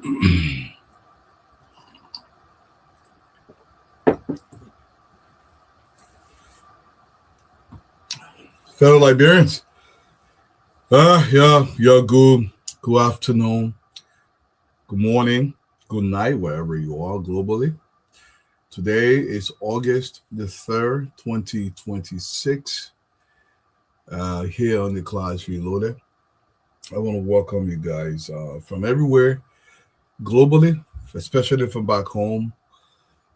Fellow Liberians, yeah, good afternoon, good morning, good night, wherever you are globally. Today is August the 3rd, 2026, here on the Class Reloaded. I want to welcome you guys from everywhere globally, especially from back home.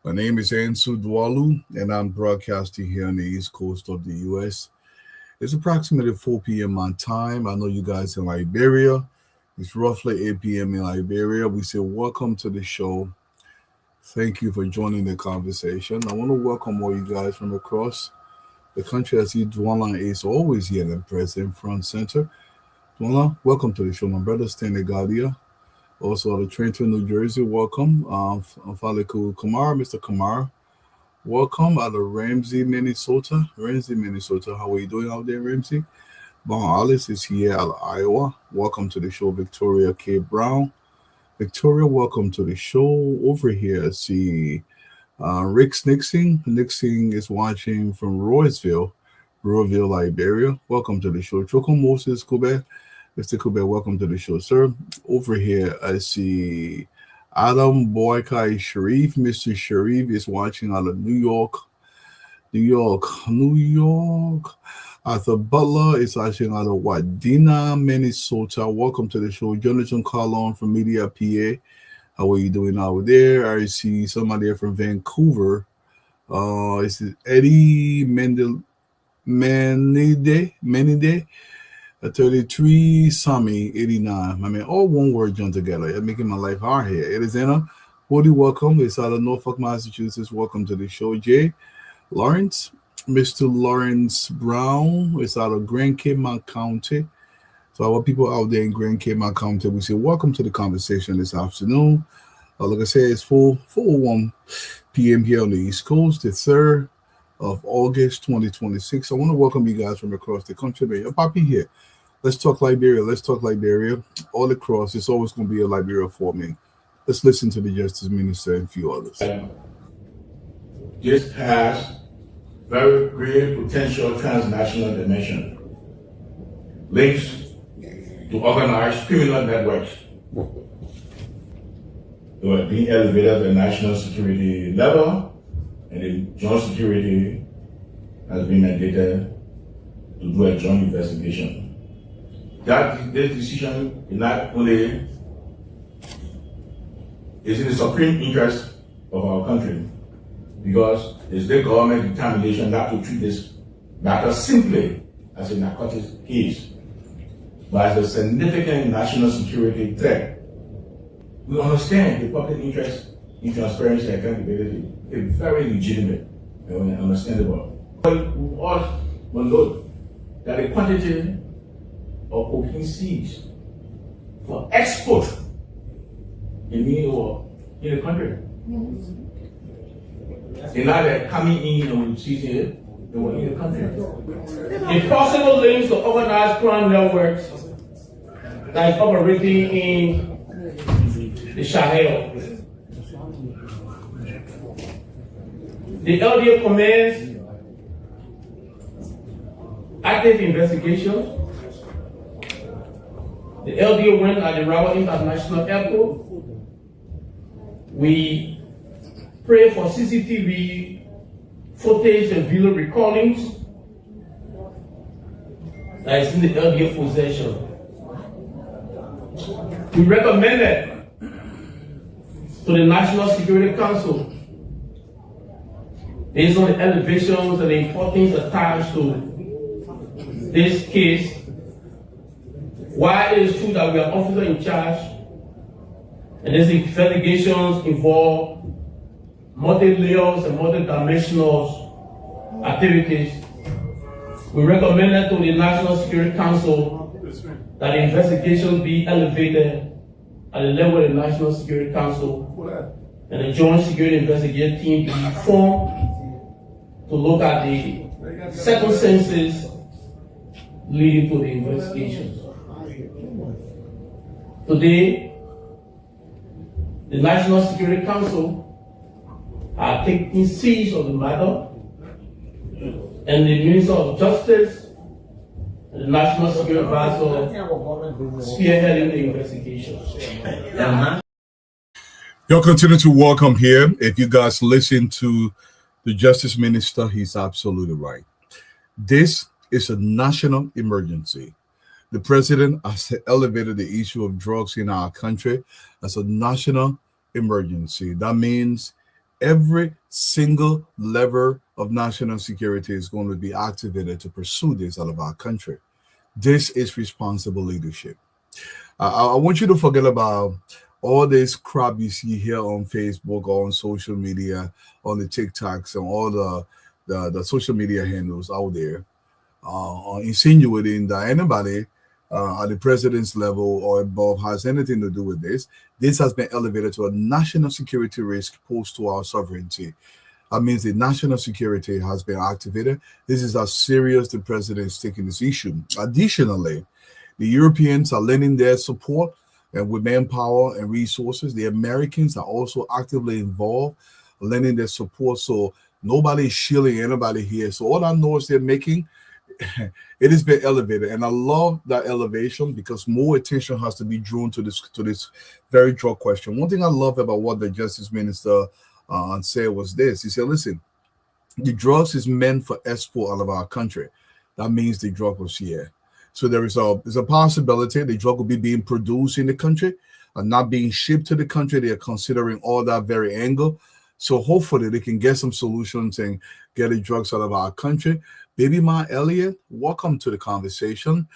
My name is Ansu Dwalu, and I'm broadcasting here on the East Coast of the U.S. It's approximately 4 p.m. my time. I know you guys in Liberia. It's roughly 8 p.m. in Liberia. We say welcome to the show. Thank you for joining the conversation. I want to welcome all you guys from across the country. I see Dwala is always here and present front center. Dwala, welcome to the show. My brother Stanley Gadia, also out of Trenton, New Jersey. Welcome. Faliku Kamar, Mr. Kamar. Welcome out of Ramsey, Minnesota. Minnesota. How are you doing out there, Ramsey? Bon Alice is here out of Iowa. Welcome to the show, Victoria K. Brown. Victoria, welcome to the show. Over here, I see Rick Nixon. Nixon is watching from Royville, Liberia. Welcome to the show. Choko Moses Quebec. Mr. Quebec, welcome to the show, sir. Over here, I see Adam Boykai Sharif. Mr. Sharif is watching out of New York. Arthur Butler is watching out of Wadena, Minnesota. Welcome to the show. Jonathan Carlon from Media PA. How are you doing out there? I see somebody from Vancouver. It's Eddie Menide. 33, Sami, 89. I mean, all one word joined together. It's making my life hard here. It is Anna. Woody, welcome. It's out of Norfolk, Massachusetts. Welcome to the show. Jay Lawrence, Mr. Lawrence Brown. It's out of Grand Cayman County. So our people out there in Grand Cayman County, we say welcome to the conversation this afternoon. Like I said, it's 4:01 p.m. here on the East Coast, the 3rd of August, 2026. I want to welcome you guys from across the country. You're Poppy here. Let's talk Liberia. All across. It's always going to be a Liberia for me. Let's listen to the Justice Minister and a few others. This has very great potential transnational dimension. Links to organized criminal networks. They were being elevated at the national security level, and the joint security has been mandated to do a joint investigation. This decision is not only is in the supreme interest of our country, because it's the government determination not to treat this matter simply as a narcotics case, but as a significant national security threat. We understand the public interest in transparency and accountability is very legitimate and understandable. But we all will note that the quantity of cocaine seized for export in the country. They're not coming in and seize it, they were in the country. Impossible links to organized crime networks that is operating in the Sahel. The LDO commenced active investigation. The LDO went at the Rawa International Airport. We pray for CCTV footage and video recordings that is in the LDO possession. We recommended to the National Security Council, based on the elevations and the importance attached to this case, while it is true that we are officer in charge, and these investigations involve multi-layers and multi-dimensional activities, we recommended to the National Security Council that the investigation be elevated at the level of the National Security Council, and the Joint Security Investigation Team be formed to look at the circumstances leading to the investigations. Today, the National Security Council are taking siege of the matter, and the Minister of Justice and the National Security Advisor spearheading the investigation. You'll continue to welcome here. If you guys listen to the Justice Minister, he's absolutely right. This is a national emergency. The president has elevated the issue of drugs in our country as a national emergency. That means every single lever of national security is going to be activated to pursue this out of our country. This is responsible leadership. I want you to forget about all this crap you see here on Facebook or on social media, on the TikToks and all the social media handles out there, insinuating that anybody at the president's level or above has anything to do with this. This has been elevated to a national security risk posed to our sovereignty. That means the national security has been activated. This is how serious the president is taking this issue. Additionally, the Europeans are lending their support and with manpower and resources. The Americans are also actively involved, lending their support. So nobody is shielding anybody here. So all I know is they're making it has been elevated, and I love that elevation because more attention has to be drawn to this very drug question. One thing I love about what the Justice Minister said was this: he said, "Listen, the drugs is meant for export out of our country. That means the drug was here. So there's a possibility the drug will be being produced in the country and not being shipped to the country. They are considering all that very angle. So hopefully they can get some solutions and get the drugs out of our country." Baby Ma Elliott, welcome to the conversation.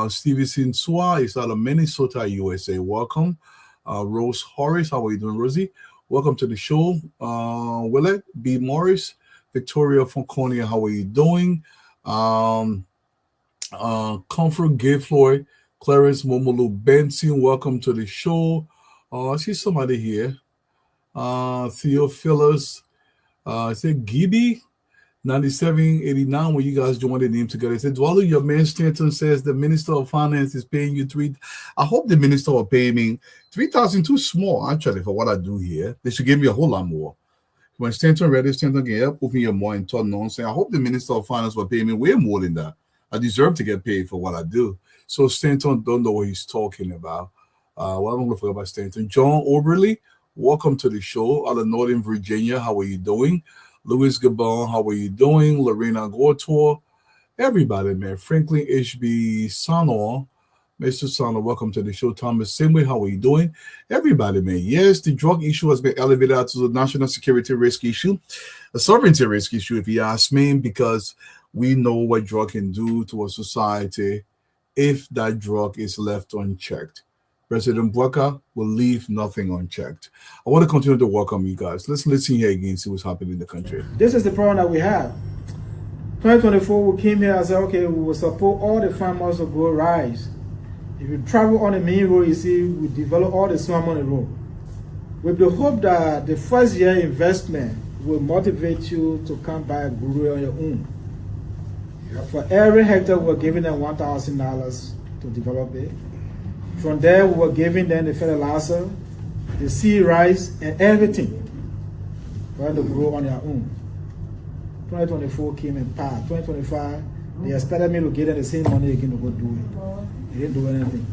Stevenson Sua is out of Minnesota, USA. Welcome. Rose Horace, how are you doing, Rosie? Welcome to the show. Willett B. Morris, Victoria Fonconia, how are you doing? Comfort Gay Floyd, Clarence Momolu Benson, welcome to the show. I see somebody here. Theophilus, I said Gibby. 9789 when you guys join the name together. It said, Dwallu, your man Stanton says the Minister of Finance is paying you three. I hope the Minister will pay me 3,000 too small, actually, for what I do here. They should give me a whole lot more. When Stanton read it, Stanton can help put me a more and talk nonsense. I hope the Minister of Finance will pay me way more than that. I deserve to get paid for what I do. So Stanton don't know what he's talking about. Well, I'm going to forget about Stanton. John Oberly, welcome to the show out of Northern Virginia. How are you doing? Louis Gabon, how are you doing? Lorena Gortor, everybody, man. Franklin HB Sano, Mr. Sano, welcome to the show. Thomas Simway, how are you doing? Everybody, man. Yes, the drug issue has been elevated to the national security risk issue, a sovereignty risk issue, if you ask me, because we know what drug can do to a society if that drug is left unchecked. President Bwaka will leave nothing unchecked. I want to continue to welcome you guys. Let's listen here again, see what's happening in the country. This is the problem that we have. 2024, we came here and said, okay, we will support all the farmers to grow rice. If you travel on the main road, you see, we develop all the swamp on the road. With the hope that the first year investment will motivate you to come back and grow on your own. For every hectare, we're giving them $1,000 to develop it. From there, we were giving them the fertilizer, the seed rice, and everything for them to grow on their own. 2024 came and passed. 2025, they expected me to give them the same money again to go do it. They didn't do anything.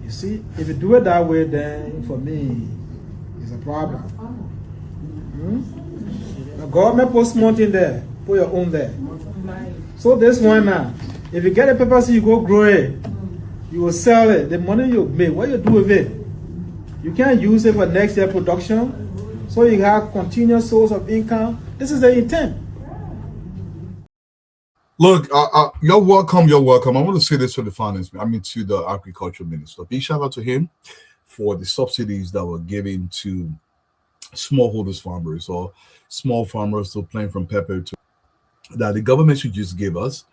You see, if you do it that way, then for me, it's a problem. The government puts money in there, put your own there. So this one now, if you get a pepper seed, you go grow it. You will sell it. The money you make, what you do with it? You can't use it for next year production. So you have continuous source of income. This is the intent. Look, you're welcome. You're welcome. I want to say this to the finance, to the agriculture minister. Big shout out to him for the subsidies that were given to smallholders farmers or small farmers to plant from pepper to that the government should just give us.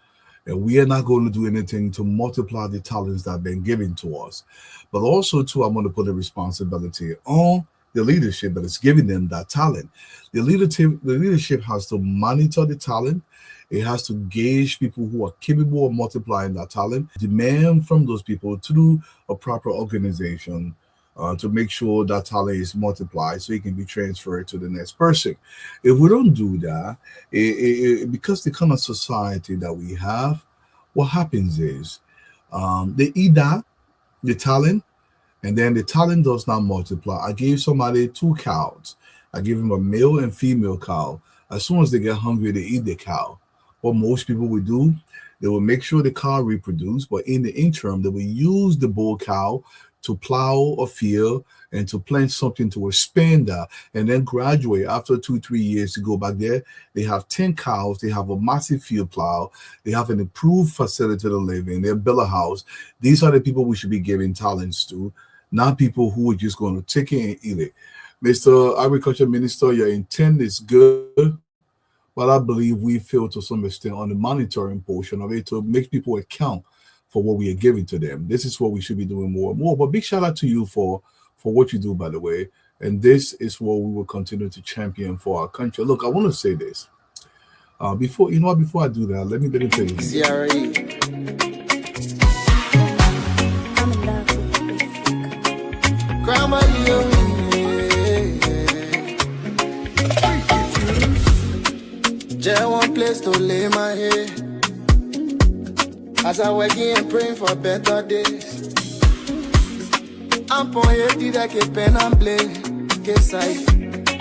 And we are not going to do anything to multiply the talents that have been given to us. But also, too, I'm going to put the responsibility on the leadership that is giving them that talent. The leadership has to monitor the talent. It has to gauge people who are capable of multiplying that talent, demand from those people through a proper organization, to make sure that talent is multiplied so it can be transferred to the next person. If we don't do that, because the kind of society that we have, what happens is they eat that, the talent, and then the talent does not multiply. I gave somebody 2 cows. I give them a male and female cow. As soon as they get hungry, they eat the cow. What most people would do, they will make sure the cow reproduce, but in the interim, they will use the bull cow to plow a field and to plant something to expand that, and then graduate after 2-3 years to go back there. They have 10 cows, they have a massive field plow, they have an improved facility to live in, they build a house. These are the people we should be giving talents to, not people who are just going to take it and eat it. Mr. Agriculture Minister, your intent is good, but I believe we fail to some extent on the monitoring portion of it to make people account for what we are giving to them. This is what we should be doing more and more. But big shout out to you for what you do, by the way. And this is what we will continue to champion for our country. Look, I want to say this. Before I do that, let me tell you. I'm in love with Grandma, just one place to lay my head as I working and praying for better days. I'm pointing that que pen and play, que sai.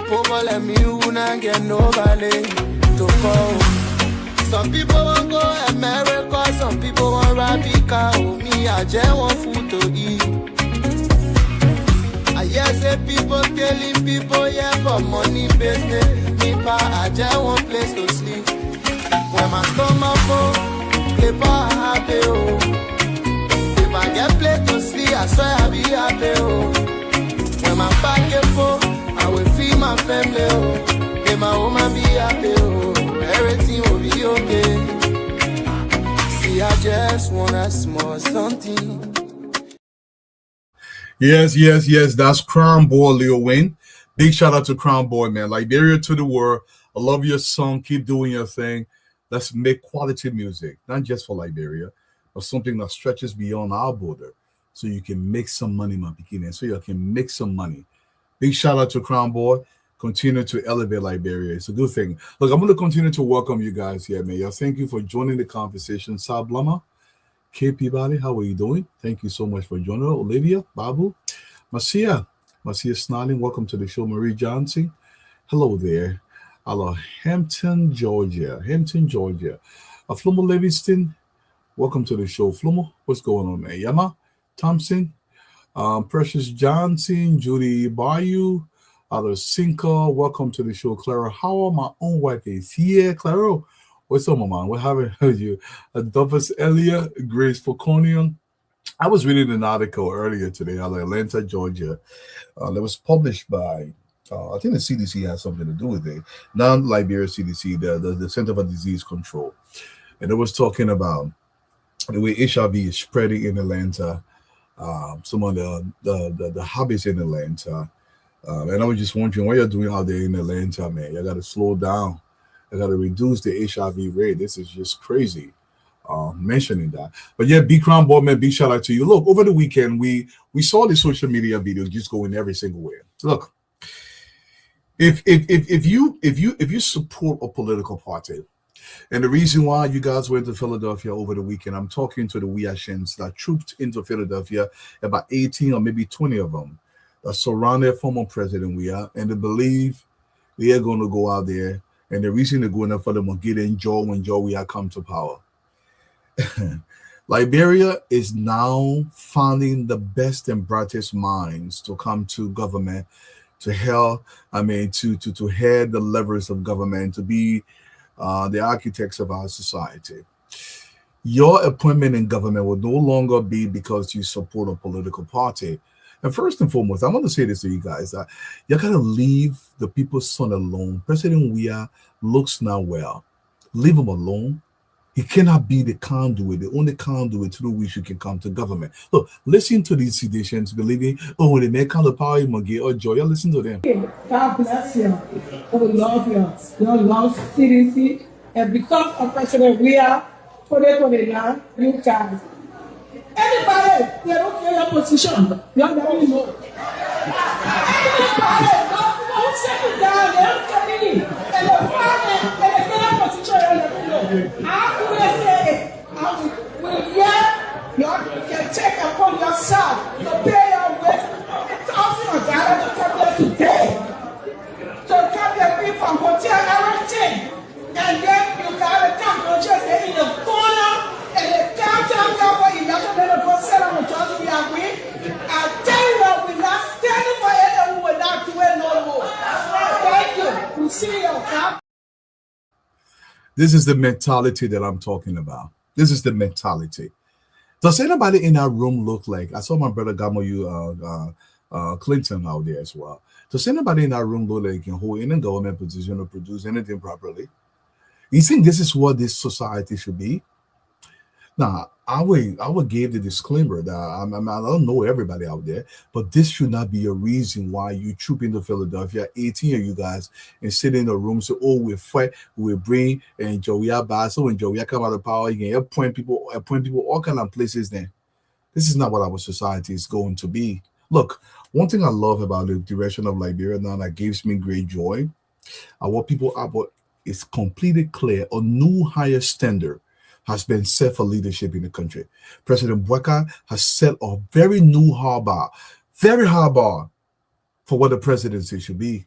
Povo let me una get no vale to call. Some people want go America, some people want Rabica. Oh, me I just want food to eat. I hear say people killing people, yeah, for money business. Me pa, I just want place to sleep. When my stomach full, paper happy, oh. If I get place to sleep, I swear I'll be happy, oh. When my pocket full, I will feed my family, oh. If my woman be happy, oh. Everything will be okay. See, I just want a small something. Yes. That's Crown Boy Lil Wayne. Big shout out to Crown Boy, man. Liberia to the world. I love your song. Keep doing your thing. Let's make quality music, not just for Liberia, but something that stretches beyond our border so you can make some money, my beginning, so you can make some money. Big shout out to Crown Boy. Continue to elevate Liberia. It's a good thing. Look, I'm going to continue to welcome you guys here, man. Y'all, thank you for joining the conversation. Sablama, KP Bali, how are you doing? Thank you so much for joining. Olivia, Babu, Masia Snarling, welcome to the show. Marie Johnson, hello there. Hello, Hampton, Georgia. Flumo Livingston, welcome to the show. Flumo, what's going on, man? Yama Thompson, Precious Johnson, Judy Bayou, Cinco, welcome to the show. Clara Howard, my own wife is here. Clara, what's up, my man? We haven't heard you. Adolphus Elliott, Grace Falconian. I was reading an article earlier today out of Atlanta, Georgia, that was published by, I think the CDC has something to do with it. Non-Liberia CDC, the Center for Disease Control. And it was talking about the way HIV is spreading in Atlanta, some of the habits in Atlanta. And I was just wondering what you're doing out there in Atlanta, man. You got to slow down. You got to reduce the HIV rate. This is just crazy. Mentioning that, but yeah, big Crown Boy, man, big shout out to you. Look, over the weekend we saw the social media videos just going every single way. Look, if you support a political party, and the reason why you guys went to Philadelphia over the weekend, I'm talking to the Weashens that trooped into Philadelphia, about 18 or maybe 20 of them that surrounded former President Weah, and they believe they are going to go out there, and the reason they're going there for them will get in Joe when Joe Weah come to power. Liberia is now finding the best and brightest minds to come to government, to help, to head the levers of government, to be the architects of our society. Your appointment in government will no longer be because you support a political party. And first and foremost, I want to say this to you guys, that you got to leave the people's son alone. President Weah looks not well. Leave him alone. He cannot be the conduit, the only conduit through which you can come to government. Look, listen to these seditions, believing, when they may come to power, you must get or joy. Listen to them. God bless you. We love you. You love CDC. And because of President Weah, 2029, you guys. Anybody, they don't care your position. You already know. This is the mentality that I'm talking about. This is the mentality. Does anybody in that room look like? I saw my brother Gamoyu Clinton out there as well. Does anybody in that room look like can hold in a government position or produce anything properly? You think this is what this society should be? Now, I would give the disclaimer that I don't know everybody out there, but this should not be a reason why you troop into Philadelphia, 18 of you guys, and sit in a room. So, oh, we fight, we bring, and Joey Basso and Joey come out of power. You can appoint people all kind of places. Then, this is not what our society is going to be. Look, one thing I love about the direction of Liberia now that gives me great joy, what people are, but it's completely clear a new higher standard has been set for leadership in the country. President Bweka has set a very new very high bar for what the presidency should be.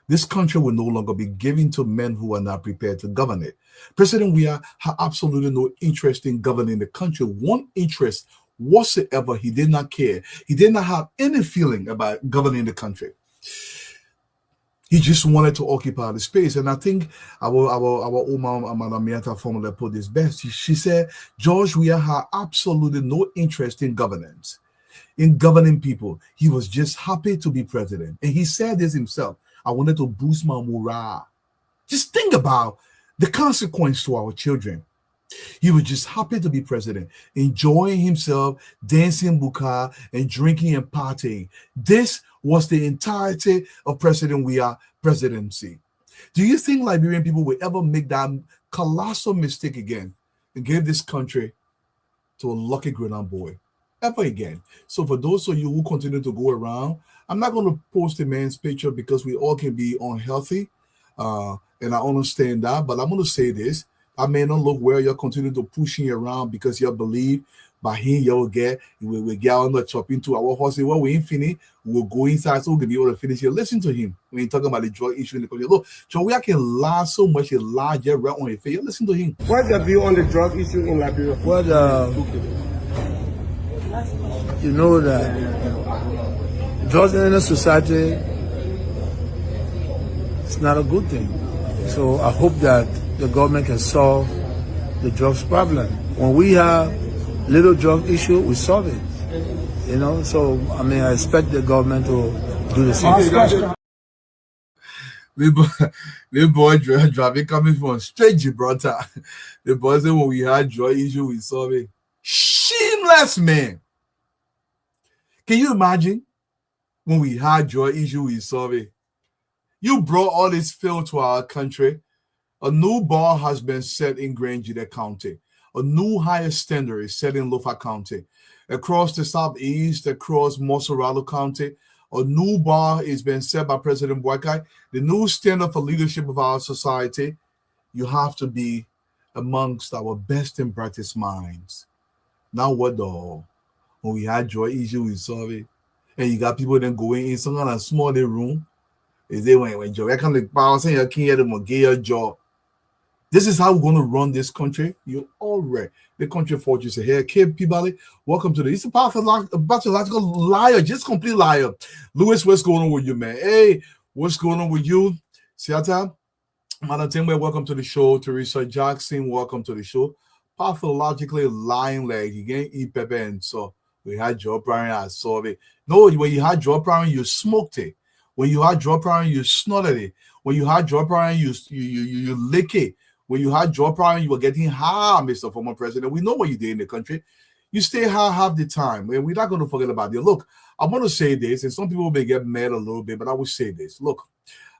This country will no longer be given to men who are not prepared to govern it. President Weah had absolutely no interest in governing the country. One interest whatsoever, he did not care. He did not have any feeling about governing the country. He just wanted to occupy the space. And I think our Oma Madam Miata formula put this best. She said, George Weah had absolutely no interest in governance, in governing people. He was just happy to be president. And he said this himself. I wanted to boost my morale. Just think about the consequence to our children. He was just happy to be president, enjoying himself, dancing buka, and drinking and partying. This was the entirety of President Weah presidency. Do you think Liberian people will ever make that colossal mistake again and give this country to a lucky Grenadier boy? Ever again? So for those of you who continue to go around, I'm not going to post a man's picture because we all can be unhealthy, and I understand that, but I'm going to say this. I may not look where you're continuing to pushing around because you believe by him you'll get, we get on the chopping to our horse. Well, we ain't finished. We'll go inside so we can be able to finish here. Listen to him when he's talking about the drug issue in the country. Look, Joe, we can lie so much, he lie just right on your face. Listen to him. What's the view on the drug issue in Liberia? Well, you know that drugs in a society is not a good thing. So I hope that the government can solve the drugs problem. When we have little drug issue, we solve it. You know, so I mean, I expect the government to do the same. The boy driving coming from straight Gibraltar. The boy said when we had drug issue, we solve it. Shameless man. Can you imagine when we had drug issue, we solve it? You brought all this filth to our country. A new bar has been set in Grangeda County. A new higher standard is set in Lofa County. Across the southeast, across Mosoralo County, a new bar is being set by President Bweka. The new standard for leadership of our society, you have to be amongst our best and brightest minds. Now what though? When we had joy issue, we solve it. And you got people then going in some kind of small room. Is they when Joe come to power saying you can't get them a gay job. This is how we're going to run this country. You all right. The country fortress here. People, welcome to it's a pathological liar, just complete liar. Lewis, what's going on with you, man? Hey, what's going on with you? Siata, Madam Timber, welcome to the show. Teresa Jackson, welcome to the show. Pathologically lying like you can't eat pepper, and so we had Joe Brown. I saw it. No, when you had Joe Brown, you smoked it. When you had Joe Brown, you snorted it. When you had Joe Brown, you lick it. When you had Joe Brown, you were getting high, Mr. Former President. We know what you did in the country. You stay high half the time, and we're not going to forget about it. Look, I'm going to say this, and some people may get mad a little bit, but I will say this. Look,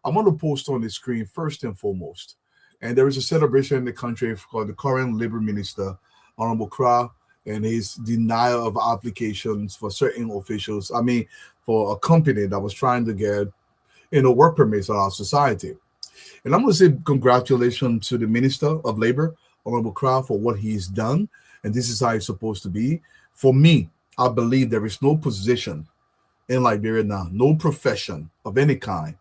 I'm going to post on the screen first and foremost, and there is a celebration in the country for the current Labor Minister, Honorable Kra, and his denial of applications for certain officials. I mean, for a company that was trying to get, work permits in our society. And I'm going to say congratulations to the Minister of Labor, Honorable Kra, for what he's done. And this is how it's supposed to be. For me, I believe there is no position in Liberia now, no profession of any kind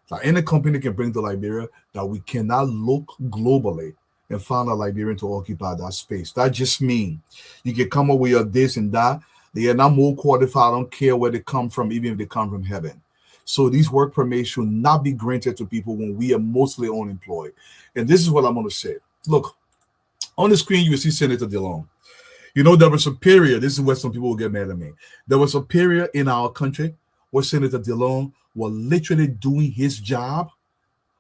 that any company can bring to Liberia that we cannot look globally and find a Liberian to occupy that space. That just means you can come up with your this and that. They are not more qualified. I don't care where they come from, even if they come from heaven. So these work permits should not be granted to people when we are mostly unemployed. And this is what I'm going to say. Look, on the screen, you will see Senator DeLong. You know, there was a period, this is where some people will get mad at me. There was a period in our country where Senator DeLong was literally doing his job,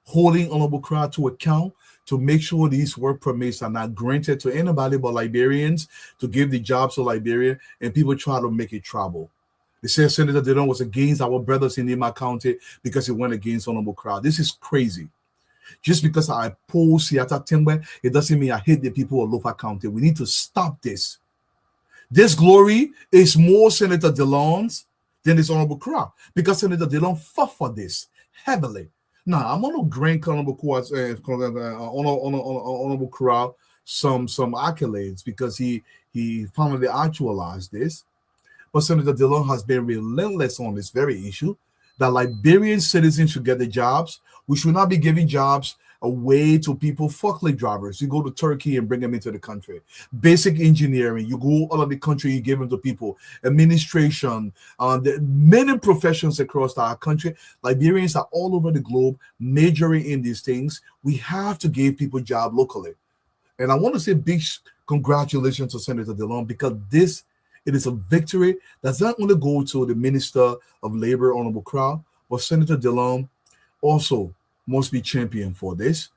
holding Honorable Crowd to account to make sure these work permits are not granted to anybody but Liberians, to give the jobs to Liberia, and people try to make it trouble. They said Senator DeLong was against our brothers in Nima County because he went against Honorable Crowd. This is crazy. Just because I oppose Seattle Timber, it doesn't mean I hate the people of Lofa County. We need to stop this. This glory is more Senator DeLong's than his Honorable Crowd, because Senator DeLong fought for this heavily. Now, I'm going to grant Honorable Crowd some accolades because he finally actualized this. But Senator DeLong has been relentless on this very issue, that Liberian citizens should get the jobs. We should not be giving jobs away to people, forklift drivers. You go to Turkey and bring them into the country. Basic engineering, you go all of the country, you give them to people. Administration, many professions across our country. Liberians are all over the globe majoring in these things. We have to give people jobs locally. And I want to say big congratulations to Senator DeLong, because it is a victory that's not only go to the Minister of Labor, Honorable Crowd, but Senator DeLong also must be championed for this.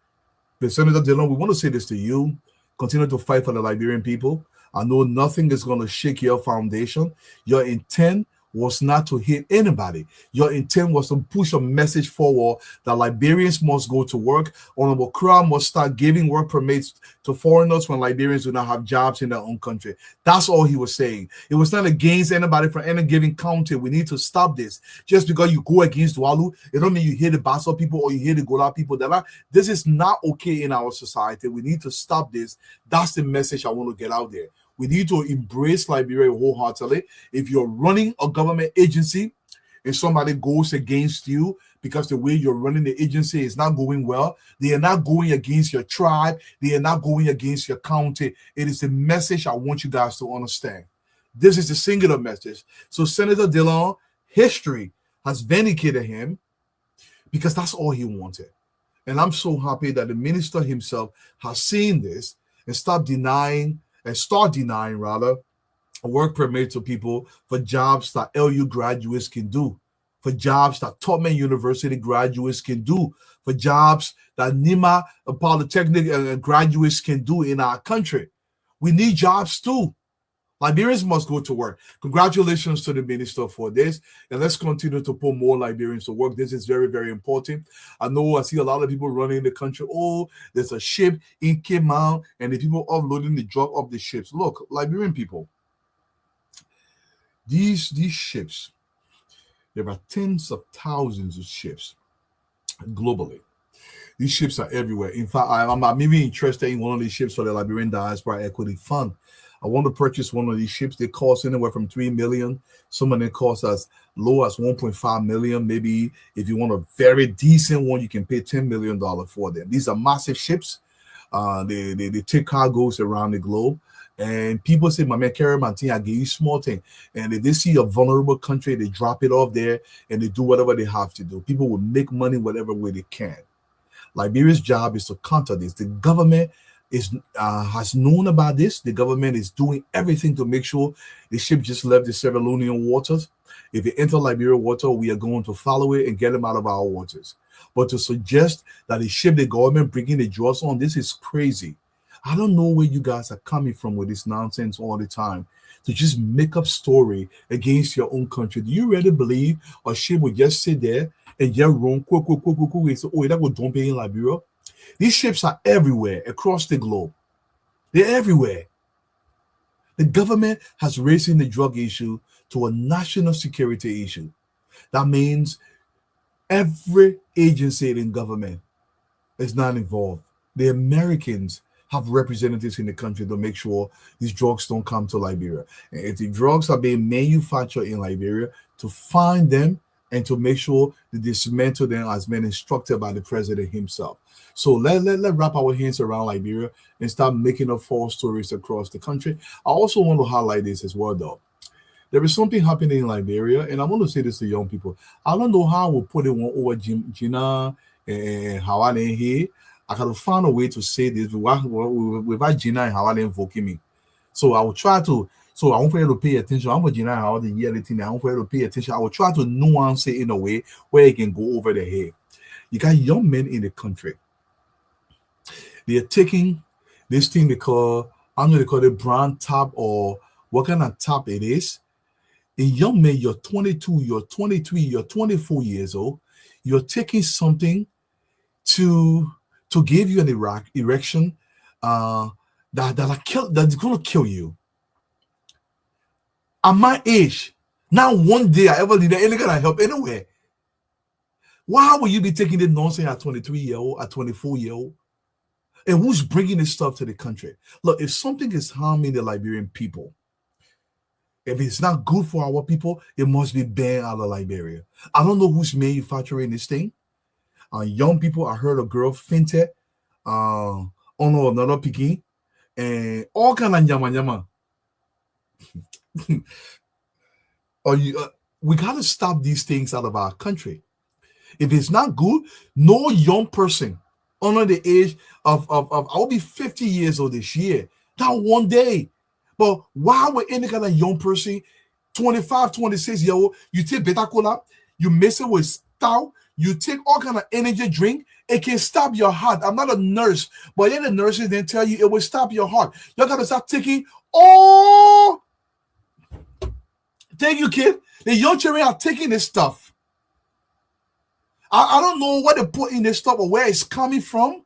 But Senator DeLong, we want to say this to you. Continue to fight for the Liberian people. I know nothing is going to shake your foundation. Your intent was not to hit anybody. Your intent was to push a message forward that Liberians must go to work. Honorable Crown must start giving work permits to foreigners when Liberians do not have jobs in their own country. That's all he was saying. It was not against anybody from any given county. We need to stop this. Just because you go against Walu, it don't mean you hate the Bassa people or you hate the Gola people. This is not okay in our society. We need to stop this. That's the message I want to get out there. We need to embrace Liberia wholeheartedly. If you're running a government agency and somebody goes against you because the way you're running the agency is not going well, they are not going against your tribe, they are not going against your county. It is the message I want you guys to understand. This is the singular message. So Senator DeLong, history has vindicated him because that's all he wanted. And I'm so happy that the minister himself has seen this and start denying a work permit to people for jobs that LU graduates can do, for jobs that Tubman University graduates can do, for jobs that Nima Polytechnic graduates can do in our country. We need jobs too. Liberians must go to work. Congratulations to the minister for this. And let's continue to put more Liberians to work. This is very, very important. I see a lot of people running the country. Oh, there's a ship in Cape Mount and the people offloading the drug off the ships. Look, Liberian people, these ships, there are tens of thousands of ships globally. These ships are everywhere. In fact, I'm even interested in one of these ships for the Liberian Diaspora Equity Fund. I want to purchase one of these ships. They cost anywhere from $3 million. Some of them cost as low as $1.5 million. Maybe if you want a very decent one, you can pay $10 million for them. These are massive ships. They take cargoes around the globe. And people say, my man, carry my thing, I give you small thing. And if they see a vulnerable country, they drop it off there and they do whatever they have to do. People will make money whatever way they can. Liberia's job is to counter this. The government has known about this. The government is doing everything to make sure the ship just left the Sierra Leonean waters. If it enter Liberia water, we are going to follow it and get them out of our waters. But to suggest that the ship, the government bringing the drugs on, this is crazy. I don't know where you guys are coming from with this nonsense all the time to just make up story against your own country. Do you really believe a ship would just sit there and just run quick and say, oh, that would dump it in Liberia? These ships are everywhere across the globe. They're everywhere. The government has raised the drug issue to a national security issue. That means every agency in government is not involved. The Americans have representatives in the country to make sure these drugs don't come to Liberia. And if the drugs are being manufactured in Liberia, to find them and to make sure that they dismantle them as been instructed by the president himself. So let wrap our hands around Liberia and start making up false stories across the country. I also want to highlight this as well, though. There is something happening in Liberia, and I want to say this to young people. I don't know how we'll put it on over Gina and Hawane here. I gotta find a way to say this without Gina and Howard invoking me. So I will try to. So I want for you to pay attention. I'm for Gina and Howard the yearly thing. I want for you to pay attention. I will try to nuance it in a way where it can go over the head. You got young men in the country. They are taking this thing they call, I don't know, they call it brand tap or what kind of tap it is. A young man, you're 22, you're 23, you're 24 years old. You're taking something to give you an erection that's going to kill you. At my age, now one day I ever need any kind of help anywhere. Why would you be taking this nonsense at 23-year-old, at 24-year-old? And who's bringing this stuff to the country? Look, if something is harming the Liberian people, if it's not good for our people, it must be banned out of Liberia. I don't know who's manufacturing this thing. Young people, I heard a girl fainted on another picking, and all kind of yama. We got to stop these things out of our country. If it's not good, no young person under the age of I'll be 50 years old this year. Not one day. But why would any kind of young person, 25, 26-year-old, you take beta cola, you mix it with stout, you take all kind of energy drink, it can stop your heart. I'm not a nurse, but then the nurses then tell you it will stop your heart. You gotta start taking thank you, kid. The young children are taking this stuff. I don't know what they put in this stuff or where it's coming from.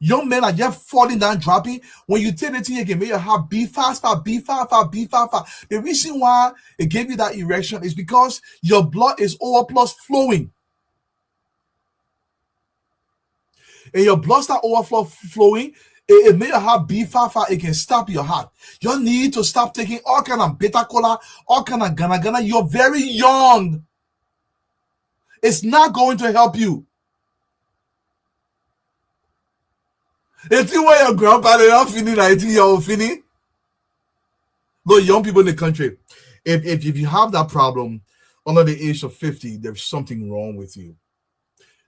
Young men are just falling down, dropping. When you take the thing, you can make your heart beat fast. The reason why it gave you that erection is because your blood is overplus flowing. And your blood start overflow flowing, it made your heart beat fast. It can stop your heart. You need to stop taking all kind of beta cola, all kind of gana. You're very young. It's not going to help you. It's where your grandpa they not feeling 19-year-old feeling. Look, young people in the country, if you have that problem under the age of 50, there's something wrong with you.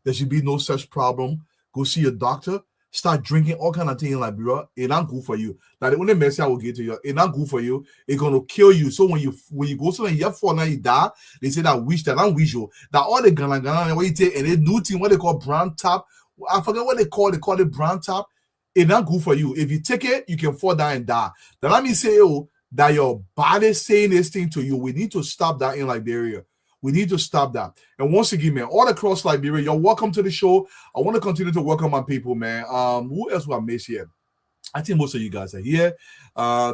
There should be no such problem. Go see your doctor. Start drinking all kind of things in Liberia. It's not good for you. Like the only message I will get to you, it's not good for you. It's gonna kill you. So when you go to the year 4 now you die, they say that wish that don't wish you. That all the gana what you take and they new thing what they call brand tap. I forget what they call it brand tap. It's not good for you. If you take it, you can fall down and die. That let me say that your body saying this thing to you. We need to stop that in Liberia. We need to stop that. And once again, man, all across Liberia, you're welcome to the show. I want to continue to welcome my people, man. Who else will I miss here? I think most of you guys are here.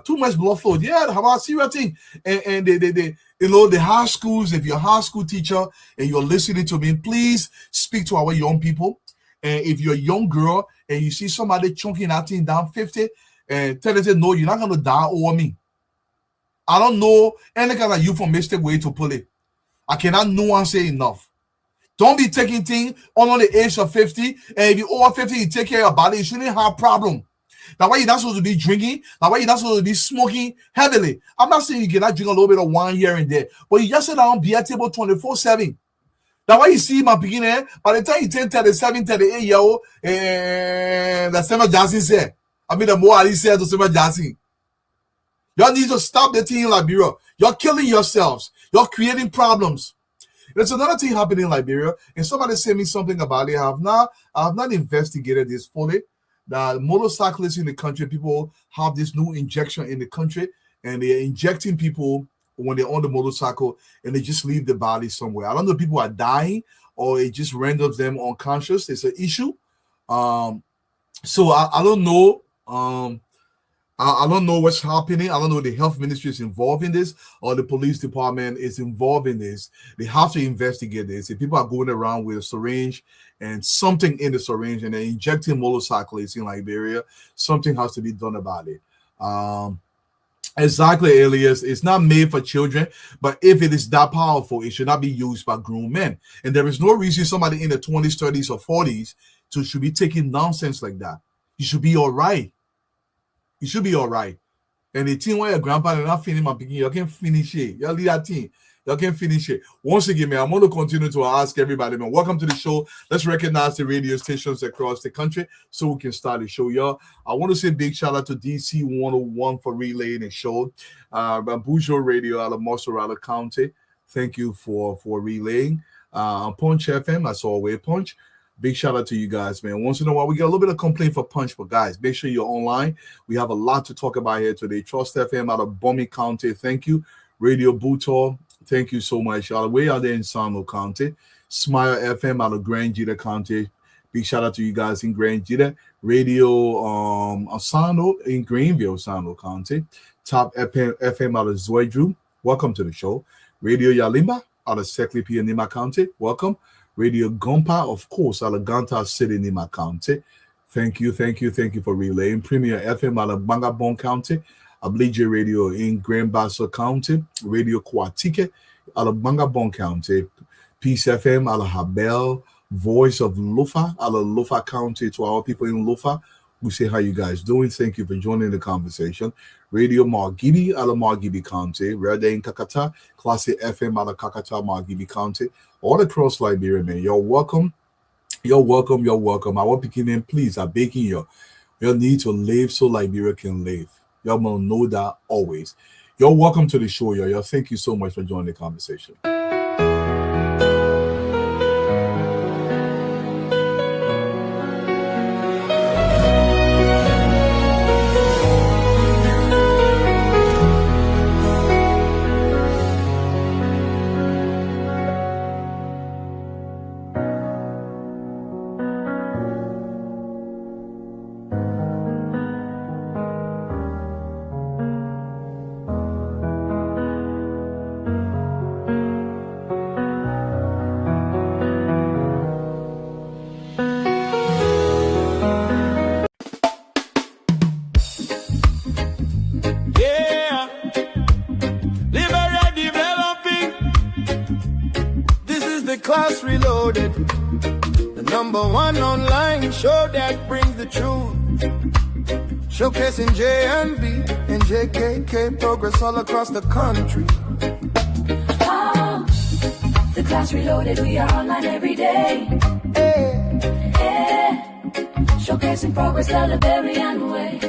Too much blood flow. Yeah, how about serious thing? And they the high schools, if you're a high school teacher and you're listening to me, please speak to our young people. And if you're a young girl and you see somebody chunking that thing down 50, and tell them, no, you're not going to die over me. I don't know any kind of euphemistic way to put it. I cannot nuance it enough. Don't be taking things under the age of 50. And if you're over 50, you take care of your body, you shouldn't have a problem. That's why you're not supposed to be drinking. That's why you're not supposed to be smoking heavily. I'm not saying you cannot drink a little bit of wine here and there, but you just sit down, be at table 24/7. That's why you see my beginner, by the time you turn 37, 38-year-old, and the Samuel Johnson said, the more Ali said to Samuel Johnson, y'all need to stop the thing in Liberia. You're killing yourselves. You're creating problems. There's another thing happening in Liberia, and somebody said me something about it. I have not investigated this fully. The motorcyclists in the country, people have this new injection in the country, and they're injecting people when they're on the motorcycle, and they just leave the body somewhere. I don't know if people are dying or it just renders them unconscious. It's an issue. So I don't know. I don't know what's happening. I don't know if the health ministry is involved in this or the police department is involved in this. They have to investigate this. If people are going around with a syringe and something in the syringe and they're injecting motorcyclists in Liberia, something has to be done about it. Exactly, Elias. It's not made for children, but if it is that powerful, it should not be used by grown men. And there is no reason somebody in the 20s, 30s, or 40s should be taking nonsense like that. You should be all right. You should be all right. And the thing where your grandpa is not finishing my picking, you can finish it. You leave that thing. Y'all can finish it. Once again, man, I'm going to continue to ask everybody, man, welcome to the show. Let's recognize the radio stations across the country so we can start the show, y'all. I want to say big shout out to DC 101 for relaying the show. Bambujo Radio out of Mozzarella County. Thank you for relaying. Punch FM, I saw Way Punch. Big shout out to you guys, man. Once in a while, we get a little bit of complaint for Punch, but guys, make sure you're online. We have a lot to talk about here today. Trust FM out of Bomi County. Thank you. Radio Butor. Thank you so much. Y'all way out there in Sano County. Smile FM out of Grand Jita County. Big shout out to you guys in Grand Jita. Radio Sano in Greenville, Sano County. Top FM out of Zoidru. Welcome to the show. Radio Yalimba out of Seklipi, Nima County. Welcome. Radio Gompa, of course, out of Ganta City, Nima County. Thank you for relaying. Premier FM out of Bangabon County. Ablije Radio in Grand Bassa County. Radio Kwatike out of Bangabon County. Peace FM out of Habel. Voice of Lufa out of Lufa County. To our people in Lufa, we say how you guys doing. Thank you for joining the conversation. Radio Margibi out of Margibi County. Rede in Kakata. Classic FM out of Kakata, Margibi County. All across Liberia, man. You're welcome. You're welcome. You're welcome. I want picking in, please. I'm begging you. You need to live so Liberia can live. Y'all gonna know that always. You're welcome to the show, y'all. Thank you so much for joining the conversation. Class Reloaded, the #1 online show that brings the truth. Showcasing JNB and JKK progress all across the country. Oh, the Class Reloaded, we are online every day. Showcasing progress the Liberian way.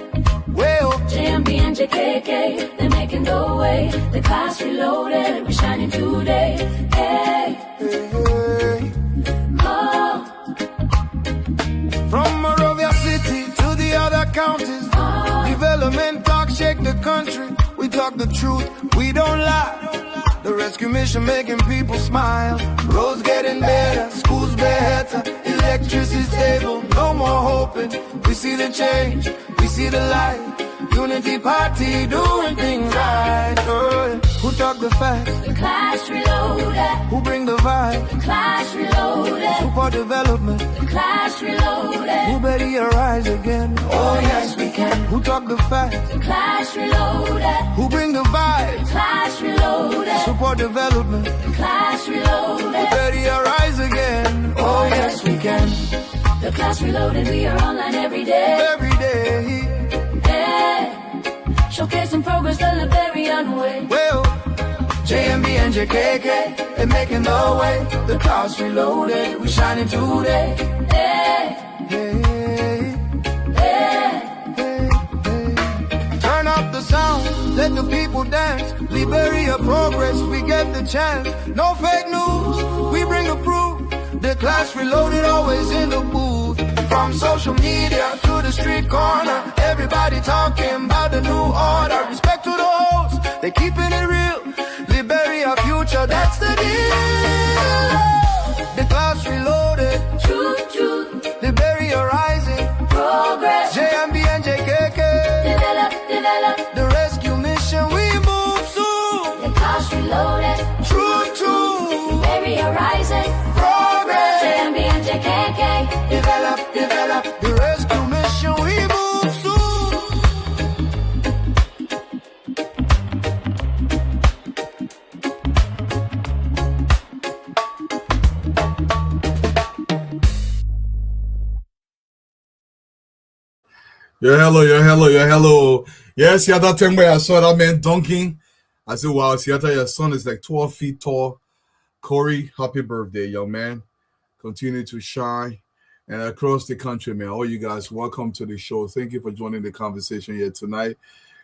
Well, JMB and JKK, they're making the way. The Class Reloaded, we're shining today. Hey. Oh. From Monrovia City to the other counties, development talk shake the country. We talk the truth, we don't lie. The rescue mission making people smile. Roads getting better, schools better, electricity stable, no more hoping. We see the change, we see the light. Unity Party doing things right. Who talk the facts? The Class Reloaded. Who bring the vibe? The Class Reloaded. Support development. The Class Reloaded. Who better arise again? Oh yes we can. Who talk the facts? The Class Reloaded. Who bring the vibe? The Class Reloaded. Support development. The Class Reloaded. Who better arise again? Oh yes we can. The Class Reloaded, we are online every day. Every day. Showcasing progress the Liberian way. Well, JMB and JKK, they're making the way. The Class Reloaded, we shining today. Hey. Hey, hey, hey. Turn up the sound, let the people dance. Liberia progress, we get the chance. No fake news, we bring the proof. The Class Reloaded, always in the booth. From social media to the street corner, everybody talking about the new order. Respect to the hosts, they keeping it real. Liberia future, that's the deal. The Class Reloaded, Truth. Liberia rising, Progress. JMB and JKK, Develop. the rescue mission, we move soon. The Class Reloaded. True. Liberia rising. Progress. JMB and JKK. Develop. The rescue mission, we move soon. You're hello. Yes, yeah, that time where I saw that man dunking I said, wow, Seattle, your son is like 12 feet tall. Corey, happy birthday, young man. Continue to shine. And across the country, man, all you guys, welcome to the show. Thank you for joining the conversation here tonight.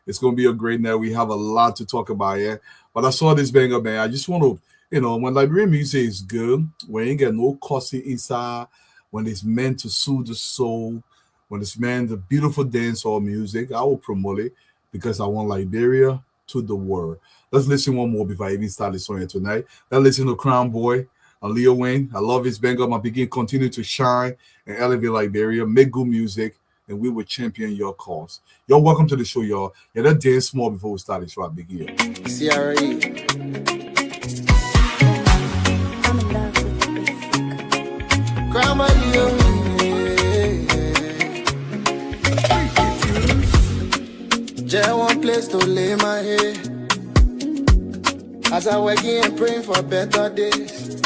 It's going to be a great night. We have a lot to talk about here. But I saw this banger, man. I just want to, when Liberian music is good, when you get no cussing inside, when it's meant to soothe the soul, when it's meant the beautiful dancehall music, I will promote it because I want Liberia to the world. Let's listen one more before I even start the song here tonight. Let's listen to Crown Boy and Leo Wayne. I love his banger. My begin continue to shine and elevate Liberia, make good music, and we will champion your cause. Y'all, welcome to the show, y'all. Yeah, let's dance more before we start the show. I begin. CRE. I'm in love with the basic. Grandma Leo. Just one place to lay my head as I working and praying for better days.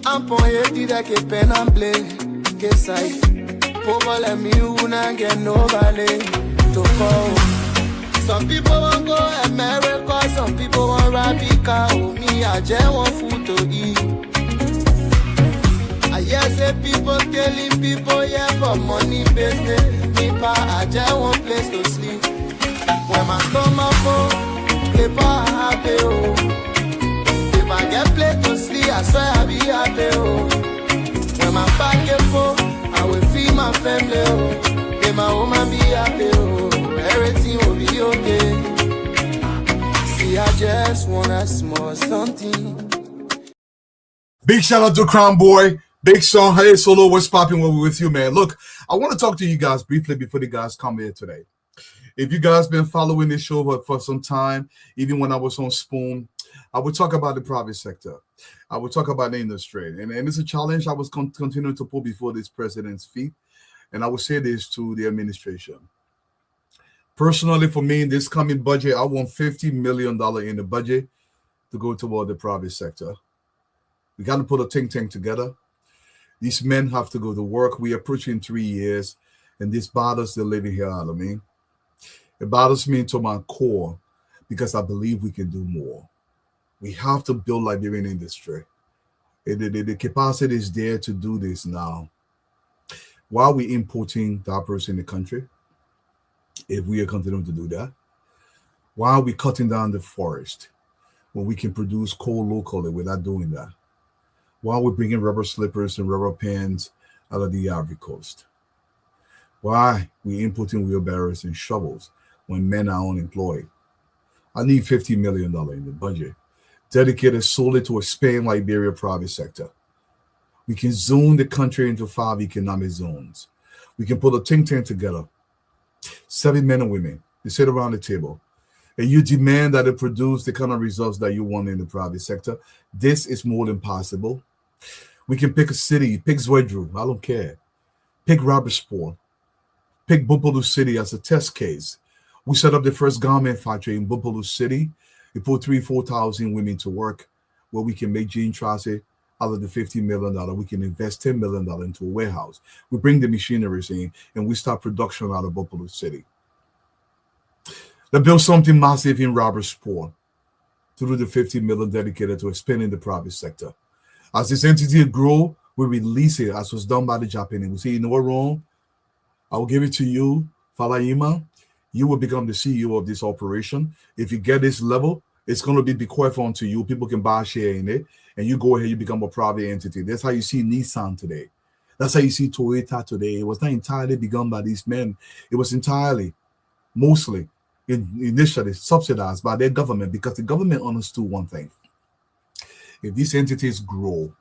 I'm pointing that que pen and play, que sai. Povo let me una get no valley to call. Some people won't go America, some people want Rabica. Oh, me, I just want food to eat. I hear say people killing people, yeah, for money business. Me pa, I just want place to sleep. When my stomach full, paper happy, oh. If I get place to sleep, I swear I'll be happy, oh. When my pocket full, I will feed my family, oh. If my woman be happy, oh. Everything will be okay. See, I just want a small something. Big shout out to Crown Boy. Big Sean, hey Solo, what's popping? We're with you, man. Look, I want to talk to you guys briefly before the guys come here today. If you guys been following this show for some time, even when I was on Spoon, I would talk about the private sector. I would talk about the industry. And it's a challenge I was continuing to put before this president's feet. And I would say this to the administration. Personally, for me, in this coming budget, I want $50 million in the budget to go toward the private sector. We got to put a think tank together. These men have to go to work. We are approaching 3 years, and this bothers the living here out of me. It bothers me to my core because I believe we can do more. We have to build Liberian industry. The capacity is there to do this now. Why are we importing diapers in the country if we are continuing to do that? Why are we cutting down the forest when we can produce coal locally without doing that? Why are we bringing rubber slippers and rubber pants out of the Ivory Coast? Why are we importing wheelbarrows and shovels when men are unemployed? I need $50 million in the budget, dedicated solely to expand Liberia private sector. We can zone the country into 5 economic zones. We can put a think tank together, 7 men and women. They sit around the table, and you demand that it produce the kind of results that you want in the private sector. This is more than possible. We can pick a city, pick Zwedru, I don't care. Pick Robertsport, pick Buffalo City as a test case. We set up the first garment factory in Buffalo City. We put 3,000-4,000 women to work where we can make jean trousers out of the $50 million. We can invest $10 million into a warehouse. We bring the machineries in and we start production out of Buffalo City. Let's build something massive in Robertsport through the $50 million dedicated to expanding the private sector. As this entity grow, we release it as was done by the Japanese. We say, you know what, wrong? I will give it to you, Falaima. You will become the CEO of this operation. If you get this level, it's going to be bequeathed onto you. People can buy a share in it, and you go ahead, you become a private entity. That's how you see Nissan today. That's how you see Toyota today. It was not entirely begun by these men. It was entirely, mostly, initially subsidized by their government because the government understood one thing. If these entities grow,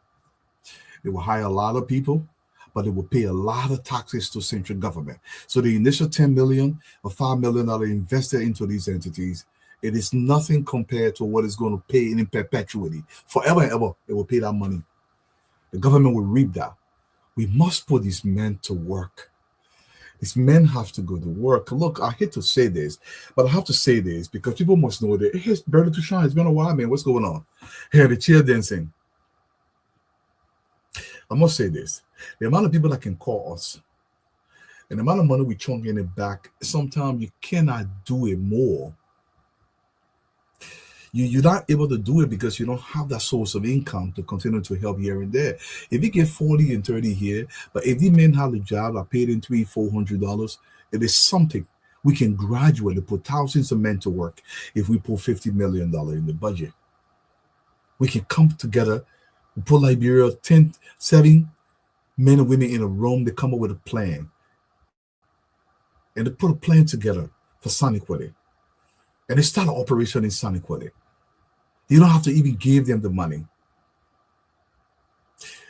they will hire a lot of people, but they will pay a lot of taxes to central government. So the initial $10 million or $5 million invested into these entities, it is nothing compared to what it's going to pay in perpetuity. Forever and ever, it will pay that money. The government will reap that. We must put these men to work. These men have to go to work. Look, I hate to say this, but I have to say this because people must know that it's better to shine. It's been a while, man. What's going on? Here, the cheer dancing. I must say this. The amount of people that can call us and the amount of money we chunk in it back, sometimes you cannot do it more You're not able to do it because you don't have that source of income to continue to help here and there. If you get 40 and 30 here, but if the men have a job that paid in $300-400, it is something. We can gradually put thousands of men to work if we put $50 million in the budget. We can come together, put Liberia 7 men and women in a room, they come up with a plan. And they put a plan together for Saniquity. And they start an operation in Saniquity. You don't have to even give them the money.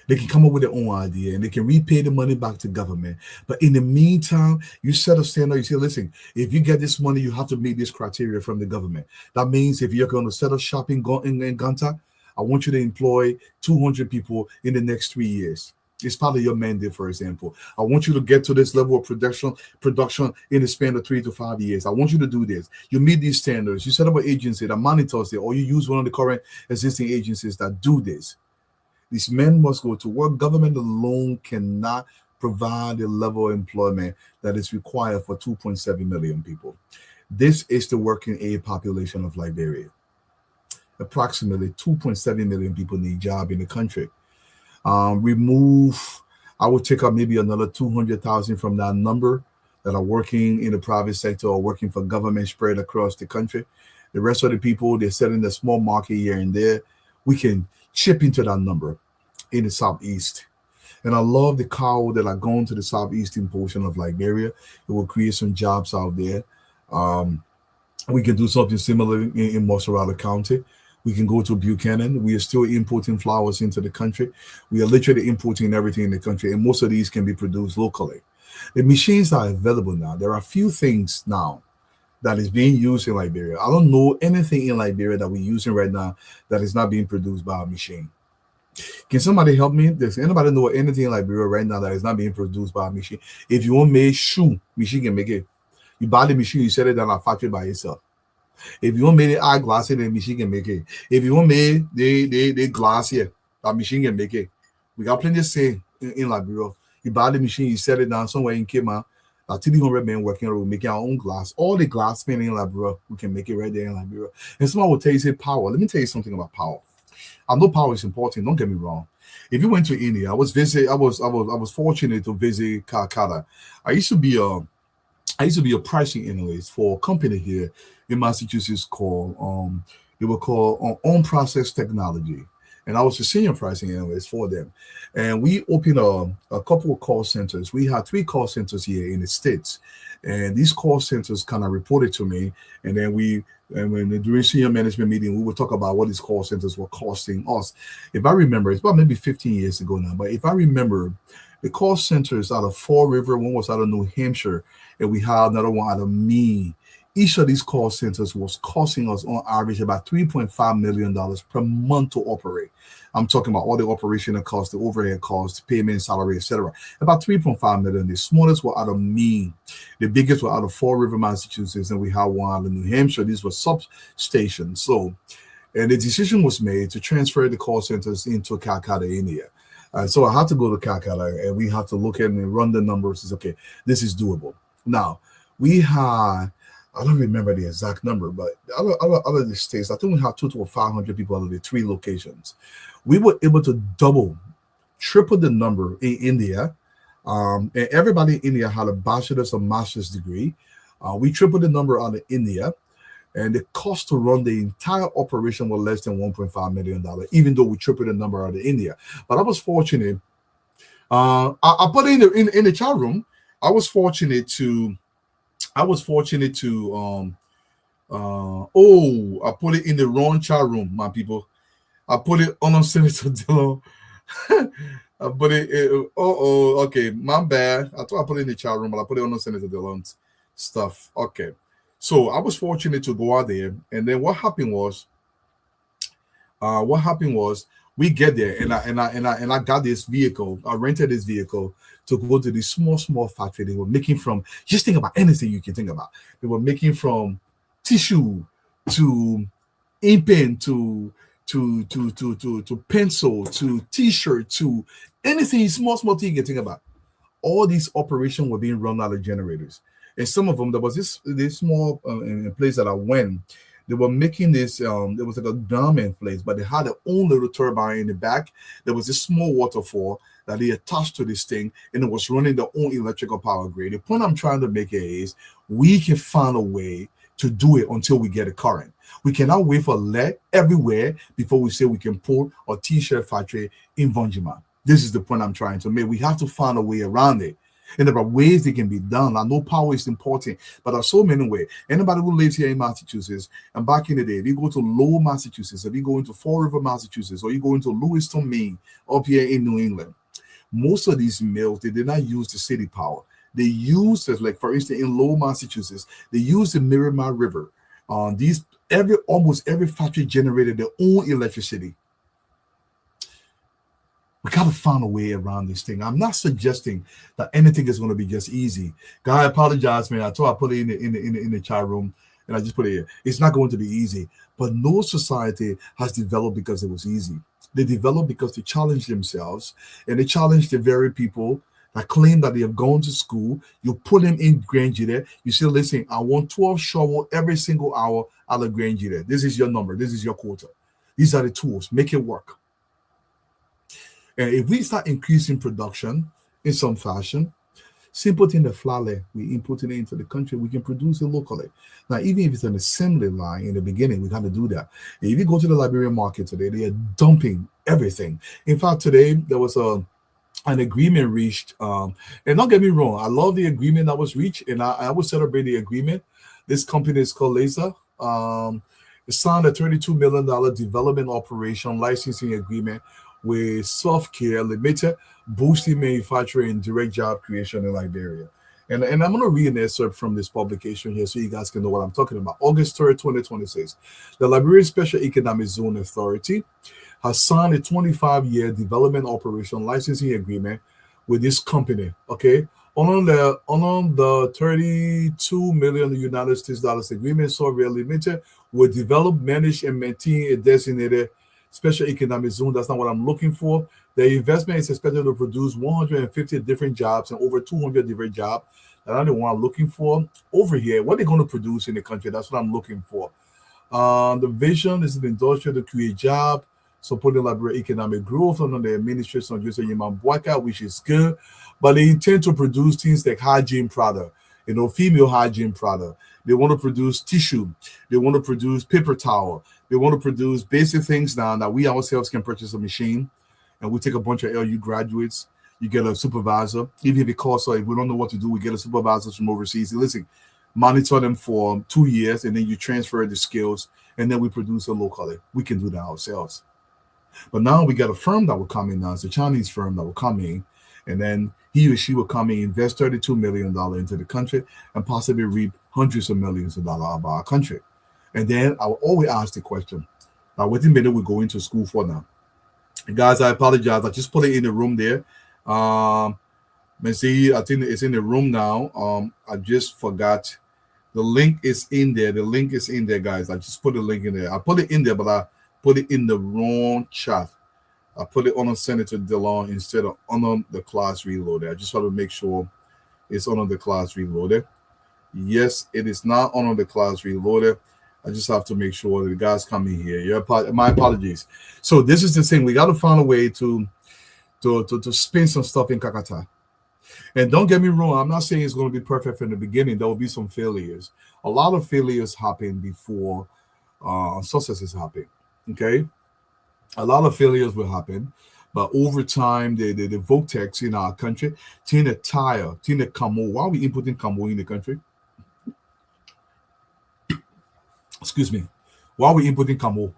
They can come up with their own idea and they can repay the money back to government. But in the meantime, you set a standard. You say, listen, if you get this money, you have to meet this criteria from the government. That means if you're going to set up shop in Ganta, I want you to employ 200 people in the next 3 years. It's part of your mandate, for example. I want you to get to this level of production in the span of 3 to 5 years. I want you to do this. You meet these standards. You set up an agency that monitors it, or you use one of the current existing agencies that do this. These men must go to work. Government alone cannot provide the level of employment that is required for 2.7 million people. This is the working age population of Liberia. Approximately 2.7 million people need a job in the country. I would take up maybe another 200,000 from that number that are working in the private sector or working for government spread across the country. The rest of the people, they're selling the small market here and there. We can chip into that number in the Southeast. And I love the cow that are going to the southeastern portion of Liberia. It will create some jobs out there. We can do something similar in Moserata County. We can go to Buchanan. We are still importing flowers into the country. We are literally importing everything in the country, and most of these can be produced locally. The machines are available now. There are a few things now that is being used in Liberia. I don't know anything in Liberia that we're using right now that is not being produced by a machine. Can somebody help me? Does anybody know anything in Liberia right now that is not being produced by a machine? If you want to make shoe, machine can make it. You buy the machine, you set it down at factory by yourself. If you want made the eyeglass, then machine can make it. If you want made the glass here, that machine can make it. We got plenty of say in Liberia. You buy the machine, you set it down somewhere in Kema. 300 men working on making our own glass. All the glass men in Liberia, we can make it right there in Liberia. And someone will tell you, say power. Let me tell you something about power. I know power is important. Don't get me wrong. If you went to India, I was fortunate to visit Calcutta. I used to be a pricing analyst for a company here in Massachusetts called they were called On Process Technology, and I was a senior pricing analyst for them. And we opened a couple of call centers. We had 3 call centers here in the States, and these call centers kind of reported to me. And then during senior management meeting, we would talk about what these call centers were costing us. If I remember, it's about maybe 15 years ago now, but if I remember, the call centers out of Fall River, one was out of New Hampshire, and we had another one out of Maine. Each of these call centers was costing us on average about $3.5 million per month to operate. I'm talking about all the operational costs, the overhead costs, payment, salary, etc. About $3.5 million. The smallest were out of Maine. The biggest were out of Fall River, Massachusetts, and we had one out of New Hampshire. These were substations. So, and the decision was made to transfer the call centers into Calcutta, India. So I had to go to Calcutta, and we have to look at and run the numbers. It's okay, this is doable. Now, we had, I don't remember the exact number, but out of the states, I think we have 200 to 500 people out of the 3 locations. We were able to triple the number in India. And everybody in India had a bachelor's or master's degree. We tripled the number out of India. And the cost to run the entire operation was less than $1.5 million, even though we tripled the number out of India. But I was fortunate. I put it in the chat room. I was fortunate to I put it in the wrong chat room, my people. I put it on Senator Dillon. I put it, okay, my bad. I thought I put it in the chat room, but I put it on Senator Dillon's stuff. Okay. So I was fortunate to go out there. And then what happened was we get there and I got this vehicle. I rented this vehicle to go to this small factory. They were making from, just think about anything you can think about. They were making from tissue to ink pen to pencil to t-shirt to anything small thing you can think about. All these operations were being run out of generators. And some of them, there was this small place that I went. They were making this. There was like a garment place, but they had their own little turbine in the back. There was a small waterfall that they attached to this thing, and it was running their own electrical power grid. The point I'm trying to make here is we can find a way to do it until we get a current. We cannot wait for lead everywhere before we say we can put a t-shirt factory in Vonjima. This is the point I'm trying to make. We have to find a way around it. And there are ways they can be done. I know power is important, but there are so many ways. Anybody who lives here in Massachusetts, and back in the day, if you go to Lowell, Massachusetts, if you go into Fall River, Massachusetts, or you go into Lewiston, Maine, up here in New England, most of these mills, they did not use the city power. They used, as like for instance, in Lowell, Massachusetts, they used the Merrimack River. Almost every factory generated their own electricity. We got to find a way around this thing. I'm not suggesting that anything is going to be just easy. God, I apologize, man. I thought I put it in the chat room, and I just put it here. It's not going to be easy. But no society has developed because it was easy. They developed because they challenged themselves, and they challenged the very people that claim that they have gone to school. You put them in Granger there. You say, listen, I want 12 shovel every single hour out of Granger there. This is your number. This is your quota. These are the tools. Make it work. And if we start increasing production in some fashion, simple thing, the flour, we input it into the country, we can produce it locally. Now, even if it's an assembly line in the beginning, we got to do that. If you go to the Liberian market today, they are dumping everything. In fact, today there was an agreement reached. And don't get me wrong, I love the agreement that was reached, and I will celebrate the agreement. This company is called Laser. It signed a $32 million development operation licensing agreement with Softcare Limited, boosting manufacturing and direct job creation in Liberia. And I'm going to read an excerpt from this publication here so you guys can know what I'm talking about. August 3rd, 2026. The Liberian Special Economic Zone Authority has signed a 25-year development operation licensing agreement with this company, okay? On the 32 million United States dollars agreement, Softcare Limited will develop, manage, and maintain a designated special economic zone. That's not what I'm looking for. The investment is expected to produce 150 different jobs and over 200 different jobs. That's not what I'm looking for. Over here, what they're going to produce in the country, that's what I'm looking for. The vision is an industry to create jobs, supporting Liberian economic growth under the administration of Joseph Yaman Boaka, which is good. But they intend to produce things like hygiene product, female hygiene product. They want to produce tissue. They want to produce paper towel. They want to produce basic things now that we ourselves can purchase a machine, and we take a bunch of LU graduates. You get a supervisor. Even if it costs, if we don't know what to do, we get a supervisor from overseas. Listen, monitor them for 2 years, and then you transfer the skills, and then we produce it locally. We can do that ourselves. But now we got a firm that will come in now. It's a Chinese firm that will come in, and then he or she will come in, invest $32 million into the country, and possibly reap hundreds of millions of dollars out of our country. And then I will always ask the question, what minute we go into school for now? And guys, I apologize. I just put it in the room there. See, I think it's in the room now. I just forgot. The link is in there. The link is in there, guys. I just put the link in there. I put it in there, but I put it in the wrong chat. I put it on Senator DeLong instead of on the class reloaded. I just want to make sure it's on the class reloaded. Yes, it is not on the class reloaded. I just have to make sure that the guys come in here. My apologies. So this is the thing. We got to find a way to spin some stuff in Kakata. And don't get me wrong. I'm not saying it's going to be perfect from the beginning. There will be some failures. A lot of failures happen before successes happen. Okay? A lot of failures will happen. But over time, the Votex in our country, Tina Camo. Why are we inputting Camo in the country? Excuse me. Why are we inputting Camo?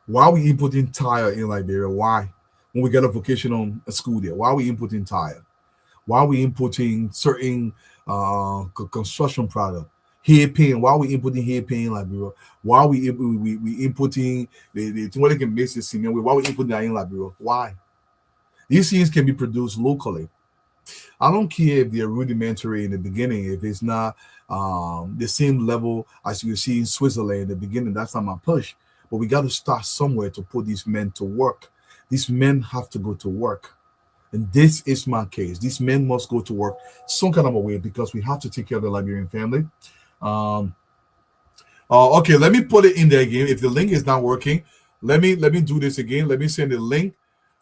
Why are we inputting tire in Liberia? Why? When we get a vocational school there, why are we inputting tire? Why are we inputting certain construction product? Hairpin. Why are we inputting hairpin in Liberia? Why are we inputting the what they can make this cement with? Why are we inputting that in Liberia? Why? These things can be produced locally. I don't care if they're rudimentary in the beginning, if it's not the same level as you see in Switzerland in the beginning. That's not my push. But we got to start somewhere to put these men to work. These men have to go to work. And this is my case. These men must go to work some kind of a way because we have to take care of the Liberian family. Okay, let me put it in there again. If the link is not working, let me do this again. Let me send the link.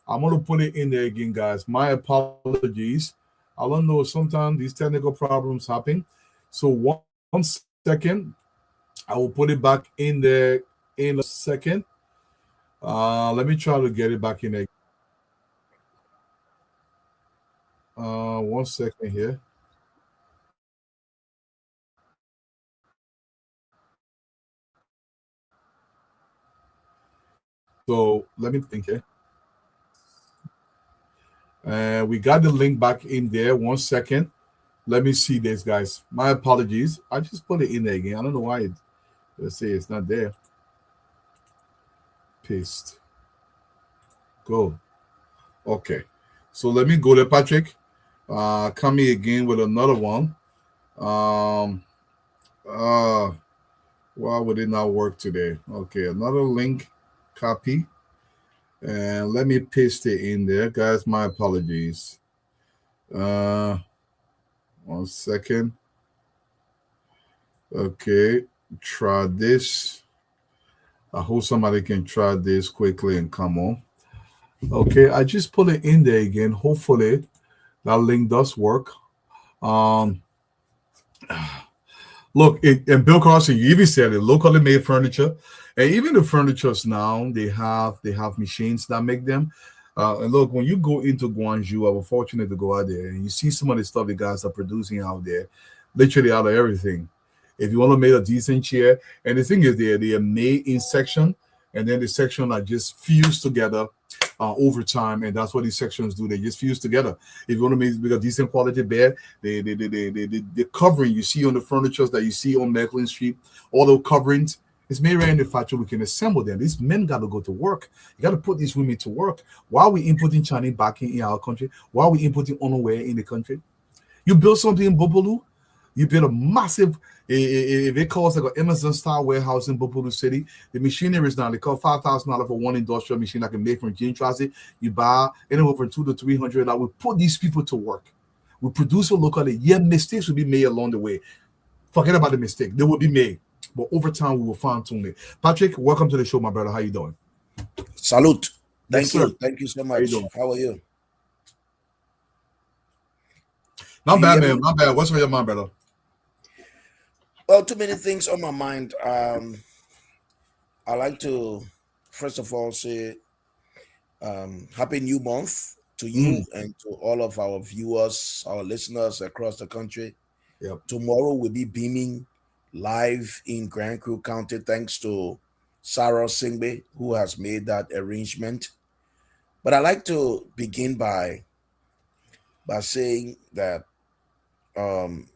I'm gonna put it in there again, guys. My apologies. I don't know. Sometimes these technical problems happen. So 1 second, I will put it back in there in a second. Let me try to get it back in there. 1 second here. So let me think here. We got the link back in there. 1 second. Let me see this, guys. My apologies. I just put it in there again. I don't know why let's say it's not there. Paste. Go. Okay. So let me go there, Patrick. Coming again with another one. Um uh why would it not work today? Okay, another link copy. And let me paste it in there. Guys, my apologies. Uh 1 second. Okay, try this. I hope somebody can try this quickly and come on. Okay, I just put it in there again. Hopefully that link does work. Um, Look, and Bill Carson, you even said it, locally made furniture, and even the furnitures now they have machines that make them. And look, when you go into Guangzhou, I was fortunate to go out there, and you see some of the stuff the guys are producing out there, literally out of everything. If you want to make a decent chair, and the thing is, they are made in section, and then the section are just fused together over time, and that's what these sections do. They just fuse together. If you want to make a decent quality bed, the covering you see on the furniture that you see on Mecklin Street, all the coverings, it's made right in the factory. We can assemble them. These men got to go to work. You got to put these women to work. Why are we importing Chinese back in our country? Why are we importing underwear in the country? You build something in Bopolu, you build a massive, if it calls like an Amazon style warehouse in Bopolu City, the machinery is now, they call $5,000 for one industrial machine that can make from Gene Transit. You buy anywhere from 200 to 300. We put these people to work. We produce it locally. Yeah, mistakes will be made along the way. Forget about the mistake. They will be made. But over time, we will fine tune it. Patrick, welcome to the show, my brother. How you doing? Salute. Yes, Thank you. sir. Thank you so How you much. doing? How are you? Not Can you bad, hear man. me? Not bad. What's on your mind, brother? Well, too many things on my mind. I like to first of all say happy new month to Mm, you and to all of our viewers, our listeners across the country. yep. Tomorrow we'll be beaming live in Grand Crew County thanks to Sarah Singbe, who has made that arrangement. But I like to begin by saying that um,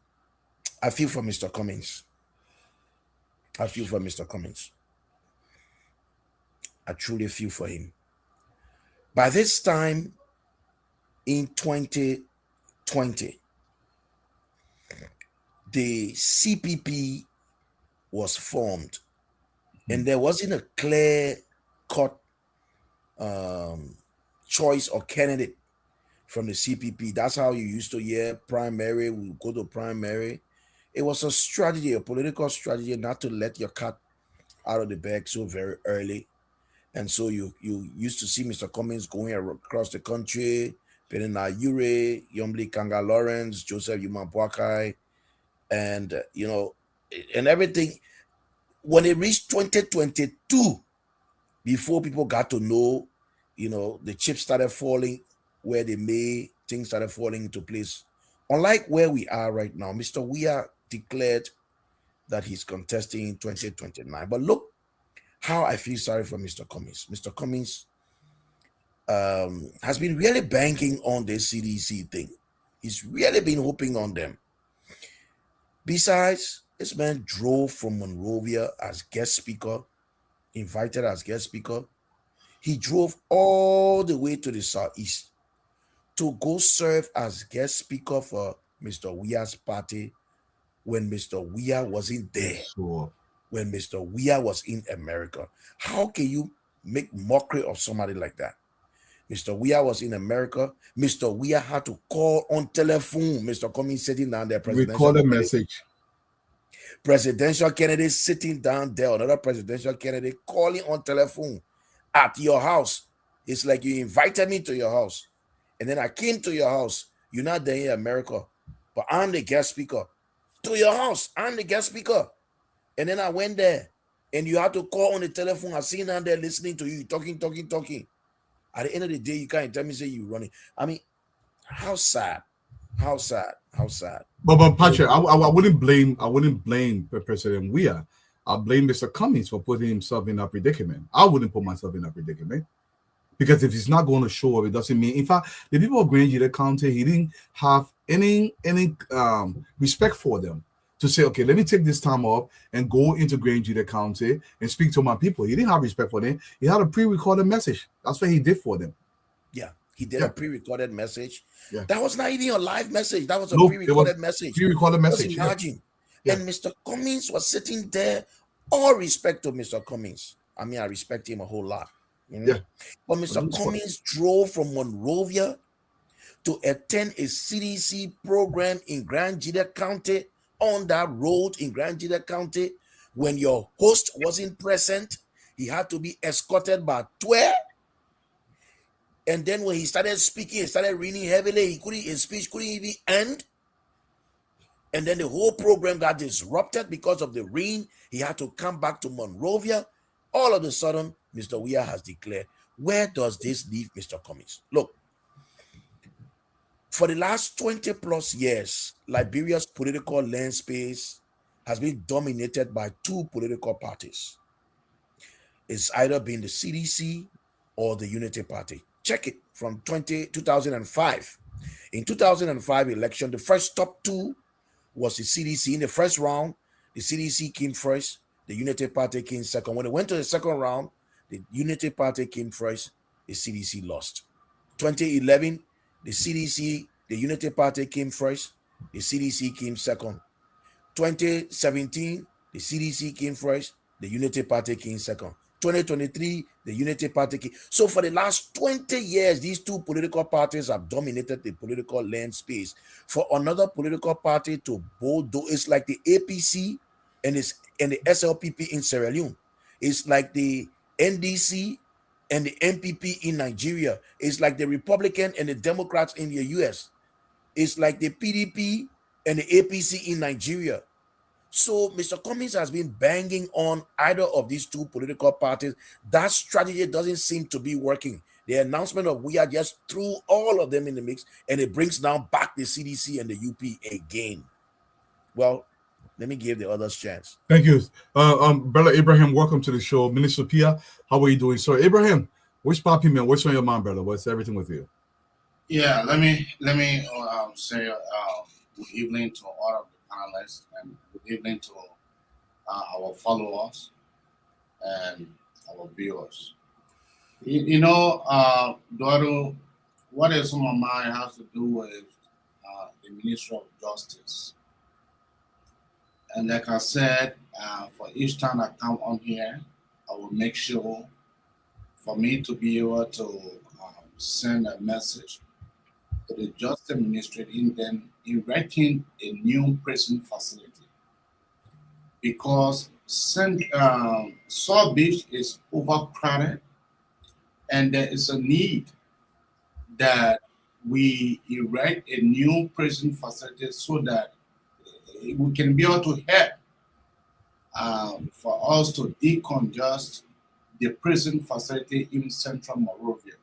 I feel for Mr. Cummings. I feel for Mr. Cummings. I truly feel for him. By this time in 2020, the CPP was formed, and there wasn't a clear cut um, choice or candidate from the CPP. That's how you used to hear primary, we go to primary. It was a strategy, a political strategy, not to let your cat out of the bag so very early. And so you used to see Mr. Cummings going across the country, Penina Ure, Yombli Kanga Lawrence, Joseph Yuma Boakai, and and everything. When it reached 2022, before people got to know, the chips started falling where they may, things started falling into place. Unlike where we are right now, Mr. Weah declared that he's contesting in 2029. But look how I feel sorry for Mr. Cummings. Mr. Cummings has been really banking on the CDC thing. He's really been hoping on them. Besides, this man drove from Monrovia as guest speaker, invited as guest speaker. He drove all the way to the southeast to go serve as guest speaker for Mr. Weah's party when Mr. Weah wasn't there, Sure. when Mr. Weah was in America. How can you make mockery of somebody like that? Mr. Weah was in America. Mr. Weah had to call on telephone. Mr. Cummings sitting down there, presidential Record a candidate. message. Presidential candidate sitting down there, another presidential candidate calling on telephone at your house. It's like you invited me to your house, and then I came to your house. You're not there in America, but I'm the guest speaker. To your house, I'm the guest speaker. And then I went there, and you had to call on the telephone. I seen down there listening to you, talking. At the end of the day, you can't tell me say you running. I mean, how sad. But Patrick, I wouldn't blame President Weah. I blame Mr. Cummings for putting himself in that predicament. I wouldn't put myself in that predicament. Because if he's not going to show up, it doesn't mean. In fact, the people of Grand Judah County, he didn't have any respect for them to say, okay, let me take this time off and go into Grand Judah County and speak to my people. He didn't have respect for them. He had a pre-recorded message. That's what he did for them. Yeah, he did a pre-recorded message. Yeah. That was not even a live message. That was a pre-recorded message. Pre-recorded message. Imagine. Yeah. And Mr. Cummings was sitting there. All respect to Mr. Cummings. I mean, I respect him a whole lot. Yeah. But Mr. Cummings drove from Monrovia to attend a CDC program in Grand Judah County, on that road in Grand Judah County. When your host wasn't present, he had to be escorted by 12. And then when he started speaking, he started reading heavily. His speech couldn't even end. And then the whole program got disrupted because of the rain. He had to come back to Monrovia. All of a sudden, Mr. Weah has declared. Where does this leave Mr. Cummings? Look, for the last 20 plus years, Liberia's political landscape has been dominated by two political parties. It's either been the CDC or the Unity Party. Check it from 2005. In 2005 election, the first top two was the CDC. In the first round, the CDC came first, the Unity Party came second. When they went to the second round, the Unity Party came first, the CDC lost. 2011, the CDC, the Unity Party came first, the CDC came second. 2017, the CDC came first, the Unity Party came second. 2023, the Unity Party came. So for the last 20 years, these two political parties have dominated the political land space. For another political party to bold, it's like the APC and the SLPP in Sierra Leone. It's like the NDC and the MPP in Nigeria. It's like the Republican and the Democrats in the US. It's like the PDP and the APC in Nigeria. So Mr. Cummings has been banging on either of these two political parties. That strategy doesn't seem to be working. The announcement of Weah just threw all of them in the mix, and it brings down back the CDC and the UP again. Well, let me give the others a chance. Thank you. Brother Abraham, welcome to the show. Minister Pia, how are you doing? So Abraham, which poppy man? What's on your mind, brother? What's everything with you? Yeah, let me say good evening to all of the panelists and good evening to our followers and our viewers. Doro, what is on my mind has to do with the Ministry of Justice. And like I said, for each time I come on here, I will make sure for me to be able to send a message to the Justice Ministry in them erecting a new prison facility. Because Saw Beach is overcrowded and there is a need that we erect a new prison facility so that we can be able to help for us to decongest the prison facility in Central Monrovia.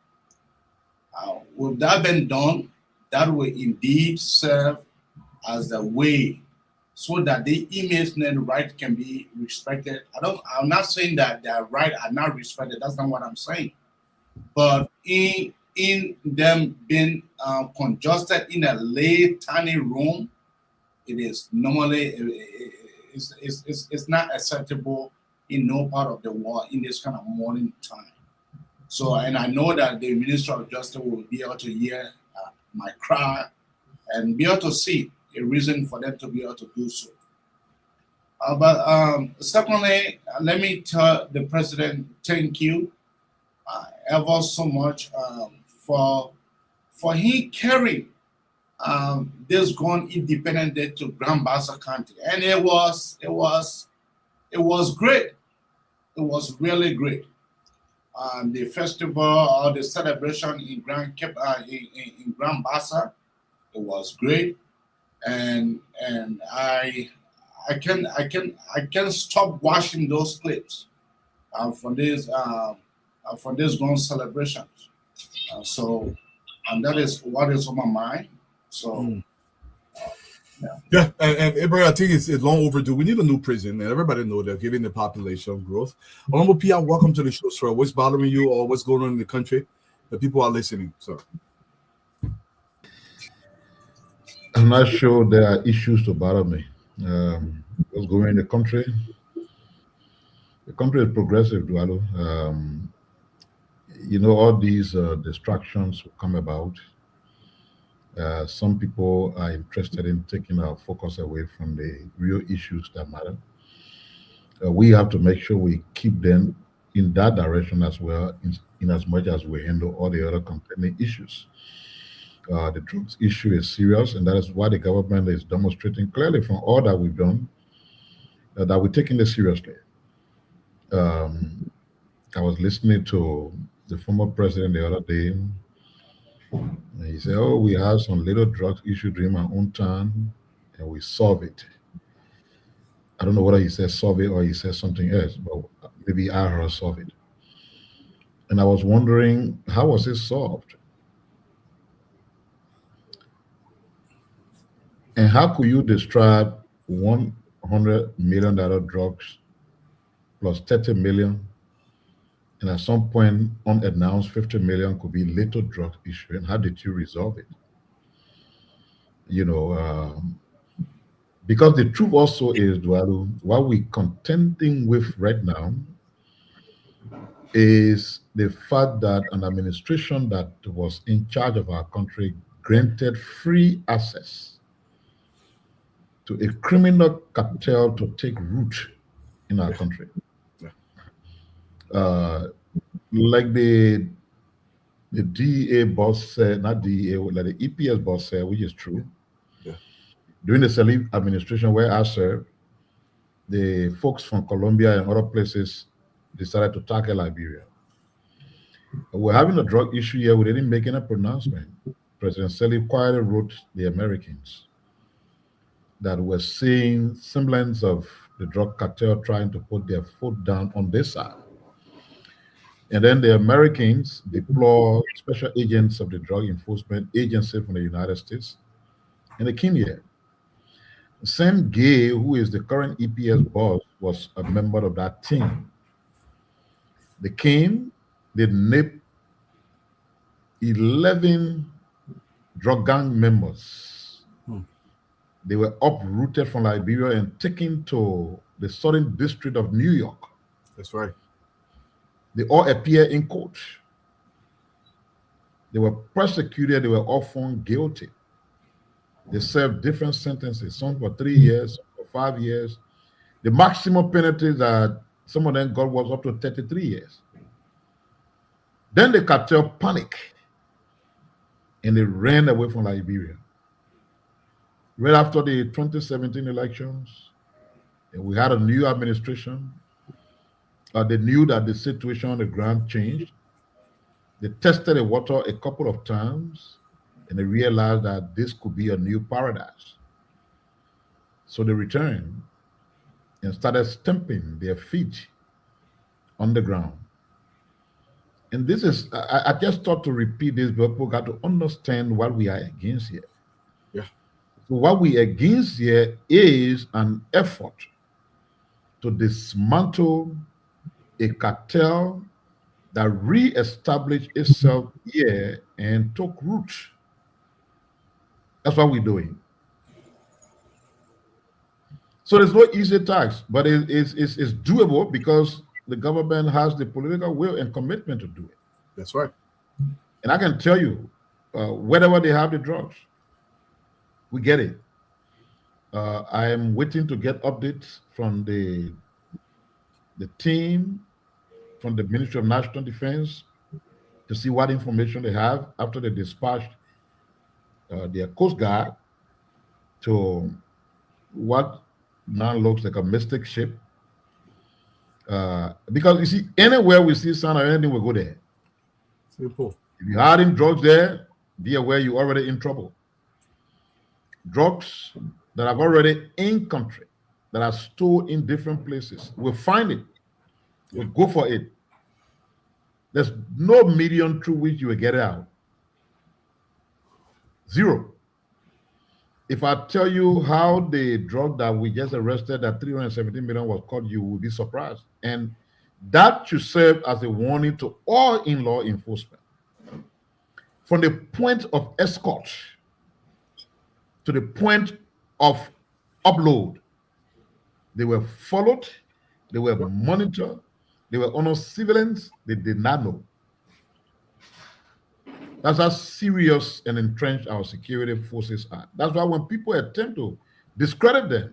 With that been done, that will indeed serve as the way so that the inmates' right can be respected. I'm not saying that their rights are not respected. That's not what I'm saying. But in them being congested in a late, tiny room, it is normally it's not acceptable in no part of the world in this kind of morning time. So, and I know that the Minister of Justice will be able to hear my cry and be able to see a reason for them to be able to do so. But secondly, let me tell the President thank you ever so much for he carrying this gun independent day to Grand Bassa County, and it was great. It was really great. The festival or the celebration in in Grand Bassa, it was great, and I can stop watching those clips from this gun celebrations. So, and that is what is on my mind. So, yeah. Yeah, and Ibrahim, I think it's long overdue. We need a new prison, and everybody know that given the population growth. Honorable Pia, welcome to the show, sir. What's bothering you or what's going on in the country? The people are listening, so. I'm not sure there are issues to bother me. What's going on in the country? The country is progressive, Dualo. All these distractions will come about. Some people are interested in taking our focus away from the real issues that matter. We have to make sure we keep them in that direction as well, in as much as we handle all the other contending issues. The drugs issue is serious, and that is why the government is demonstrating clearly from all that we've done that we're taking this seriously. I was listening to the former president the other day, and he said, "Oh, we had some little drugs issue during my own time, and we solved it." I don't know whether he said solve it or he said something else, but maybe I heard solve it. And I was wondering, how was it solved? And how could you describe $100 million drugs plus 30 million, and at some point unannounced 50 million could be little drug issue? And how did you resolve it? Because the truth also is, Dualu, what we're contending with right now is the fact that an administration that was in charge of our country granted free access to a criminal cartel to take root in our country. Like the DEA boss said, not DEA, like the EPS boss said, which is true. During the Salif administration where I served, the folks from Colombia and other places decided to tackle Liberia. We're having a drug issue here. We didn't make any pronouncement. President Salif quietly wrote the Americans that we're seeing semblance of the drug cartel trying to put their foot down on this side. And then the Americans deploy special agents of the Drug Enforcement Agency from the United States, and they came here. Sam Gay, who is the current EPS boss, was a member of that team. They came, they nipped 11 drug gang members. They were uprooted from Liberia and taken to the southern district of New York. That's right. They all appear in court. They were prosecuted, they were all found guilty. They served different sentences, some for 3 years, some for 5 years. The maximum penalty that some of them got was up to 33 years. Then the cartel panicked and they ran away from Liberia. Right after the 2017 elections, and we had a new administration. They knew that the situation on the ground changed. They tested the water a couple of times and they realized that this could be a new paradise. So they returned and started stamping their feet on the ground. And this is, I just thought to repeat this, but people got to understand what we are against here. Yeah. So what we are against here is an effort to dismantle a cartel that re-established itself here and took root. That's what we're doing. So there's no easy task, but it's doable because the government has the political will and commitment to do it. That's right. And I can tell you, wherever they have the drugs, we get it. I am waiting to get updates from the team from the Ministry of National Defense to see what information they have after they dispatched their Coast Guard to what now looks like a mystic ship. Because you see, anywhere we see sign of anything, we go there. Simple. If you're hiding drugs there, be aware you're already in trouble. Drugs that are already in country, that are stored in different places, we'll find it. We'll go for it. There's no medium through which you will get it out. Zero. If I tell you how the drug that we just arrested at 317 million was caught, you will be surprised. And that should serve as a warning to all in law enforcement. From the point of escort to the point of upload, they were followed, they were monitored, they were under surveillance, they did not know. That's how serious and entrenched our security forces are. That's why when people attempt to discredit them,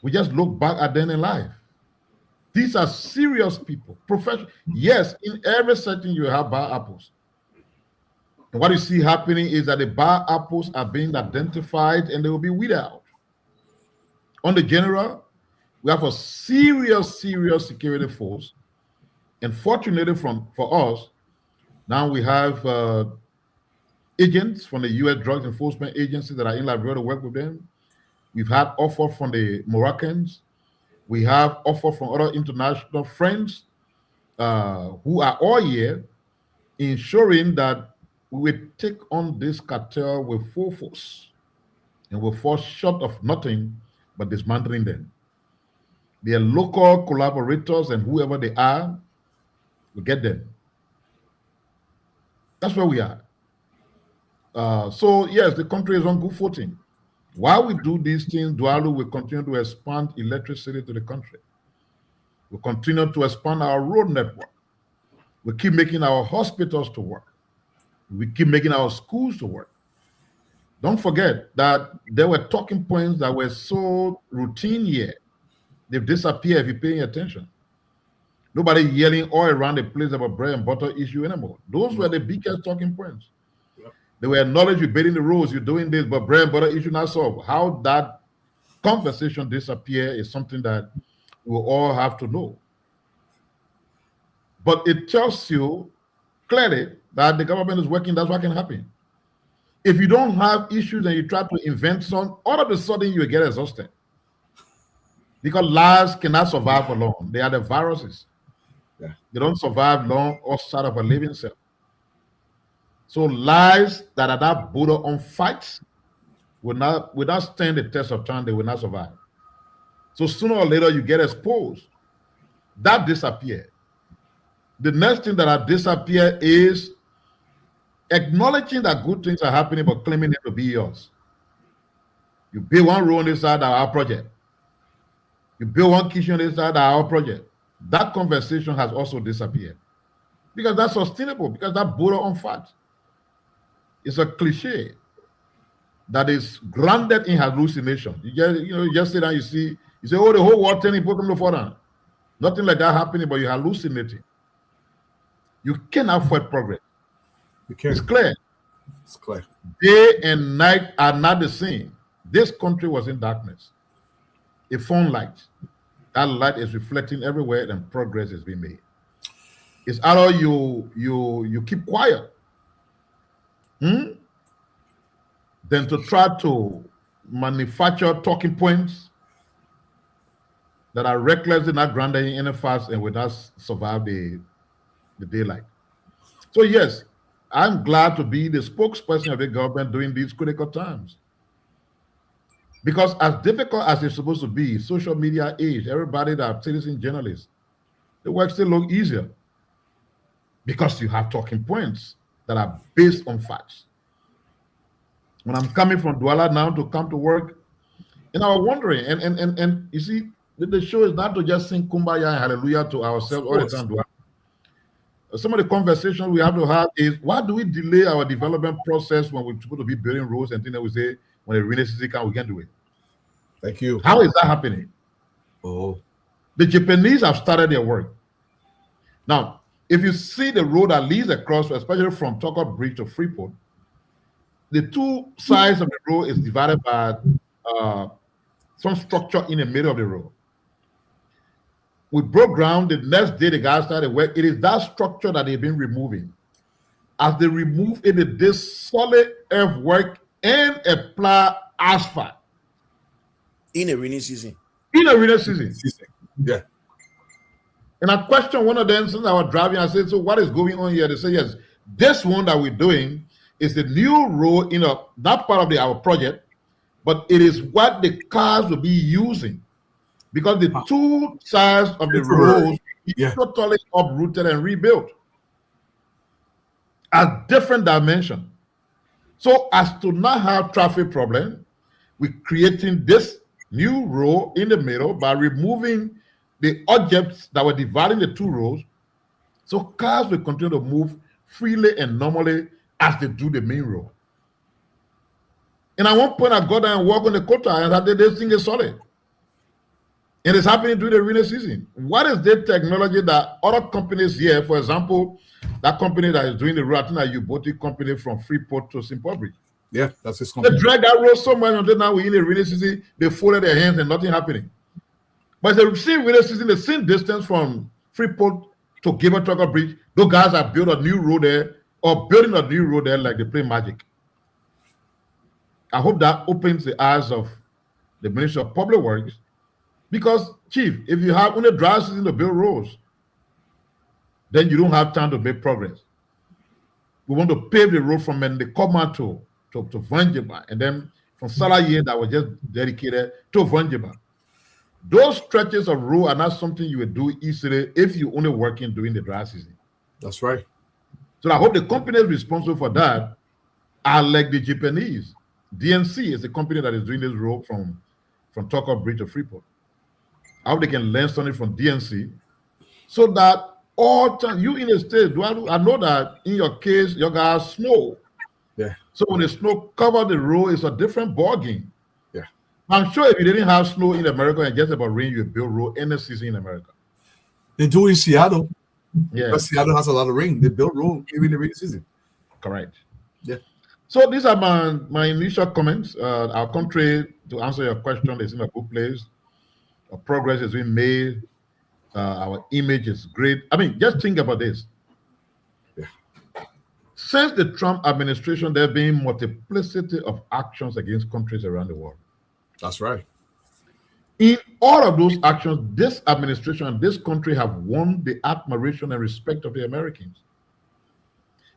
we just look back at them in life. These are serious people, professional. Yes, in every setting you have bad apples. And what you see happening is that the bad apples are being identified and they will be weeded out. On the general, we have a serious security force. And fortunately for us, now we have agents from the U.S. Drug Enforcement Agency that are in Liberia to work with them. We've had offer from the Moroccans. We have offer from other international friends who are all here, ensuring that we will take on this cartel with full force and will fall short of nothing but dismantling them. Their local collaborators and whoever they are, we get them. That's where we are. So yes, the country is on good footing. While we do these things, Dualu will continue to expand electricity to the country. We continue to expand our road network. We keep making our hospitals to work. We keep making our schools to work. Don't forget that there were talking points that were so routine here. They've disappeared if you're paying attention. Nobody yelling all around the place about bread and butter issue anymore. Those were the biggest talking points. They were acknowledged you're baiting the rules, you're doing this, but bread and butter issue not solved. How that conversation disappear is something that we will all have to know. But it tells you clearly that the government is working, that's what can happen. If you don't have issues and you try to invent some, all of a sudden you get exhausted. Because lies cannot survive for long. They are the viruses. Yeah. They don't survive long outside of a living cell. So lies that are not border on fights will not stand the test of time. They will not survive. So sooner or later you get exposed. That disappeared. The next thing that has disappeared is acknowledging that good things are happening but claiming it to be yours. You build one road on this side of our project. You build one kitchen on this side of our project. That conversation has also disappeared. Because that's sustainable, because that border on fact. It's a cliche that is grounded in hallucination. You just sit down, you say, oh, the whole world turning people no further. Nothing like that happening, but you're hallucinating. You cannot avoid progress. You can't. It's clear. It's clear. Day and night are not the same. This country was in darkness. A phone light. That light is reflecting everywhere and progress is being made. It's either you keep quiet than to try to manufacture talking points that are recklessly not grounded in any facts and will not survive the daylight. So yes, I'm glad to be the spokesperson of the government during these critical times. Because as difficult as it's supposed to be, social media age, everybody that are citizen journalists, the work still look easier. Because you have talking points that are based on facts. When I'm coming from Douala now to come to work, and I was wondering, and you see, the show is not to just sing Kumbaya and Hallelujah to ourselves all the time. Some of the conversations we have to have is, why do we delay our development process when we're supposed to be building roads and things that we say, when the rainy season comes, we can do it? Thank you. How is that happening? Oh. The Japanese have started their work. Now, if you see the road that leads across, especially from Toko Bridge to Freeport, the two sides of the road is divided by some structure in the middle of the road. We broke ground. The next day, the guys started work. It is that structure that they've been removing. As they remove it, is this solid earthwork and apply asphalt in a rainy season. In a rainy season. Yeah. And I questioned one of them since I was driving. I said, so what is going on here? They said, yes, this one that we're doing is the new road in that part of our project, but it is what the cars will be using because the two sides of the roads is totally uprooted and rebuilt at different dimensions. So as to not have traffic problem, we're creating this new road in the middle by removing the objects that were dividing the two roads, so cars will continue to move freely and normally as they do the main road. And at one point, I got down and walked on the quota and I said, this thing is solid. And it's happening during the rainy season. What is the technology that other companies here, for example, that company that is doing the road, I think that you bought the company from Freeport to Simple Bridge. Yeah, that's his company. They drag that road so much until now we're in the rainy season, they folded their hands and nothing happening. But the same rainy season, the same distance from Freeport to Gilbert Tucker Bridge, those guys have built a new road there or building a new road there like they play magic. I hope that opens the eyes of the Ministry of Public Works because, Chief, if you have only dry season to build roads, then you don't have time to make progress. We want to pave the road from Mendekoma to Vanjima, and then from Salaye that was just dedicated to Vanjima. Those stretches of road are not something you would do easily if you only working during the dry season. That's right. So I hope the companies responsible for that are like the Japanese. DNC is the company that is doing this road from Tucker Bridge to Freeport. I hope they can learn something from DNC so that all time you in the state, I know that in your case, your guys snow. Yeah. So when the snow cover the road, it's a different ball game. Yeah. I'm sure if you didn't have snow in America and just about rain, you would build road any season in America. They do in Seattle. Yeah. Because Seattle has a lot of rain. They build road even in the rainy season. Correct. Yeah. So these are my initial comments. Our country, to answer your question, is in a good place. Our progress has been made. Our image is great. I mean, just think about this. Yeah. Since the Trump administration, there have been multiplicity of actions against countries around the world. That's right. In all of those actions, this administration and this country have won the admiration and respect of the Americans.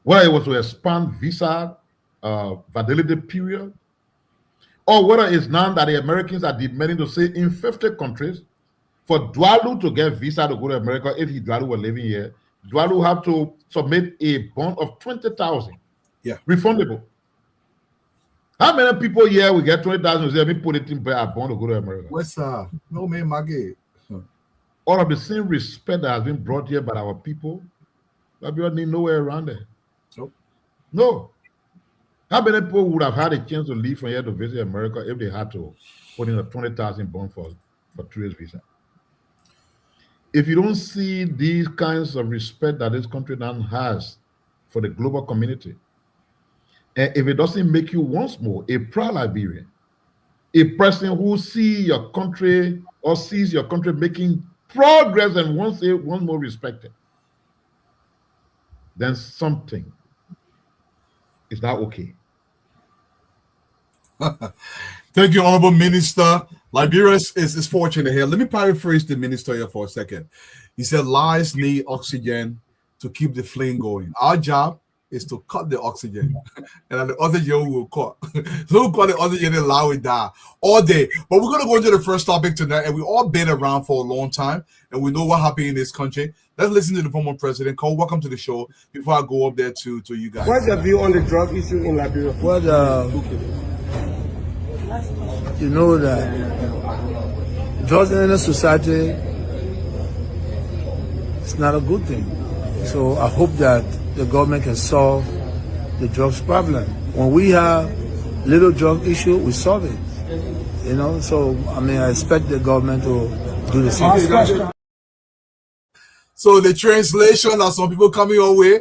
Whether it was to expand visa validity period, or whether it's now that the Americans are demanding to say in 50 countries, for Dwalu to get visa to go to America, if Dwalu were living here, Dwalu have to submit a bond of 20,000. Yeah. Refundable. How many people here will get 20,000? Let me put it in a bond to go to America. What's no man, Maggie. All of the same respect that has been brought here by our people, that people need nowhere around there. Nope. No. How many people would have had a chance to leave from here to visit America if they had to put in a 20,000 bond for tourist visa? If you don't see these kinds of respect that this country now has for the global community, and if it doesn't make you once more a proud Liberian, a person who sees your country or sees your country making progress and wants more respected, then something is not okay. Thank you, Honorable Minister. Liberia is fortunate here. Let me paraphrase the minister here for a second. He said, lives need oxygen to keep the flame going. Our job is to cut the oxygen, and the oxygen will cut. So we'll cut the oxygen and allow it die all day. But we're going to go into the first topic tonight, and we've all been around for a long time, and we know what happened in this country. Let's listen to the former president. Cole, welcome to the show. Before I go up there to you guys. What's your view on the drug issue in Liberia? Well, you know that drugs in a society is not a good thing. So I hope that the government can solve the drugs problem. When we have little drug issue, we solve it. You know, so I mean, I expect the government to do the same. So the translation, are some people coming your way?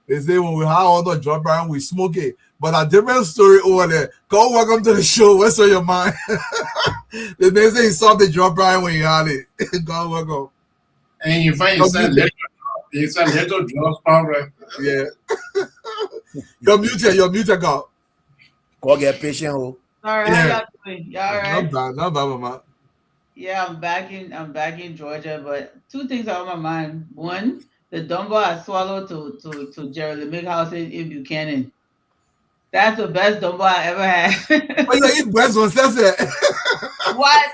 They say when we have all the drug brand, we smoke it. But a different story over there. Go welcome to the show. What's on your mind? They say you saw the drug brand when you had it. Go welcome. And you find it's a little drugs powder. Yeah. You're muted, God. Go get patient. All right, Yeah. how y'all doing? Y'all all right? Not bad, mama. Yeah, I'm back in Georgia, but two things are on my mind. One, the dumbo I swallowed to Jerry Lemick House in Buchanan. That's the best dumbo I ever had. Oh, you eat breast one says it. What?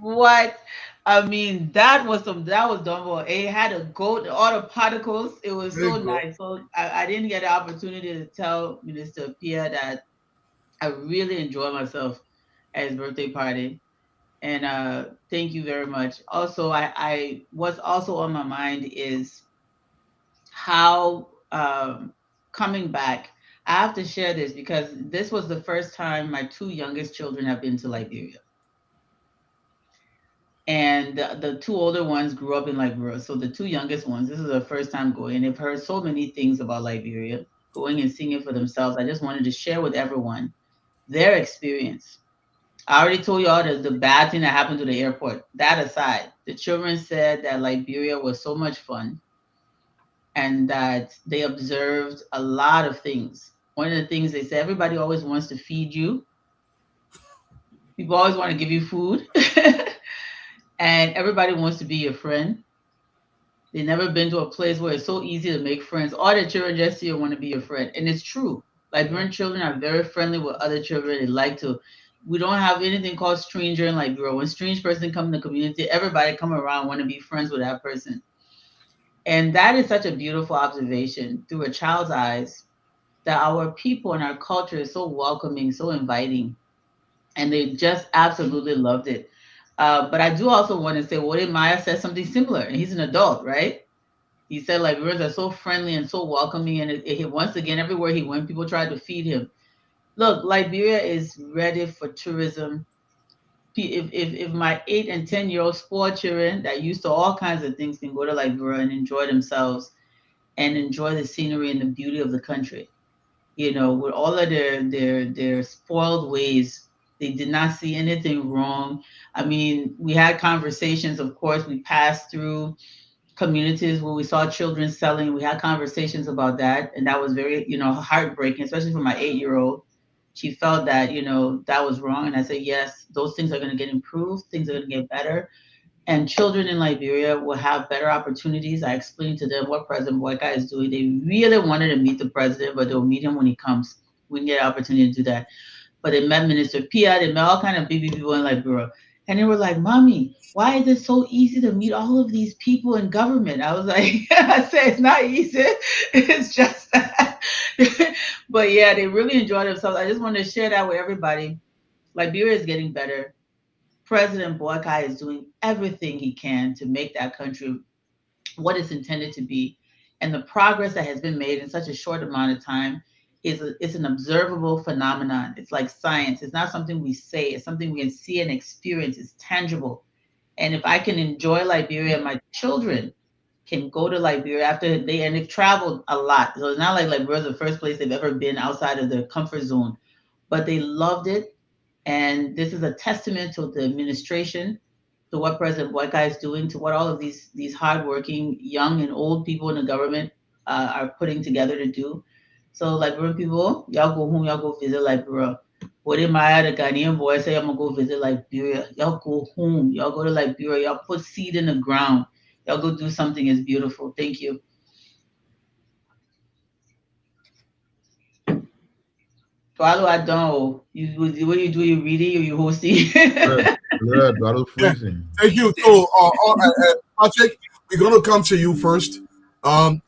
What? I mean, that was dumbo. It had a goat, all the particles. It was so nice. So I didn't get the opportunity to tell Minister Pierre that I really enjoyed myself at his birthday party. And thank you very much. Also, I what's also on my mind is how coming back. I have to share this because this was the first time my two youngest children have been to Liberia. And the two older ones grew up in Liberia. So the two youngest ones, this is their first time going. And they've heard so many things about Liberia, going and seeing it for themselves. I just wanted to share with everyone their experience. I already told you all the bad thing that happened to the airport. That aside, the children said that Liberia was so much fun and that they observed a lot of things. One of the things they said, everybody always wants to feed you. People always want to give you food. And everybody wants to be your friend. They've never been to a place where it's so easy to make friends. All the children just here want to be your friend. And it's true. Liberian children are very friendly with other children. They like to. We don't have anything called stranger in Liberia. When a strange person comes in the community, everybody come around, want to be friends with that person. And that is such a beautiful observation through a child's eyes, that our people and our culture is so welcoming, so inviting. And they just absolutely loved it. But I do also want to say, Wode Maya said something similar, and he's an adult, right? He said Liberians are so friendly and so welcoming, and once again, everywhere he went, people tried to feed him. Look, Liberia is ready for tourism. If my 8 and 10-year-old sport children that used to all kinds of things can go to Liberia and enjoy themselves and enjoy the scenery and the beauty of the country, with all of their spoiled ways, they did not see anything wrong. I mean, we had conversations, of course, we passed through communities where we saw children selling. We had conversations about that. And that was very, heartbreaking, especially for my 8-year-old. She felt that, that was wrong. And I said, yes, those things are going to get improved. Things are going to get better. And children in Liberia will have better opportunities. I explained to them what President Boyka is doing. They really wanted to meet the president, but they'll meet him when he comes. We can get an opportunity to do that. But they met Minister Pia, they met all kind of big people in Liberia. And they were like, Mommy, why is it so easy to meet all of these people in government? I was like, I said, it's not easy. It's just that. But yeah, they really enjoyed themselves. I just wanted to share that with everybody. Liberia is getting better. President Boyka is doing everything he can to make that country what it's intended to be. And the progress that has been made in such a short amount of time it's an observable phenomenon. It's like science. It's not something we say. It's something we can see and experience. It's tangible. And if I can enjoy Liberia, my children can go to Liberia and they've traveled a lot. So it's not like Liberia is the first place they've ever been outside of their comfort zone, but they loved it. And this is a testament to the administration, to what President Boyka is doing, to what all of these hardworking young and old people in the government are putting together to do. So Liberian people, y'all go home, y'all go visit Liberia. Wode Maya, the Ghanaian boy, say I'm gonna go visit Liberia. Y'all go home, y'all go to Liberia, y'all put seed in the ground. Y'all go do something as beautiful. Thank you. Follow I don't. What you do? You reading or you hosting? Yeah, that was freezing. Thank you. So, Patrick, we're gonna come to you first. And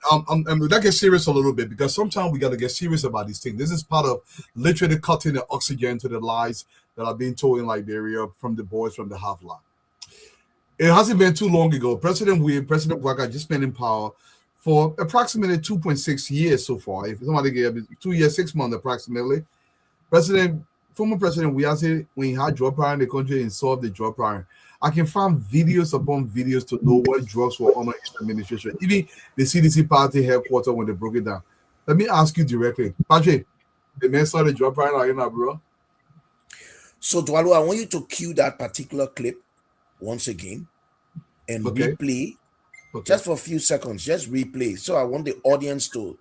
we gotta get serious a little bit because sometimes we gotta get serious about these things. This is part of literally cutting the oxygen to the lies that are being told in Liberia from the boys from the half line. It hasn't been too long ago. President Boyka just been in power for approximately 2.6 years so far. If somebody gave 2 years, 6 months approximately. Former President Wiase, when he had drug problem in the country and solved the drug problem, I can find videos upon videos to know what drugs were under each administration. Even the CDC party headquarters when they broke it down. Let me ask you directly, Patrick, the man saw the drug right now, you know, bro. So, Dwalu, I want you to cue that particular clip once again and replay just for a few seconds. Just replay. So I want the audience to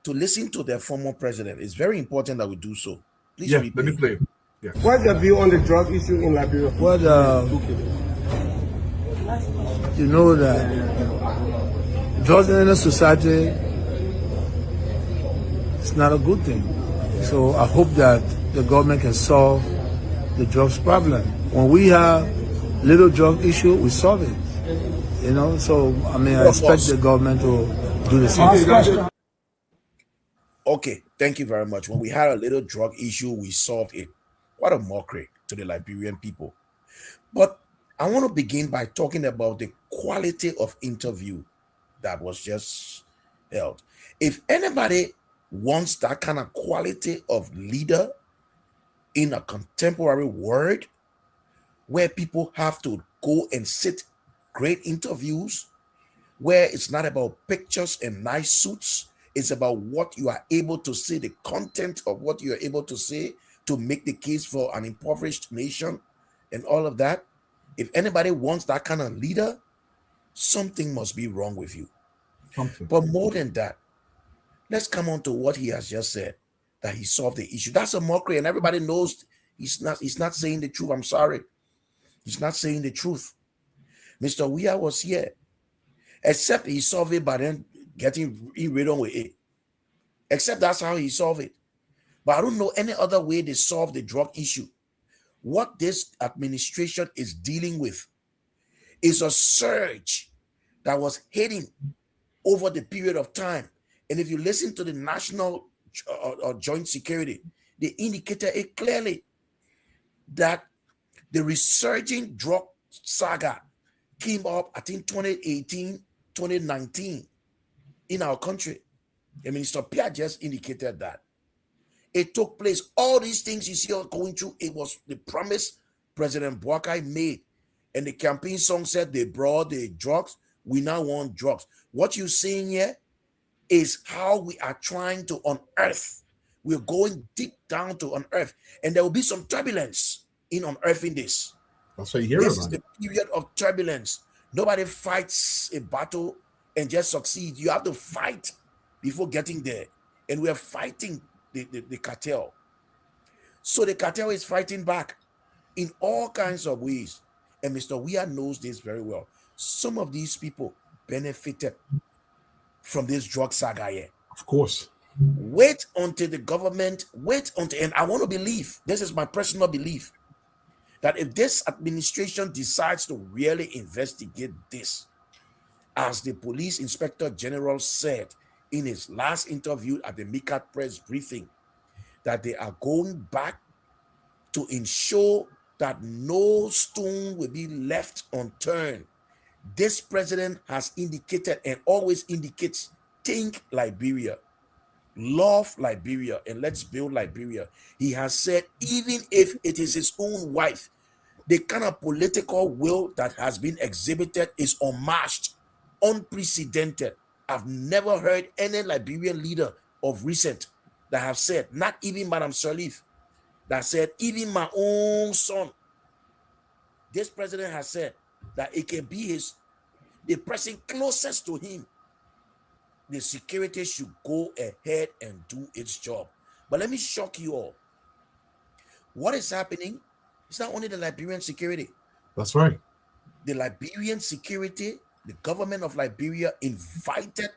listen to their former president. It's very important that we do so. Please replay. Let me play. Yeah. What's your view on the drug issue in Liberia? Well, you know that drugs in a society is not a good thing. So I hope that the government can solve the drugs problem. When we have little drug issue, we solve it. You know, so I mean, I expect the government to do the same. Okay, thank you very much. When we had a little drug issue, we solved it. What a mockery to the Liberian people. But I want to begin by talking about the quality of interview that was just held. If anybody wants that kind of quality of leader in a contemporary world where people have to go and sit great interviews, where it's not about pictures and nice suits, it's about what you are able to say, the content of what you are able to say to make the case for an impoverished nation and all of that. If anybody wants that kind of leader, something must be wrong with you. But more than that, let's come on to what he has just said, that he solved the issue. That's a mockery, and everybody knows he's not saying the truth. I'm sorry. He's not saying the truth. Mr. Weah was here, except he solved it by then getting rid on with it. Except that's how he solved it. But I don't know any other way they solve the drug issue. What this administration is dealing with is a surge that was hitting over the period of time. And if you listen to the National Joint Security, they indicated it clearly that the resurging drug saga came up, I think, 2018, 2019 in our country. And Minister Pierre just indicated that. It took place. All these things you see going through, it was the promise President Boakai made. And the campaign song said they brought the drugs. We now want drugs. What you're seeing here is how we are trying to unearth. We're going deep down to unearth. And there will be some turbulence in unearthing this. That's what you hear about. This is the period of turbulence. Nobody fights a battle and just succeed. You have to fight before getting there. And we are fighting the cartel. So the cartel is fighting back in all kinds of ways. And Mr. Weah knows this very well. Some of these people benefited from this drug saga here. Of course. Wait until the government, and I want to believe, this is my personal belief, that if this administration decides to really investigate this, as the police inspector general said in his last interview at the MICAT press briefing, that they are going back to ensure that no stone will be left unturned. This president has indicated and always indicates, think Liberia, love Liberia, and let's build Liberia. He has said, even if it is his own wife, the kind of political will that has been exhibited is unmatched, unprecedented. I've never heard any Liberian leader of recent that have said, not even Madam Sirleaf, that said, even my own son. This president has said that it can be the person closest to him. The security should go ahead and do its job. But let me shock you all. What is happening? It's not only the Liberian security. That's right. The Liberian security, the government of Liberia invited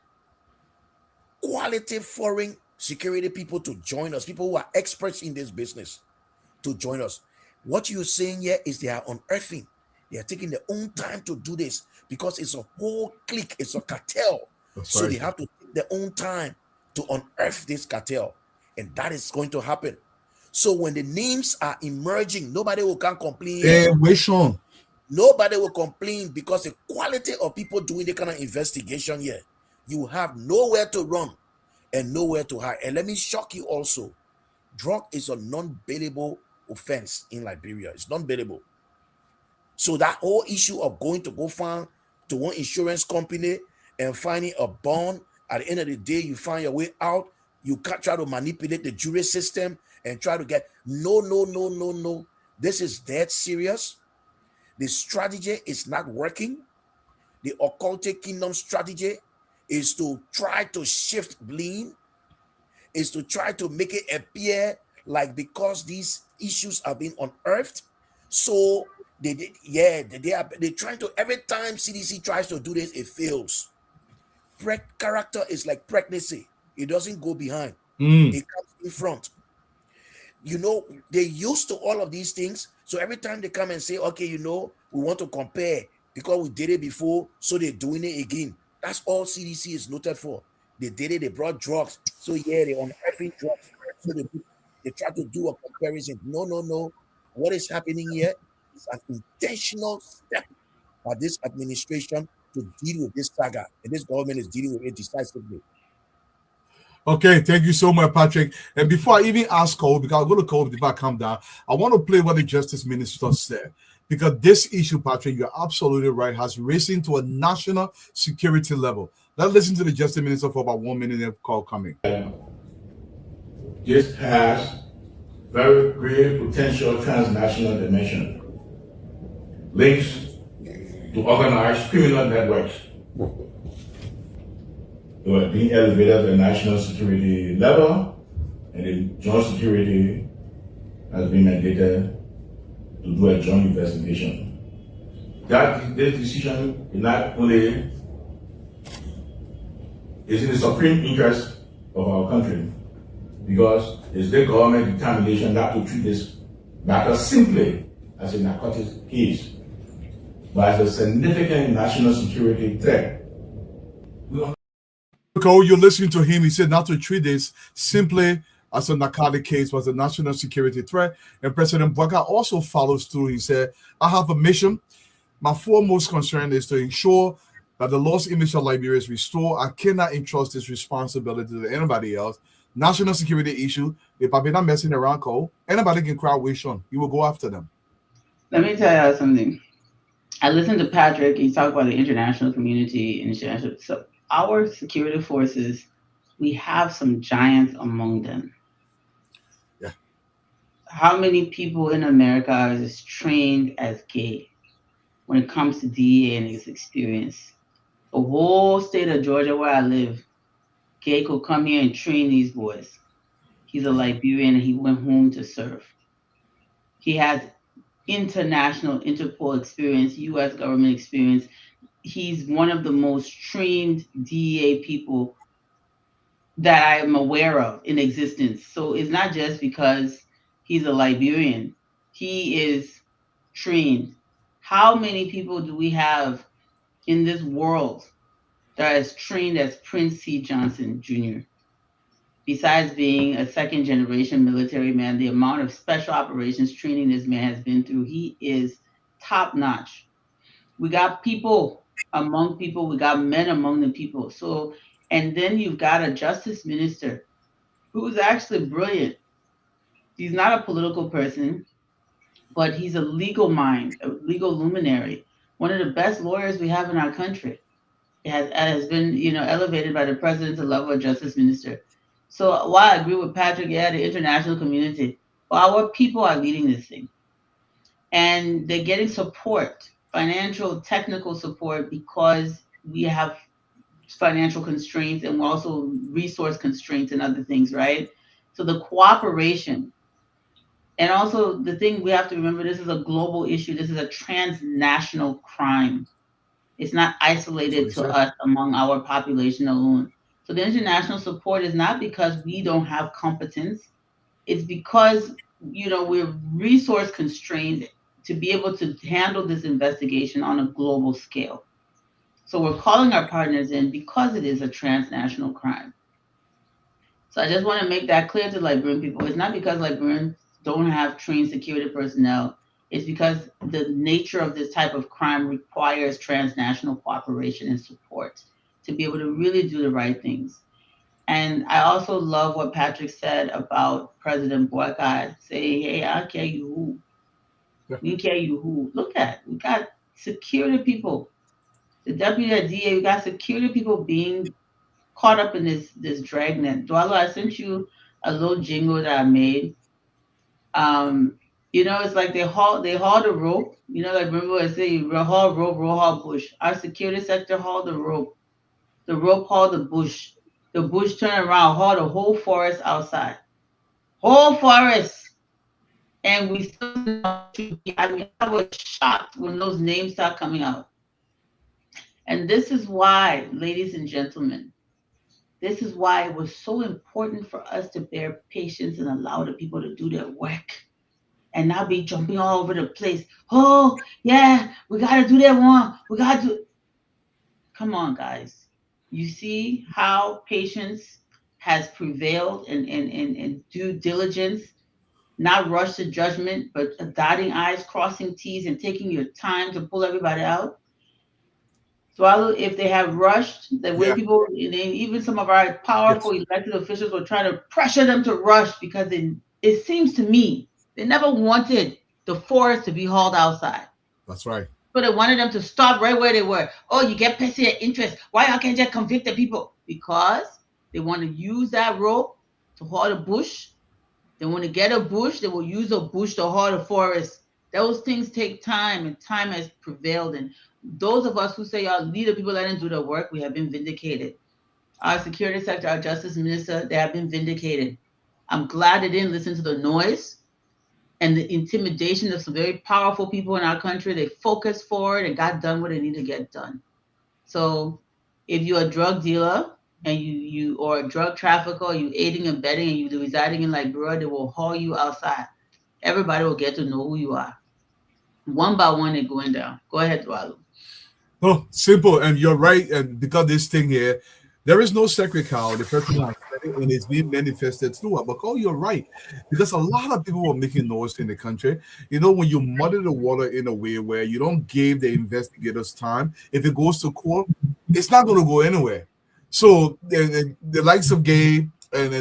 quality foreign security people to join us, people who are experts in this business to join us. What you're saying here is they are unearthing. They are taking their own time to do this because it's a whole clique, it's a cartel. That's so right. They have to take their own time to unearth this cartel. And that is going to happen. So when the names are emerging, nobody will come complain. Hey, wait on. Nobody will complain because the quality of people doing the kind of investigation here, you have nowhere to run and nowhere to hide. And let me shock you also. Drug is a non-bailable offense in Liberia. It's non-bailable. So that whole issue of going to go find to one insurance company and finding a bond, at the end of the day, you find your way out. You can't try to manipulate the jury system and try to get no, no, no, no, no. This is dead serious. The strategy is not working. The occultic kingdom strategy is to try to shift blame, is to try to make it appear like because these issues are being unearthed, so they're trying to, every time CDC tries to do this, it fails. Character is like pregnancy. It doesn't go behind. Mm. It comes in front. They're used to all of these things. So every time they come and say, okay, we want to compare because we did it before, so they're doing it again. That's all CDC is noted for. They did it, they brought drugs. So yeah, they're unearthing drugs. So they try to do a comparison. No, no, no. What is happening here is an intentional step by this administration to deal with this saga. And this government is dealing with it decisively. Okay, thank you so much, Patrick. And before I even ask Cole, because I'll go to Cole before I come down, I want to play what the Justice Minister said. Because this issue, Patrick, you're absolutely right, has risen to a national security level. Let's listen to the Justice Minister for about 1 minute and call coming. This has very great potential transnational dimension. Links to organized criminal networks. They were being elevated at the national security level, and the joint security has been mandated to do a joint investigation. This decision is not only is in the supreme interest of our country, because it's the government determination not to treat this matter simply as a narcotics case, but as a significant national security threat. Cole, you're listening to him. He said not to treat this simply as a narcotic case, but as a national security threat. And President Bwaka also follows through. He said, I have a mission. My foremost concern is to ensure that the lost image of Liberia is restored. I cannot entrust this responsibility to anybody else. National security issue. If I've been not messing around, Cole, anybody can crowd wish on. You will go after them. Let me tell you something. I listened to Patrick. He talked about the international community. So our security forces, we have some giants among them. Yeah. How many people in America are as trained as gay when it comes to DEA and his experience? The whole state of Georgia where I live, Gay could come here and train these boys. He's a Liberian and he went home to serve. He has international Interpol experience, US government experience. He's one of the most trained DEA people that I am aware of in existence. So it's not just because he's a Liberian. He is trained. How many people do we have in this world that are as trained as Prince C. Johnson Jr.? Besides being a second generation military man, the amount of special operations training this man has been through, he is top notch. We got people among people, we got men among the people. So, and then you've got a justice minister who's actually brilliant. He's not a political person, but he's a legal mind, a legal luminary, one of the best lawyers we have in our country. It has been, elevated by the president to the level of justice minister. So while I agree with Patrick, yeah, the international community, well, our people are leading this thing. And they're getting support, financial, technical support, because we have financial constraints and also resource constraints and other things, right? So the cooperation. And also the thing we have to remember, this is a global issue. This is a transnational crime. It's not isolated to us among our population alone. So the international support is not because we don't have competence. It's because, we're resource constrained to be able to handle this investigation on a global scale. So we're calling our partners in because it is a transnational crime. So I just want to make that clear to Liberian people. It's not because Liberians don't have trained security personnel. It's because the nature of this type of crime requires transnational cooperation and support to be able to really do the right things. And I also love what Patrick said about President Boycott saying, hey, I'll kill you who. Yeah. We care you who. Look at, we got security people. The deputy at DA, we got security people being caught up in this dragnet. Dwalo, I sent you a little jingle that I made. It's like they haul the rope. Like remember I say haul rope, haul bush. Our security sector hauled the rope. The rope hauled the bush. The bush turned around, hauled the whole forest outside. Whole forest. And we still I was shocked when those names start coming out. And this is why, ladies and gentlemen, this is why it was so important for us to bear patience and allow the people to do their work and not be jumping all over the place. Oh, yeah, we got to do that one. We got to. Come on, guys. You see how patience has prevailed and due diligence, not rush to judgment, but dotting I's, crossing T's, and taking your time to pull everybody out. So if they have rushed, the way people, even some of our powerful elected officials were trying to pressure them to rush because it seems to me they never wanted the forest to be hauled outside. That's right. So they wanted them to stop right where they were. Oh, you get pissy at interest. Why y'all can't just convict the people? Because they want to use that rope to haul the bush. They want to get a bush. They will use a bush to haul the forest. Those things take time, and time has prevailed. And those of us who say y'all lead the people that didn't do the work, we have been vindicated. Our security sector, our justice minister, they have been vindicated. I'm glad they didn't listen to the noise and the intimidation of some very powerful people in our country. They focused forward and got done what they need to get done. So if you're a drug dealer and you or a drug trafficker, you aiding and abetting, and you residing in Liberia, they will haul you outside. Everybody will get to know who you are. One by one, they're going down. Go ahead, Dwalo. Oh, simple. And you're right. And because this thing here, there is no sacred cow. The person has said it and it's being manifested through it. But you're right. Because a lot of people were making noise in the country. When you muddy the water in a way where you don't give the investigators time, if it goes to court, it's not going to go anywhere. So the likes of Gabe and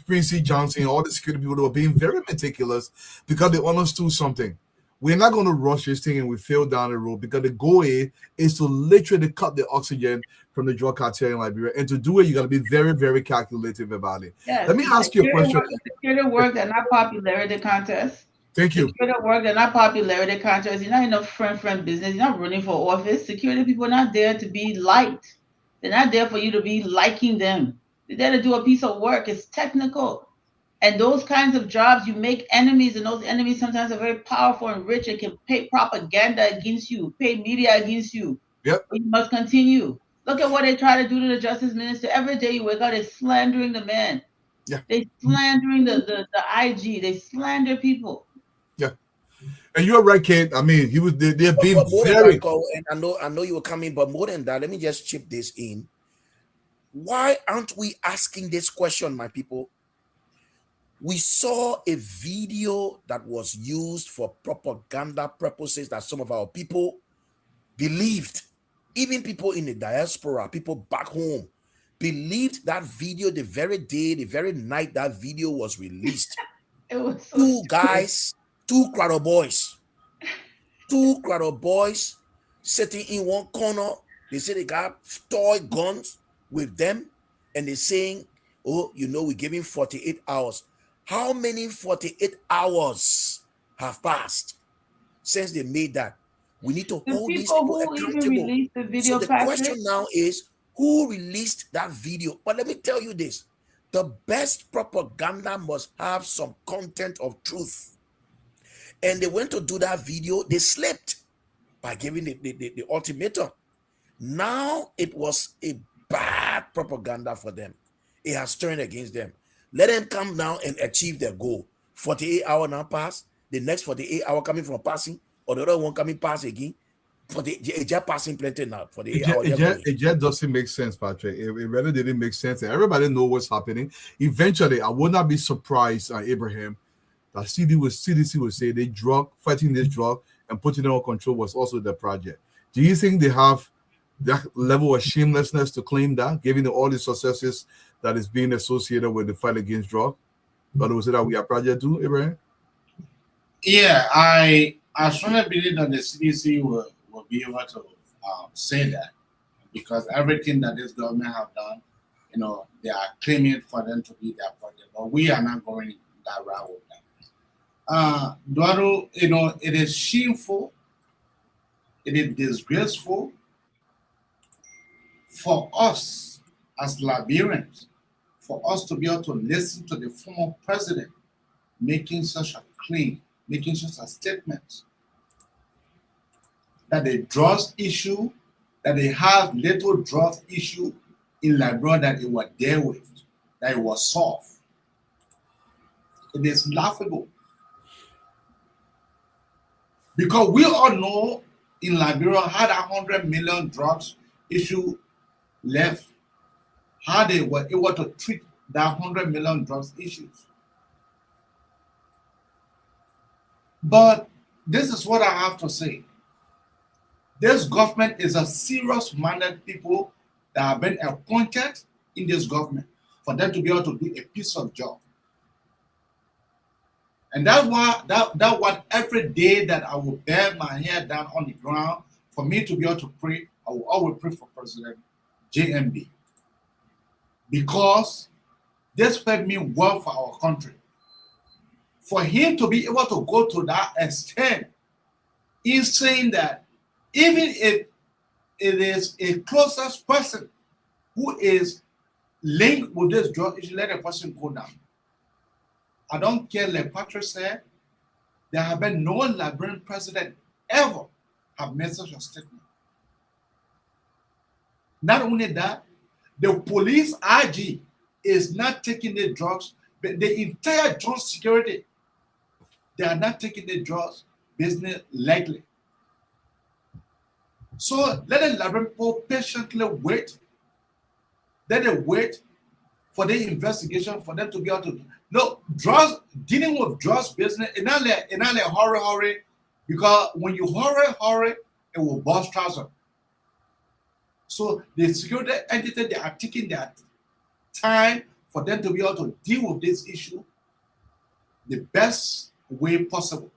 Prince C. Johnson, all the security people were being very meticulous because they understood something. We're not going to rush this thing and we fail down the road because the goal is to literally cut the oxygen from the drug cartel in Liberia. And to do it, you got to be very, very calculative about it. Yes. Let me ask you a question. Security work, they're not popularity contests. Thank you. Security work, they're not popularity contests. You're not in a friend business. You're not running for office. Security people are not there to be liked. They're not there for you to be liking them. They're there to do a piece of work. It's technical. And those kinds of jobs, you make enemies, and those enemies sometimes are very powerful and rich and can pay propaganda against you, pay media against you. Yep. But you must continue. Look at what they try to do to the justice minister. Every day you wake up, they're slandering the man. Yeah. They're slandering the IG. They slander people. Yeah. And you're right, Kate. I mean, they're being very. And I know you were coming, but more than that, let me just chip this in. Why aren't we asking this question, my people? We saw a video that was used for propaganda purposes that some of our people believed. Even people in the diaspora, people back home, believed that video the very day, the very night that video was released. It was so two guys, two crowd boys sitting in one corner. They say they got toy guns with them, and they're saying, oh, we're giving 48 hours. How many 48 hours have passed since they made that? We need to hold these people accountable. So the question now is, who released that video? But let me tell you this. The best propaganda must have some content of truth. And they went to do that video. They slipped by giving the ultimatum. Now it was a bad propaganda for them. It has turned against them. Let them come now and achieve their goal. 48 hours now pass. The next 48 hours coming from passing, or the other one coming pass again. It just passing plenty now. For the it just doesn't make sense, Patrick. It really didn't make sense. Everybody knows what's happening. Eventually, I would not be surprised, Abraham, that CDC would say fighting this drug and putting it under control was also the project. Do you think they have that level of shamelessness to claim that, given all the successes that is being associated with the fight against drug? But was it that we are project too, Abraham? Yeah, I I strongly believe that the CDC will be able to say that, because everything that this government have done, they are claiming for them to be their project, but we are not going that route with them. Eduardo, it is shameful, it is disgraceful for us as Liberians, for us to be able to listen to the former president making such a claim, making such a statement that the drugs issue, that they have little drugs issue in Liberia that it was there with, that it was solved. It is laughable. Because we all know in Liberia how that 100 million drugs issue left, how they were able to treat that 100 million drugs issues. But this is what I have to say. This government is a serious-minded people that have been appointed in this government for them to be able to do a piece of job. And that's why that what every day that I will bear my head down on the ground for me to be able to pray, I will always pray for President JMB. Because this will mean well for our country. For him to be able to go to that extent is saying that even if it is a closest person who is linked with this drug issue, let a person go down. I don't care, like Patrick said, there have been no Liberian president ever have made such a statement. Not only that, the police IG is not taking the drugs, but the entire drug security, they are not taking the drugs business lightly. So let the Liberian people patiently wait. Let them wait for the investigation for them to be able to. No, drugs, dealing with drugs business, it's not like hurry, because when you hurry, it will bust trousers. So the security entity, they are taking their time for them to be able to deal with this issue the best way possible.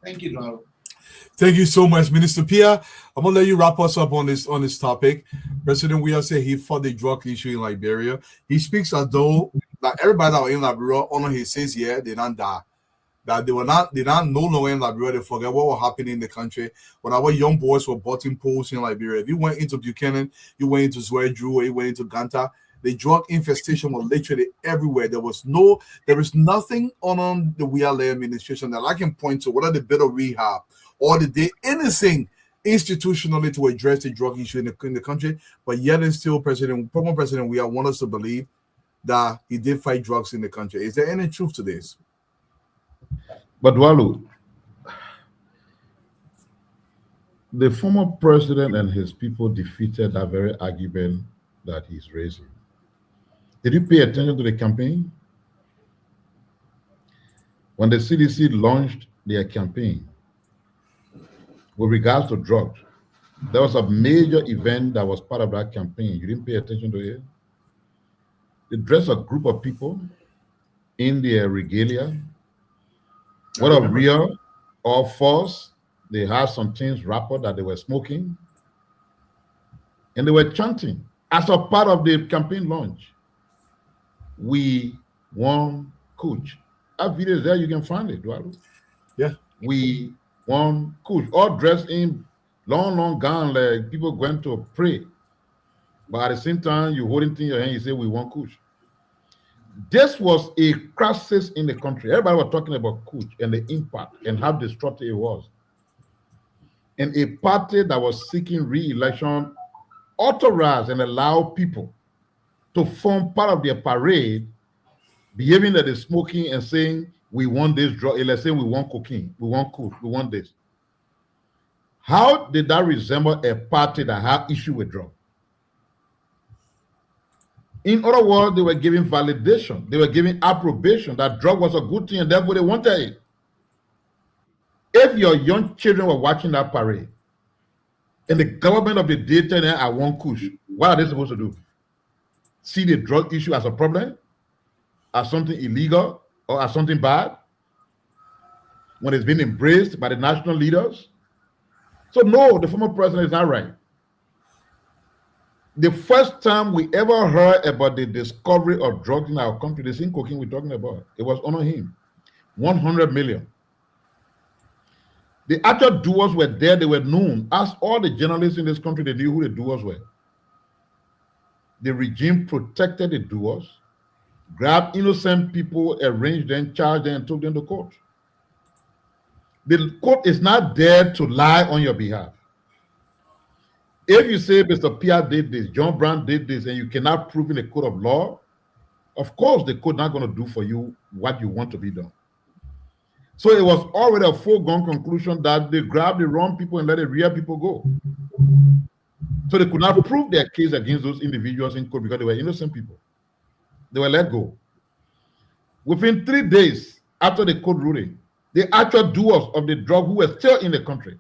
Thank you, Donald. Thank you so much, Minister Pia. I'm gonna let you wrap us up on this topic. President Weah said he fought the drug issue in Liberia. He speaks as though that everybody that was in Liberia, only he says they don't die. That they not no longer in Liberia, they forget what was happening in the country. When our young boys were butting poles in Liberia, if you went into Buchanan, you went into Zwedru, or you went into Ganta, the drug infestation was literally everywhere. There is nothing on the Weah administration that I can point to, whether the bit of rehab or the day anything institutionally to address the drug issue in the country, but yet and still former President Weah want us to believe that he did fight drugs in the country. Is there any truth to this? But Walu, the former president and his people defeated that very argument that he's raising. Did you pay attention to the campaign? When the CDC launched their campaign with regards to drugs, there was a major event that was part of that campaign. You didn't pay attention to it? They dressed a group of people in their regalia, whether real or false. They had some things wrapped that they were smoking, and they were chanting as a part of the campaign launch. We won Coach. That video is there, you can find it. Yeah. We won Coach, all dressed in long gown, like people going to pray. But at the same time, you holding thing in your hand, you say, we won Coach. This was a crisis in the country. Everybody was talking about Coach and the impact and how destructive it was. And a party that was seeking re-election authorized and allowed people to form part of their parade, behaving that they're smoking and saying, we want this drug, let's say we want cocaine, we want coke, we want this. How did that resemble a party that had issue with drugs? In other words, they were giving validation, they were giving approbation that drug was a good thing and therefore they wanted it. If your young children were watching that parade and the government of the day telling them, I want kush, what are they supposed to do? See the drug issue as a problem, as something illegal, or as something bad? when it's been embraced by the national leaders. So no, the former president is not right. The first time we ever heard about the discovery of drugs in our country, the same cocaine we're talking about, it was under him. 100 million. The actual doers were there, they were known. Ask all the journalists in this country, they knew who the doers were. The regime protected the doers, grabbed innocent people, arranged them, charged them, and took them to court. The court is not there to lie on your behalf. If you say Mr. Pierre did this, John Brown did this, and you cannot prove in a court of law, of course the court not going to do for you what you want to be done. So it was already a foregone conclusion that they grabbed the wrong people and let the real people go. So they could not prove their case against those individuals in court because they were innocent people. They were let go. Within 3 days after the court ruling, the actual doers of the drug who were still in the country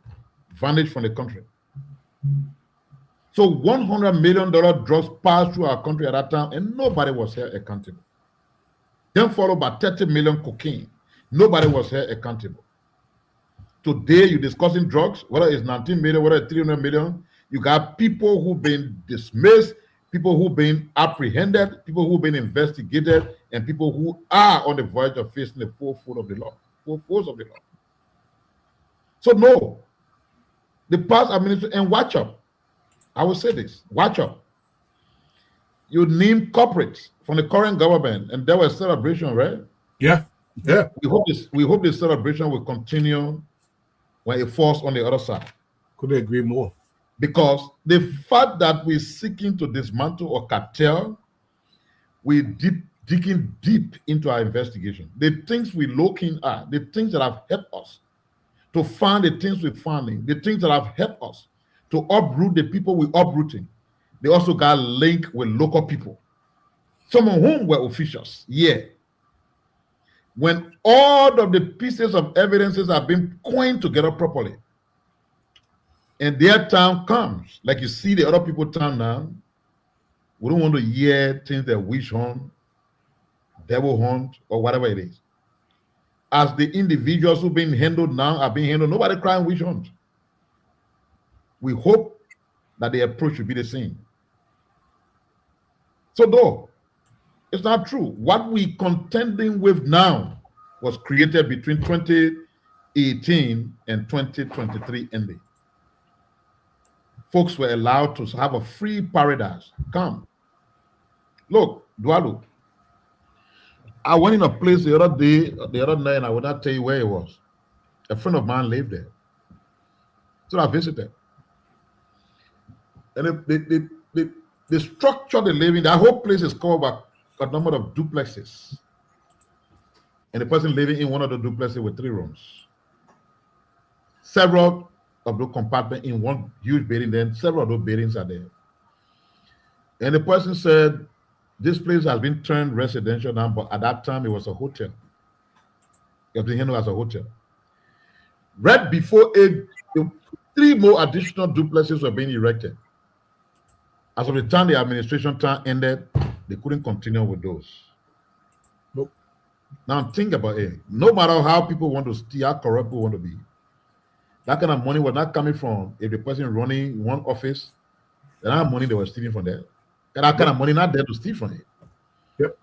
vanished from the country. So $100 million drugs passed through our country at that time, and nobody was held accountable. Then followed by 30 million cocaine. Nobody was held accountable. Today, you're discussing drugs, whether it's 19 million, whether it's 300 million. You got people who've been dismissed, people who've been apprehended, people who've been investigated, and people who are on the verge of facing the full force of the law. So no, the past administration, and watch up. I will say this, watch up. You name corporates from the current government, and there was celebration, right? Yeah. We hope this celebration will continue when it falls on the other side. Couldn't agree more. Because the fact that we're seeking to dismantle a cartel, we're digging deep into our investigation. The things we're looking at, the things that have helped us to find the things we're finding, the things that have helped us to uproot the people we're uprooting, they also got linked with local people, some of whom were officials. Yeah. When all of the pieces of evidences have been coined together properly, and their time comes, like you see the other people's time now, we don't want to hear things that witch hunt, devil hunt, or whatever it is. As the individuals who've been handled now are being handled, nobody crying witch hunt. We hope that the approach should be the same. So no, it's not true. What we're contending with now was created between 2018 and 2023 ending. Folks were allowed to have a free paradise. Come. Look, Dwalu. I went in a place the other night, and I would not tell you where it was. A friend of mine lived there. So I visited. And the structure they live in, that whole place is covered by a number of duplexes. And the person living in one of the duplexes with 3 rooms. Several of those compartments in one huge building, then several of those buildings are there. And the person said, this place has been turned residential now, but at that time it was a hotel. It was being handled as a hotel. Right before 3 more additional duplexes were being erected. As of the time the administration time ended, they couldn't continue with those. Nope. Now think about it. No matter how people want to steal, how corrupt people want to be, that kind of money was not coming from if the person running one office, that money they were stealing from there. That kind of money not there to steal from it. Yep.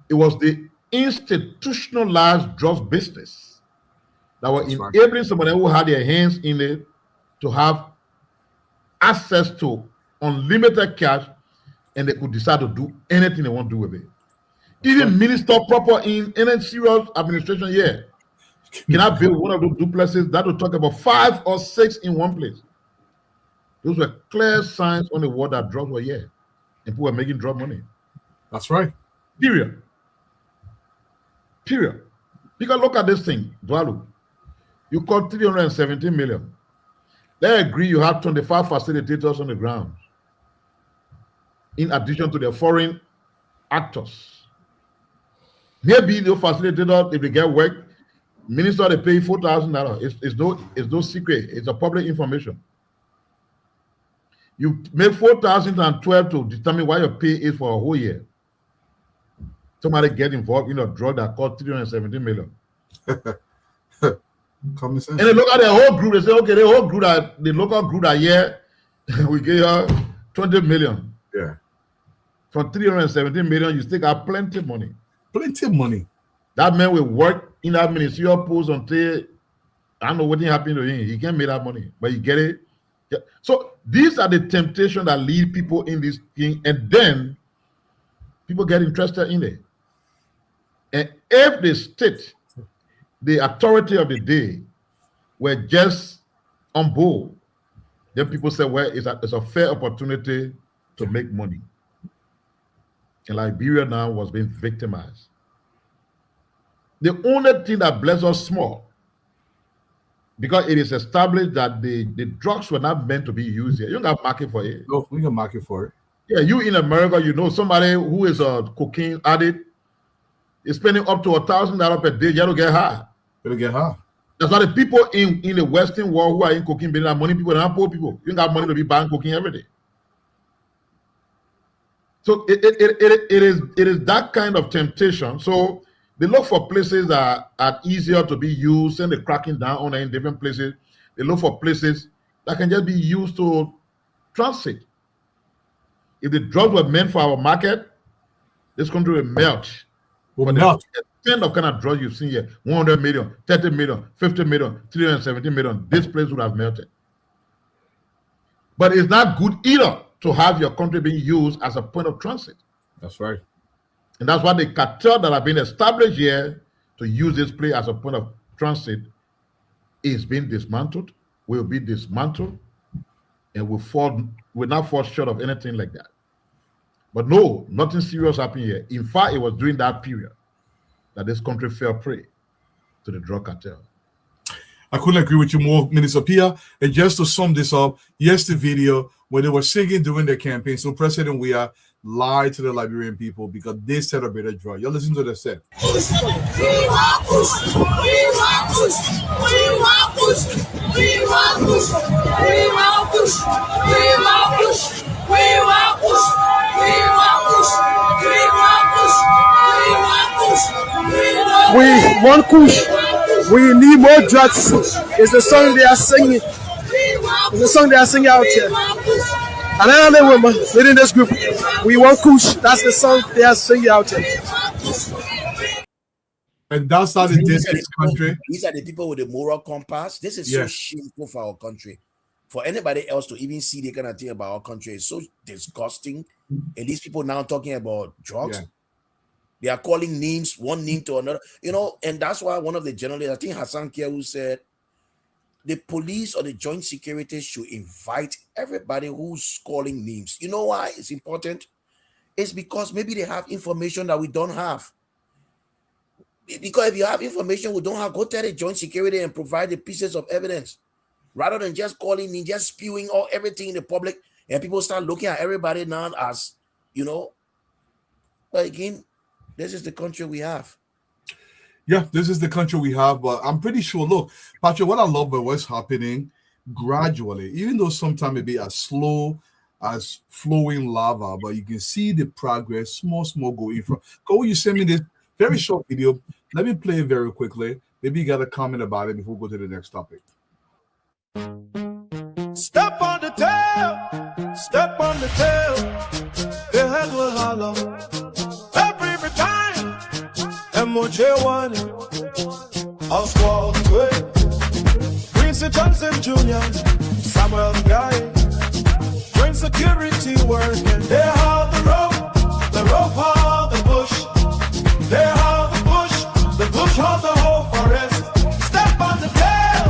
It was the institutionalized drugs business that were enabling somebody who had their hands in it to have access to unlimited cash, and they could decide to do anything they want to do with it. Even minister proper in any serious administration here cannot build one of those duplexes that will talk about 5 or 6 in one place. Those were clear signs on the wall that drugs were here, and people were making drug money. That's right. Period. Because look at this thing, Dwalu. You called 317 million. They agree you have 25 facilitators on the ground, in addition to their foreign actors. Maybe the facilitator, if they get work, minister they pay $4,000. It's no secret. It's a public information. You make 4,012 to determine what your pay is for a whole year. Somebody get involved in a drug that cost 317 million. Common sense. And they look at the whole group. They say, okay, the whole group that the local group that we give her 20 million. Yeah. From 317 million, you still got plenty of money. Plenty of money. That man will work in that ministerial post until I don't know what happened to him. He can't make that money, but you get it. Yeah. So these are the temptations that lead people in this thing, and then people get interested in it. And if the state, the authority of the day, were just on board, then people say, well, it's a fair opportunity to make money. And Liberia now was being victimized. The only thing that bless us small, because it is established that the drugs were not meant to be used here. You don't have market for it. No, we can market for it. Yeah, you in America, you know somebody who is a cocaine addict is spending up to $1,000 per day. You don't get high. Better get high. That's why the people in the Western world who are in cocaine business are money people, they're not poor people. You don't have money to be buying cocaine every day. So it is that kind of temptation. So they look for places that are easier to be used, and they're cracking down on it in different places. They look for places that can just be used to transit. If the drugs were meant for our market, this country will melt. Will melt. The extent of kind of drugs you've seen here, 100 million, 30 million, 50 million, 370 million, this place would have melted. But it's not good either to have your country being used as a point of transit. That's right. And that's why the cartel that have been established here to use this place as a point of transit is being dismantled, will be dismantled, and will not fall short of anything like that. But no, nothing serious happened here. In fact, it was during that period that this country fell prey to the drug cartel. I couldn't agree with you more, Minister Pia. And just to sum this up, yes, the video where they were singing during their campaign. So President Weah lied to the Liberian people because they celebrated drug. You're listening to the set. We want push. We want push. We want push. We want push. We want push. We want push. We want push. We want push. We want push. We want push. We want push. We need more drugs. It's the song they are singing. It's the song they are singing out here. And another woman leading this group, we want kush. That's the song they are singing out here. And that's how it is in this country. These are the people with the moral compass. This is so shameful for our country. For anybody else to even see the kind of thing about our country is so disgusting. And these people now talking about drugs. Yeah. They are calling names, one name to another, and that's why one of the journalists, I think Hassan Kiewu, said the police or the joint security should invite everybody who's calling names. You know why it's important? It's because maybe they have information that we don't have. Because if you have information we don't have, go tell the joint security and provide the pieces of evidence rather than just calling in, just spewing all everything in the public, and people start looking at everybody now as, but again, this is the country we have. Yeah, this is the country we have, but I'm pretty sure, look, Patrick, what I love about what's happening gradually, even though sometimes it be as slow as flowing lava, but you can see the progress, small going from. Go, you send me this very short video. Let me play it very quickly. Maybe you got a comment about it before we go to the next topic. Step on the tail, step on the tail, the head will hollow. Every time, MOJ1, I'll squad with Quincy Johnson Jr., Samuel Guy, joint security working. They haul the rope haul the bush, they haul the bush haul the whole forest. Step on the tail,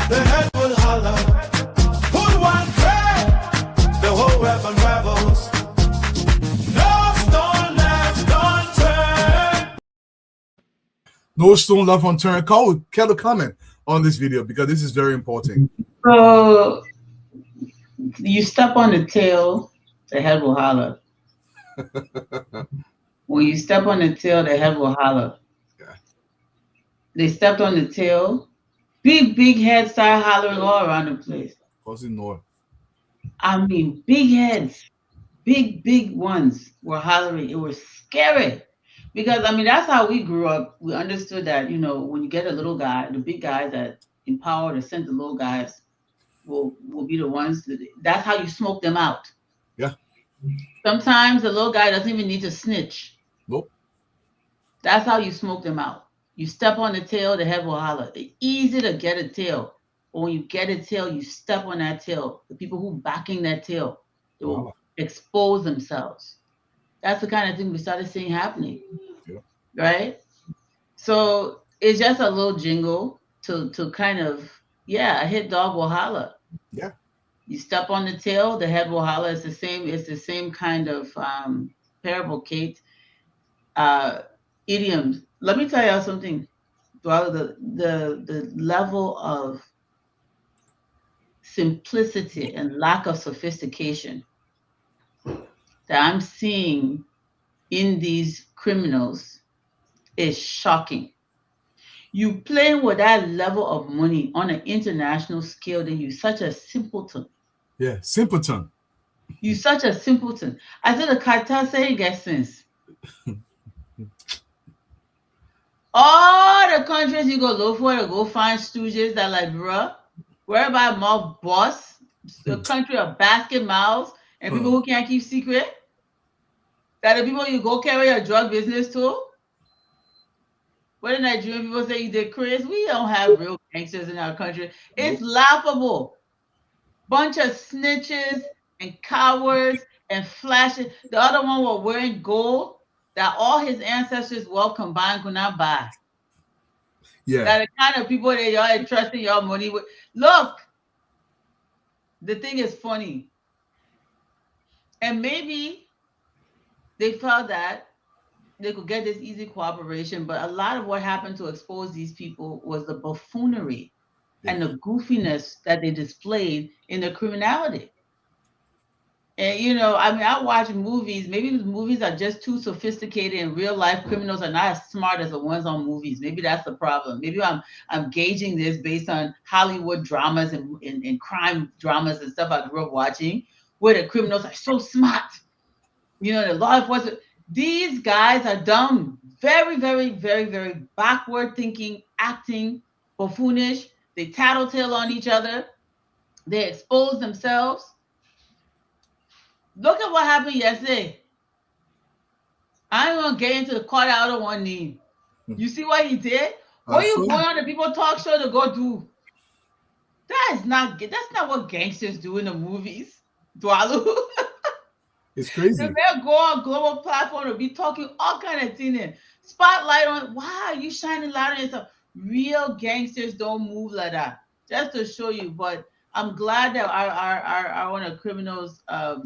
the head will hollow. Put one thread, the whole weapon rebels. No stone left unturned. Call, get a comment on this video because this is very important. So you step on the tail, the head will holler. When you step on the tail, the head will holler. Yeah. They stepped on the tail. Big heads started hollering all around the place. Causing noise. I mean, big heads, big ones were hollering. It was scary. Because I mean, that's how we grew up. We understood that, you know, when you get a little guy, the big guys that empower to send the little guys will be the ones that's how you smoke them out. Yeah. Sometimes the little guy doesn't even need to snitch. Nope. That's how you smoke them out. You step on the tail, the head will holler. It's easy to get a tail. But when you get a tail, you step on that tail. The people who backing that tail, they will expose themselves. That's the kind of thing we started seeing happening. Yeah. Right? So it's just a little jingle to kind of, yeah, a hit dog will holler. Yeah. You step on the tail, the head will holler. It's the same kind of parable, Kate. Uh, idioms. Let me tell you something. Dwala, the level of simplicity and lack of sophistication that I'm seeing in these criminals is shocking. You playing with that level of money on an international scale, then you such a simpleton. Yeah, simpleton. You such a simpleton. I said the cartel say get sense. All the countries you go look for to go find stooges that like, bruh, where about more boss, the country of basket mouths and people who can't keep secret? That the people you go carry a drug business to? What the Nigerian people say you did, Chris? We don't have real gangsters in our country. It's laughable. Bunch of snitches and cowards and flashing. The other one was wearing gold that all his ancestors well combined could not buy. Yeah. That the kind of people that y'all entrusting your money with. Look, the thing is funny. And maybe they felt that they could get this easy cooperation, but a lot of what happened to expose these people was the buffoonery and the goofiness that they displayed in their criminality. And you know, I mean, I watch movies. Maybe the movies are just too sophisticated, and real life criminals are not as smart as the ones on movies. Maybe that's the problem. Maybe I'm gauging this based on Hollywood dramas and crime dramas and stuff I grew up watching, where the criminals are so smart. You know, the law enforcement. These guys are dumb, very, very, very, very backward thinking, acting, buffoonish. They tattletale on each other. They expose themselves. Look at what happened yesterday. I'm gonna get into the call out of one knee. You see what he did? What are you going on the people talk show to go do? That's not what gangsters do in the movies. Dwalu. It's crazy. The man go on global platform to be talking all kind of things and spotlight on why are you shining light on yourself? Real gangsters don't move like that. Just to show you, but I'm glad that our one of criminals are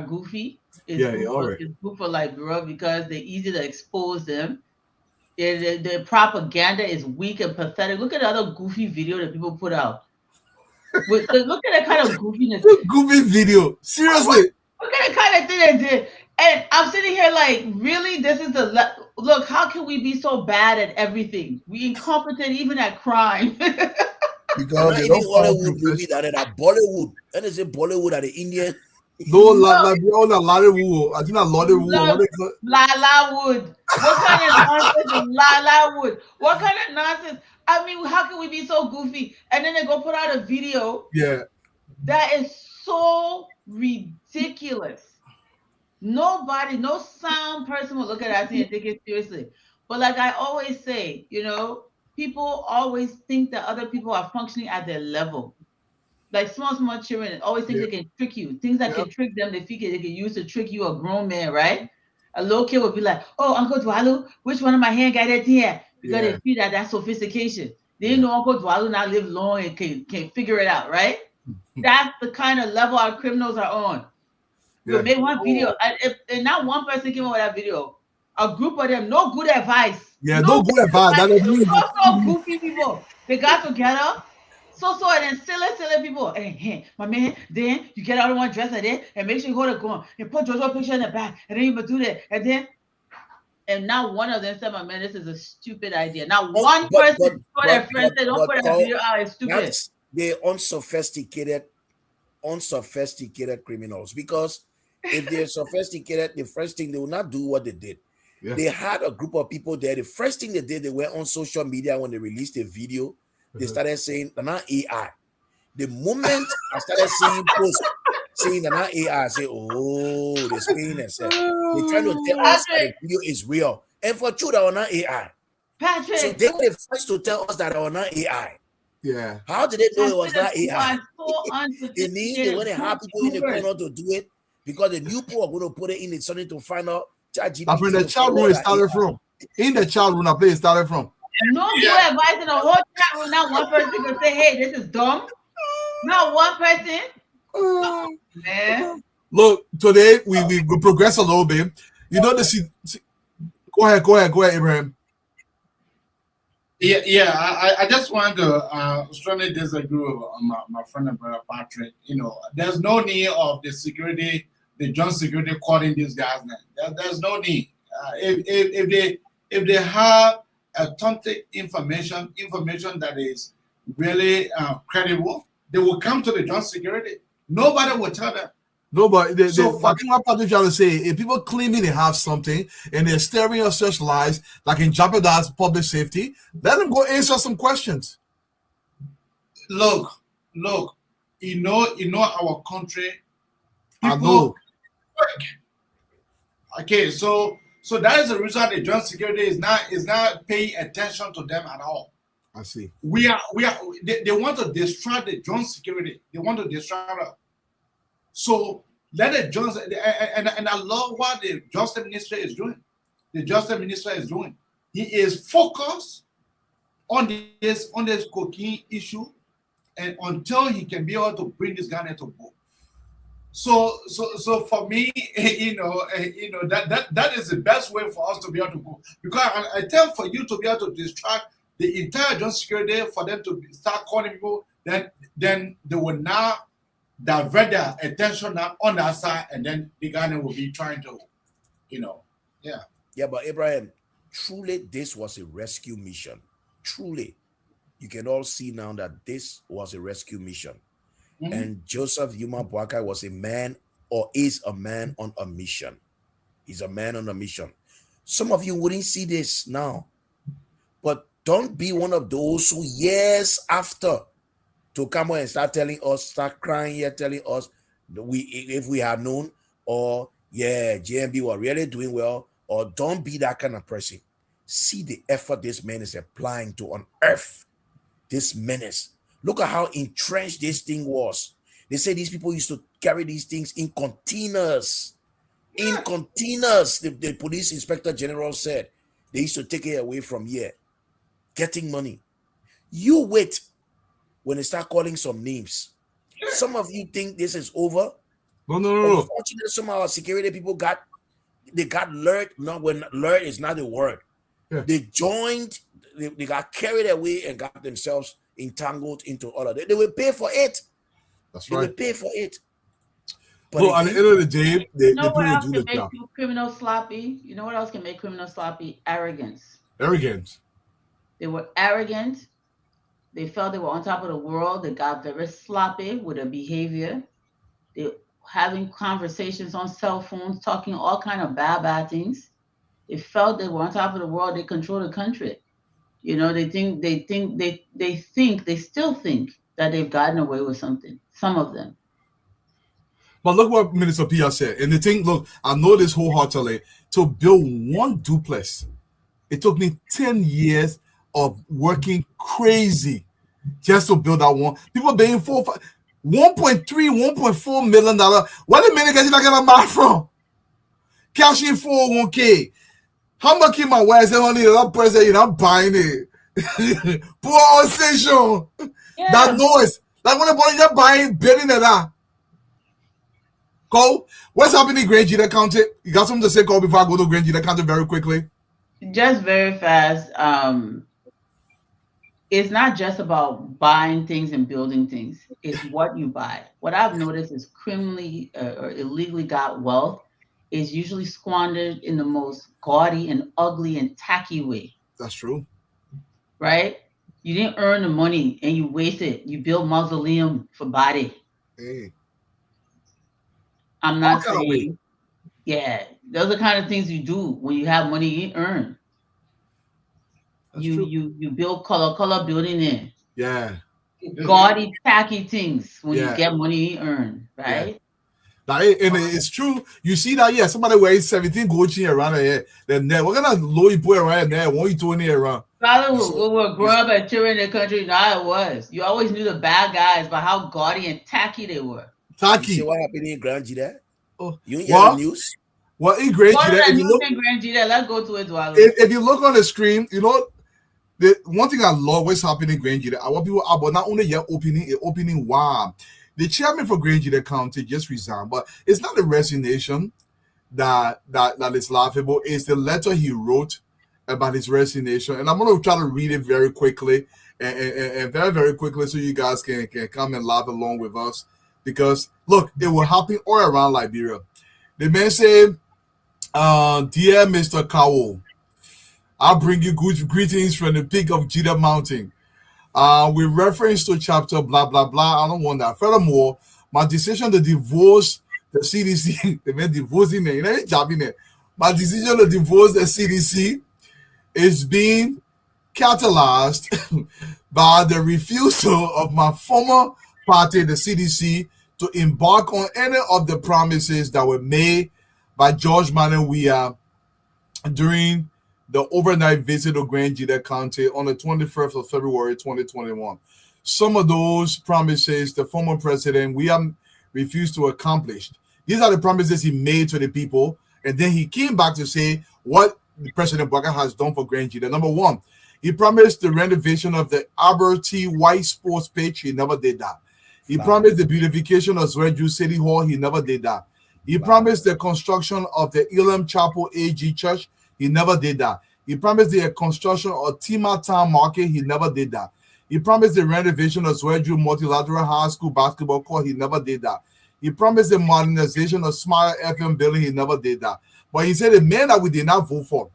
goofy. It's good for like bro because they're easy to expose them. The propaganda is weak and pathetic. Look at the other goofy video that people put out. Look at that kind of goofiness. Goofy video. Seriously. Look at the kind of thing they did. And I'm sitting here like, really? This is look, how can we be so bad at everything? We incompetent even at crime. Because they don't Hollywood movie that are Bollywood. When they say Bollywood are the Indian. No, like Lollywood. I think not Lollywood. Lalawood. What kind of nonsense is Lalawood? What kind of nonsense? I mean, how can we be so goofy? And then they go put out a video. Yeah. That is so ridiculous. Nobody, no sound person will look at that thing and take it seriously. But like I always say, you know, people always think that other people are functioning at their level. Like small children always think they can trick you. Things that can trick them, they figure they can use to trick you, a grown man, right? A little kid would be like, "Oh, Uncle Dwalu, which one of my hand got that here?" Because they feel that sophistication. They know Uncle Dwalu not live long and can figure it out, right? That's the kind of level our criminals are on. We made one video, and not one person came up with that video. A group of them, no good advice. Yeah, no good advice. That doesn't mean so goofy people. They got together. And then silly people. Hey, my man, then you get out of one dress like that and make sure you hold a gun and put Jojo picture in the back, and then you do that, and now one of them said, "My man, this is a stupid idea." Now one person told their friend said, "Don't put that video out. It's stupid." They're unsophisticated criminals. Because if they're sophisticated, the first thing they will not do what they did. Yeah. They had a group of people there. The first thing they did, they were on social media when they released the video. They started saying, "Not AI." The moment I started seeing posts saying not AI, I say, "Oh, they're spinning themselves." They're trying to tell us that the Patrick, video is real, and for true, that are not AI. So Patrick, they were the first to tell us that they were not AI. Yeah. How did they know it was consider not you AI? are so It means they unsophisticated. want to have people in the Goobers. corner to do it because the new people are going to put it in the something to find out That's where ChatGPT the to chat find room out is that started AI. from. In the chat room, that place started from. No good advice in the whole chat room. Not one person can say, "Hey, this is dumb." Not one person. Man, Look, today we progress a little bit. You know go ahead, Abraham. Yeah. I just want to strongly disagree with my friend and brother Patrick. There's no need of the John security calling these guys now. There's no need. If they have authentic information that is really credible, they will come to the John security. Nobody will tell them. No, but I So for think what Patrick trying to say, if people claiming they have something and they're staring at such lies that can jeopardize public safety, let them go answer some questions. look, our country, I people know. work. Okay, so that is the reason the John security is not paying attention to them at all. I see. They want to destroy the John security. They want to destroy it. So let the John and I love what the Justice Minister is doing. The Justice Minister is doing. He is focused on this cocaine issue, and until he can be able to bring this guy into book. So for me, that is the best way for us to be able to go. Because I tell for you to be able to distract the entire John security, for them to start calling people, then they will now divert their attention now on that side, and then the Ghana will be trying to, yeah. Yeah, but Abraham, truly this was a rescue mission. Truly, you can all see now that this was a rescue mission. Mhm. And Joseph Yuma Boakai was a man, or is a man on a mission. He's a man on a mission. Some of you wouldn't see this now, but don't be one of those who years after to come and start telling us, start crying here, telling us if we had known, or yeah, JMB were really doing well, or don't be that kind of person. See the effort this man is applying to unearth this menace. Look at how entrenched this thing was. They say these people used to carry these things in containers. In containers, the police inspector general said they used to take it away from here, getting money. You wait when they start calling some names. Some of you think this is over. No. Unfortunately, some of our security people got lured. No, when lured is not the word. Yeah. They joined, they got carried away and got themselves entangled into all of it. They will pay for it. That's They right. will pay for it. But Look, at the end of the day, they you know what people else do can the make job. criminals sloppy? You know what else can make criminals sloppy? Arrogance. Arrogance. They were arrogant. They felt they were on top of the world. They got very sloppy with their behavior. They having conversations on cell phones, talking all kind of bad things. They felt they were on top of the world. They control the country. They still think that they've gotten away with something. Some of them. But look what Minister Pia said. And the thing, look, I know this wholeheartedly. To build one duplex, it took me 10 years of working crazy just to build that one. People paying $1.3, $1.4 million. What the minute guys not gonna buy from? Cash in 401k. How much in my wife said, honey, that person, you're not buying it. Poor on station. Yeah. That noise. Like when the boy just buying, building it out. Cole, what's happening in Grand Gita County? You got something to say, Cole, before I go to Grand Gita County very quickly? Just very fast. It's not just about buying things and building things. It's what you buy. What I've noticed is criminally or illegally got wealth is usually squandered in the most gaudy and ugly and tacky way. That's true. Right? You didn't earn the money and you waste it. You build mausoleum for body. Hey. I'm not saying Yeah, those are the kind of things you do when you have money you earn. That's You true. you build color building in. Yeah. Gaudy, tacky things when you Yeah. get money you earn, Yeah. right? And it's true. You see that, yeah, somebody wearing 17 gold chain around here. Then what kind of low you put around there? What you doing here around? Father, So we were growing up and children in the country, now it was. You always knew the bad guys by how gaudy and tacky they were. You see tacky. what happened in Grand Gita? Oh, You hear the well, news? well, in Great What Gita, is that if you news look, in Grand Gita? Let's go to it, Dwalo. if you look on the screen, you know, the one thing I love what's happening in Grand Gita. I want people about not only your opening. Wow, the chairman for Grand Gita County just resigned, but it's not the resignation that is laughable. It's the letter he wrote about his resignation, and I'm going to try to read it very quickly and very very quickly so you guys can come and laugh along with us because look, it will happen all around Liberia. The man said, "Dear Mr. Cowell, I bring you good greetings from the peak of Jida Mountain. With reference to chapter blah blah blah. I don't want that. Furthermore, my decision to divorce the CDC, they meant divorcing it, you know, it's jobbing it. My decision to divorce the CDC is being catalyzed by the refusal of my former party, the CDC, to embark on any of the promises that were made by George Manuel Weah during the overnight visit to Grand Gita County on the 21st of February 2021. Some of those promises the former president William refused to accomplish. These are the promises he made to the people, and then he came back to say what President Baka has done for Grand Gita. Number one, he promised the renovation of the Alberti White Sports Pitch. He never did that. He promised the beautification of Zweju City Hall. He never did that. He promised the construction of the Elam Chapel AG Church. He never did that. He promised the construction of Tima Town Market. He never did that. He promised the renovation of Zweju Multilateral High School basketball court. He never did that. He promised the modernization of Smile FM building. He never did that. But he said the man that we did not vote for,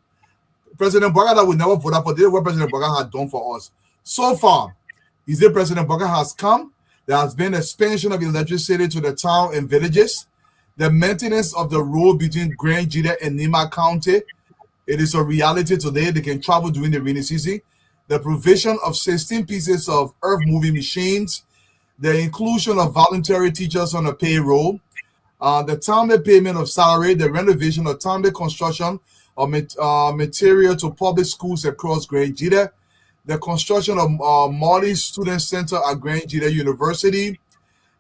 President Baga, that we never voted for, this is what President Baga had done for us. So far, he said President Baga has come. There has been expansion of electricity to the town and villages. The maintenance of the road between Grand Gita and Nima County. It is a reality today. They can travel during the rainy season. The provision of 16 pieces of earth moving machines. The inclusion of voluntary teachers on the payroll. The timely payment of salary. The renovation or timely construction of material to public schools across Grand Gita. The construction of Mali Student Center at Grand Gita University.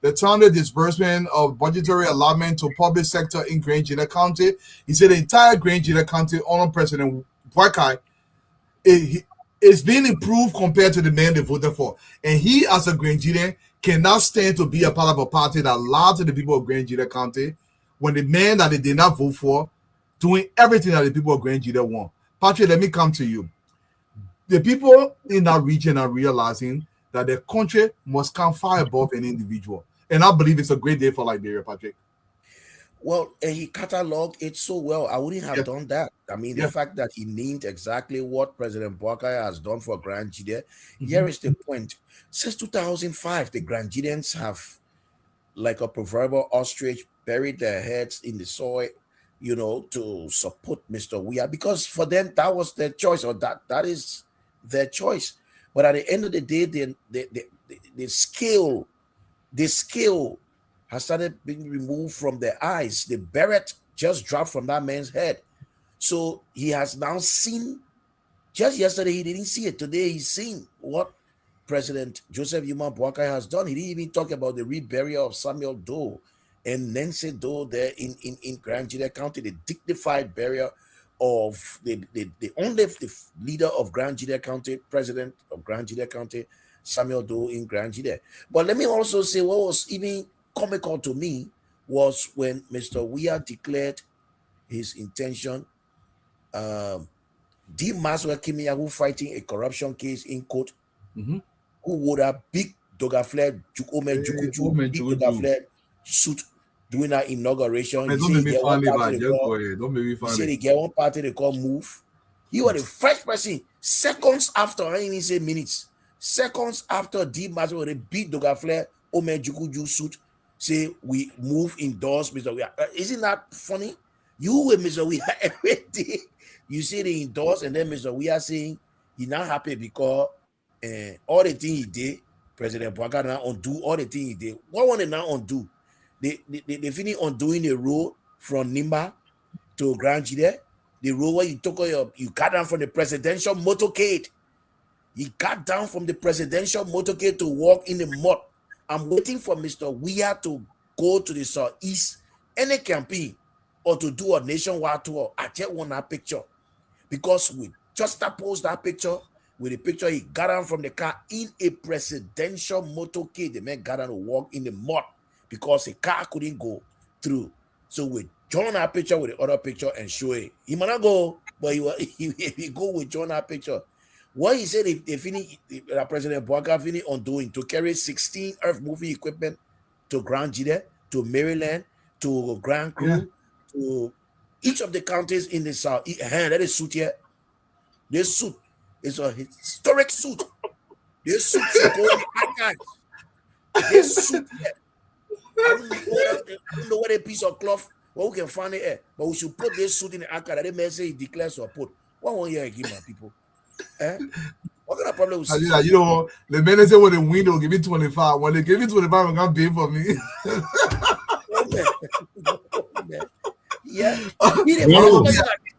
The timely disbursement of budgetary allotment to public sector in Grand Gita County. He said the entire Grand Gita County under President Boakai is being improved compared to the man they voted for. And he, as a Grand Gita, cannot stand to be a part of a party that lied to the people of Grand Gita County when the man that they did not vote for doing everything that the people of Grand Gita want. Patrick, let me come to you. The people in that region are realizing that the country must come far above an individual. And I believe it's a great day for Liberia, Patrick. Well, and he cataloged it so well. I wouldn't have done that. I mean, the fact that he named exactly what President Boakai has done for Grand Gita. Here is the point. Since 2005, the Grand Gitans have, like a proverbial ostrich, buried their heads in the soil, you know, to support Mr. Weah, because for them, that was their choice, or that is their choice. But at the end of the day, the scale has started being removed from their eyes. The beret just dropped from that man's head. So he has now seen, just yesterday he didn't see it. Today he's seen what President Joseph Yuma Boakai has done. He didn't even talk about the reburial of Samuel Doe and Nancy Doe there in Grand Gita County, the dignified burial of the only the leader of Grand Gita County, president of Grand Gita County, Samuel Doe in Grand Gita. But let me also say what was even comical to me was when Mr. Weah declared his intention. D. Maswell Kimia, who fighting a corruption case in court, who wore a big Dogafled big Dogafled suit during our inauguration. Man, He don't said make he me get one funny, party man. they Just call. go ahead. Don't make me He said funny. he get one party they call Move. He was the first person, seconds after, I didn't even say minutes, seconds after D. Maswell they beat Dogafled Jukuju suit, say we move indoors, Mr. Weah. Isn't that funny? You with Mr. We are every day. You see the endorse, and then Mr. We are saying he not happy because all the things he did, President Bwaka now undo all the things he did. What want to now undo? They finish undoing the road from Nimba to Grand Jide, the road where you got down from the presidential motorcade. You got down from the presidential motorcade to walk in the mud. I'm waiting for Mr. Weah to go to the southeast, any campaign, or to do a nationwide tour. I just want that picture. Because we just post that picture with the picture he got down from the car in a presidential motorcade. The man got down to walk in the mud because the car couldn't go through. So we join our picture with the other picture and show it. He might not go, but he go with join our picture. What he said, if they finish, President Bwaka finish on doing to carry 16 earth moving equipment to Grand Jide, to Maryland, to Grand Crew, to each of the counties in the south. That is suit here. This suit is a historic suit. This suit should go in the archives. This suit here. I don't know what a piece of cloth where we can find it here, but we should put this suit in the archive that the man say he declares support. What one year again, my people? What kind of problem we see? You know, the men say when the window give me 25. When they give me 25, I'm gonna pay for me. Yeah.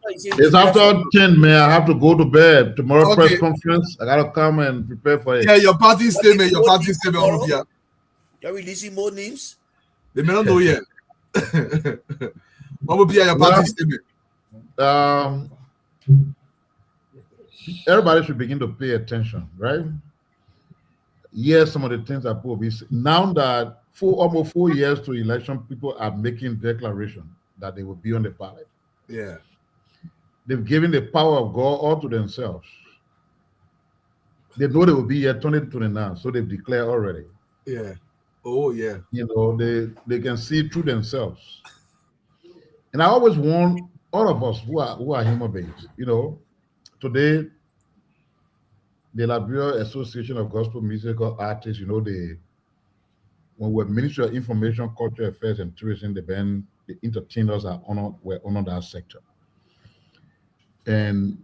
It's after 10, man. I have to go to bed. Tomorrow press conference. I gotta come and prepare for it. Yeah, your party statement. Your party statement. You're releasing more names? They may not know yet. What will be your party statement? Everybody should begin to pay attention, right? Yes, some of the things that people be now that for almost 4 years to election, people are making declaration that they will be on the ballot. Yeah. They've given the power of God all to themselves. They know they will be here 2029, so they've declared already. Yeah. Oh, yeah. You know, they can see through themselves. And I always warn all of us who are human beings, you know, today, the Liberia Association of Gospel Musical Artists, you know, when we're Ministry of Information, Cultural Affairs, and Tourism, the entertainers were honored that sector. And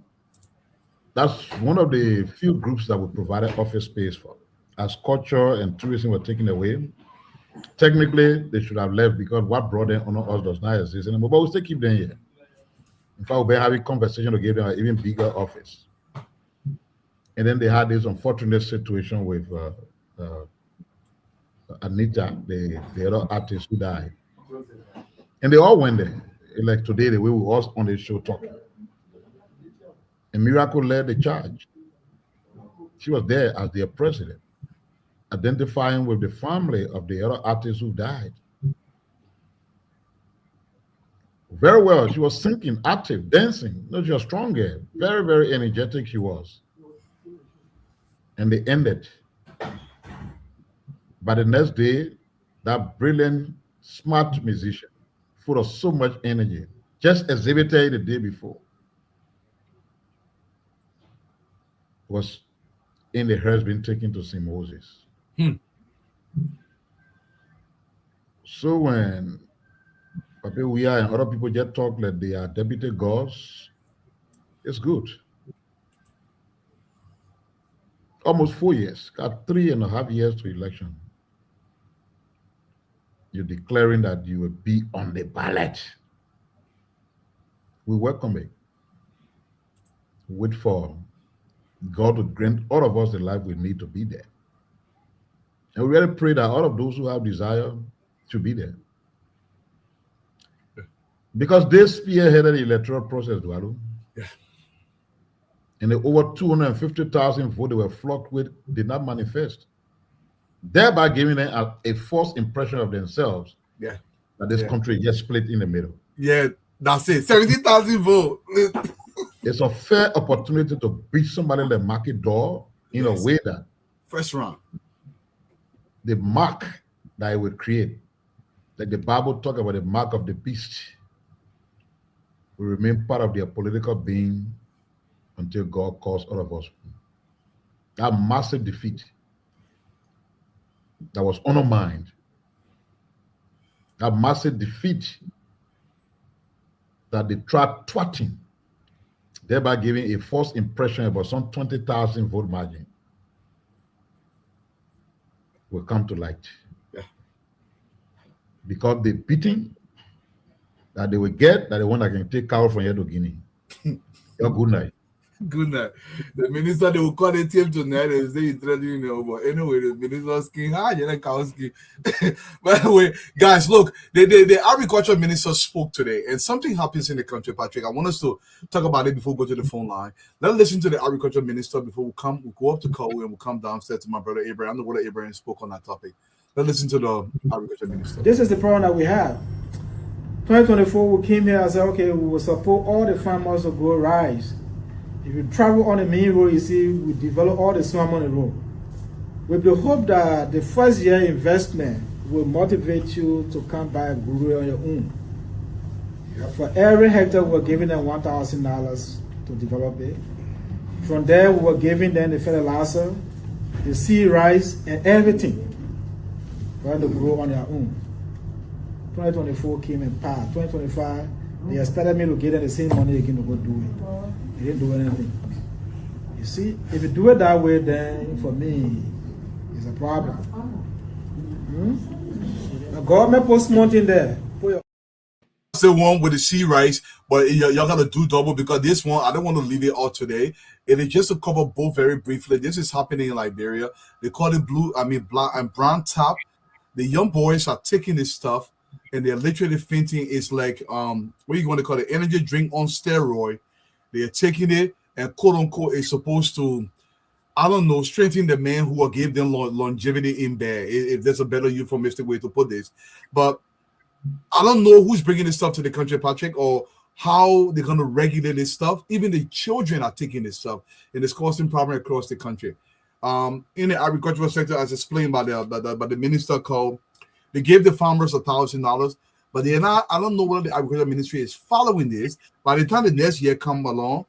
that's one of the few groups that we provided office space for. As culture and tourism were taken away, technically they should have left because what brought them honor us does not exist anymore, but we still keep them here. In fact, we've been having conversation to give them an even bigger office. And then they had this unfortunate situation with Anita, the other artist who died. And they all went there. Like today, the way we was on the show talking. And Miracle led the charge. She was there as their president, identifying with the family of the other artists who died. Very well. She was singing, active, dancing. No, she was stronger. Very, very energetic she was. And they ended. But the next day, that brilliant, smart musician, full of so much energy, just exhibited the day before, was in the hearse being taken to St. Moses. So when we are and other people just talk like they are deputy gods, it's good. Almost 4 years, got 3.5 years to election. You're declaring that you will be on the ballot. We welcome it. Wait for God to grant all of us the life we need to be there. And we really pray that all of those who have desire to be there. Because they spearheaded the electoral process, Dualu. Yeah. And the over 250,000 votes they were flocked with did not manifest, thereby giving them a false impression of themselves. Yeah. That this country just split in the middle. Yeah, that's it. 70,000 votes. It's a fair opportunity to beat somebody in the market door in a way that first round, the mark that it would create, like the Bible talk about the mark of the beast, will remain part of their political being until God calls all of us. That massive defeat that was undermined, that massive defeat that they try twatting, thereby giving a false impression about some 20,000 vote margin, will come to light. Yeah. Because the beating that they will get, that the one that can take cow from here to Guinea. Your good night. Good night. The minister, they will call the team tonight and say it's ready, you know. But anyway, the minister's king, you're like Kowski. By the way, guys, look, the agriculture minister spoke today, and something happens in the country, Patrick. I want us to talk about it before we go to the phone line. Let's listen to the agriculture minister before we'll go up to Kowe and we'll come downstairs to my brother Abraham. I know what Abraham spoke on that topic. Let's listen to the agriculture minister. This is the problem that we have. 2024, we came here and said, okay, we will support all the farmers to grow rice. If you travel on the main road, you see, we develop all the swamp on the road. With the hope that the first year investment will motivate you to come buy grow on your own. Yep. For every hectare, we're giving them $1,000 to develop it. From there, we were giving them the fertilizer, the seed rice, and everything for them to grow on their own. 2024 came and passed. 2025, they expected me to get them the same money again to go do it. They didn't do anything. You see, if you do it that way, then for me, it's a problem. The government puts money in there. That's the one with the sea rice, but y'all gotta do double because this one, I don't want to leave it all today. It is just to cover both very briefly. This is happening in Liberia. They call it black and brown top. The young boys are taking this stuff and they're literally fainting. It's like what are you going to call it? Energy drink on steroid. They're taking it and quote unquote is supposed to, I don't know, strengthen the man who gave them longevity in bed. If there's a better euphemistic way to put this, but I don't know who's bringing this stuff to the country, Patrick, or how they're going to regulate this stuff. Even the children are taking this stuff, and it's causing problems across the country. In the agricultural sector, as explained by the minister, called, they gave the farmers $1,000, but they're not. I don't know whether the agriculture ministry is following this. By the time the next year come along,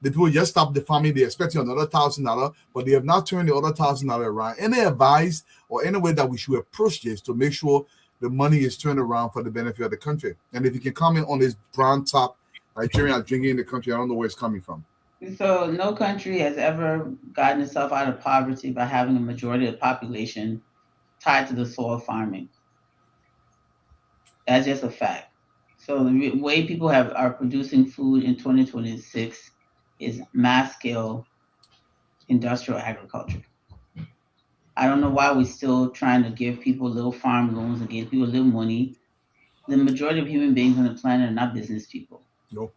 the people just stop the farming. They're expecting another $1,000, but they have not turned the other $1,000 around. Any advice or any way that we should approach this to make sure the money is turned around for the benefit of the country? And if you can comment on this brown top Nigerian are drinking in the country, I don't know where it's coming from. So no country has ever gotten itself out of poverty by having a majority of the population tied to the soil farming. That's just a fact. So the way people are producing food in 2026 is mass scale industrial agriculture. I don't know why we're still trying to give people little farm loans and give people little money. The majority of human beings on the planet are not business people. No.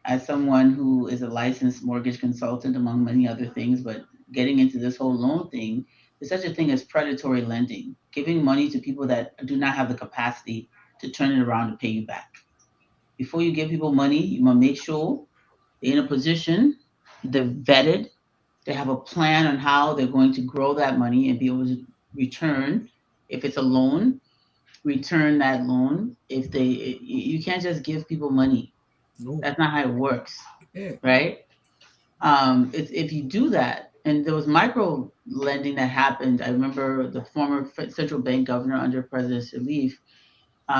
As someone who is a licensed mortgage consultant, among many other things, but getting into this whole loan thing, there's such a thing as predatory lending, giving money to people that do not have the capacity to turn it around and pay you back. Before you give people money, you must make sure they're in a position, they're vetted, they have a plan on how they're going to grow that money and be able to return. If it's a loan, return that loan. You can't just give people money. No. That's not how it works, right? If you do that, and there was micro lending that happened. I remember the former central bank governor under President Sirleaf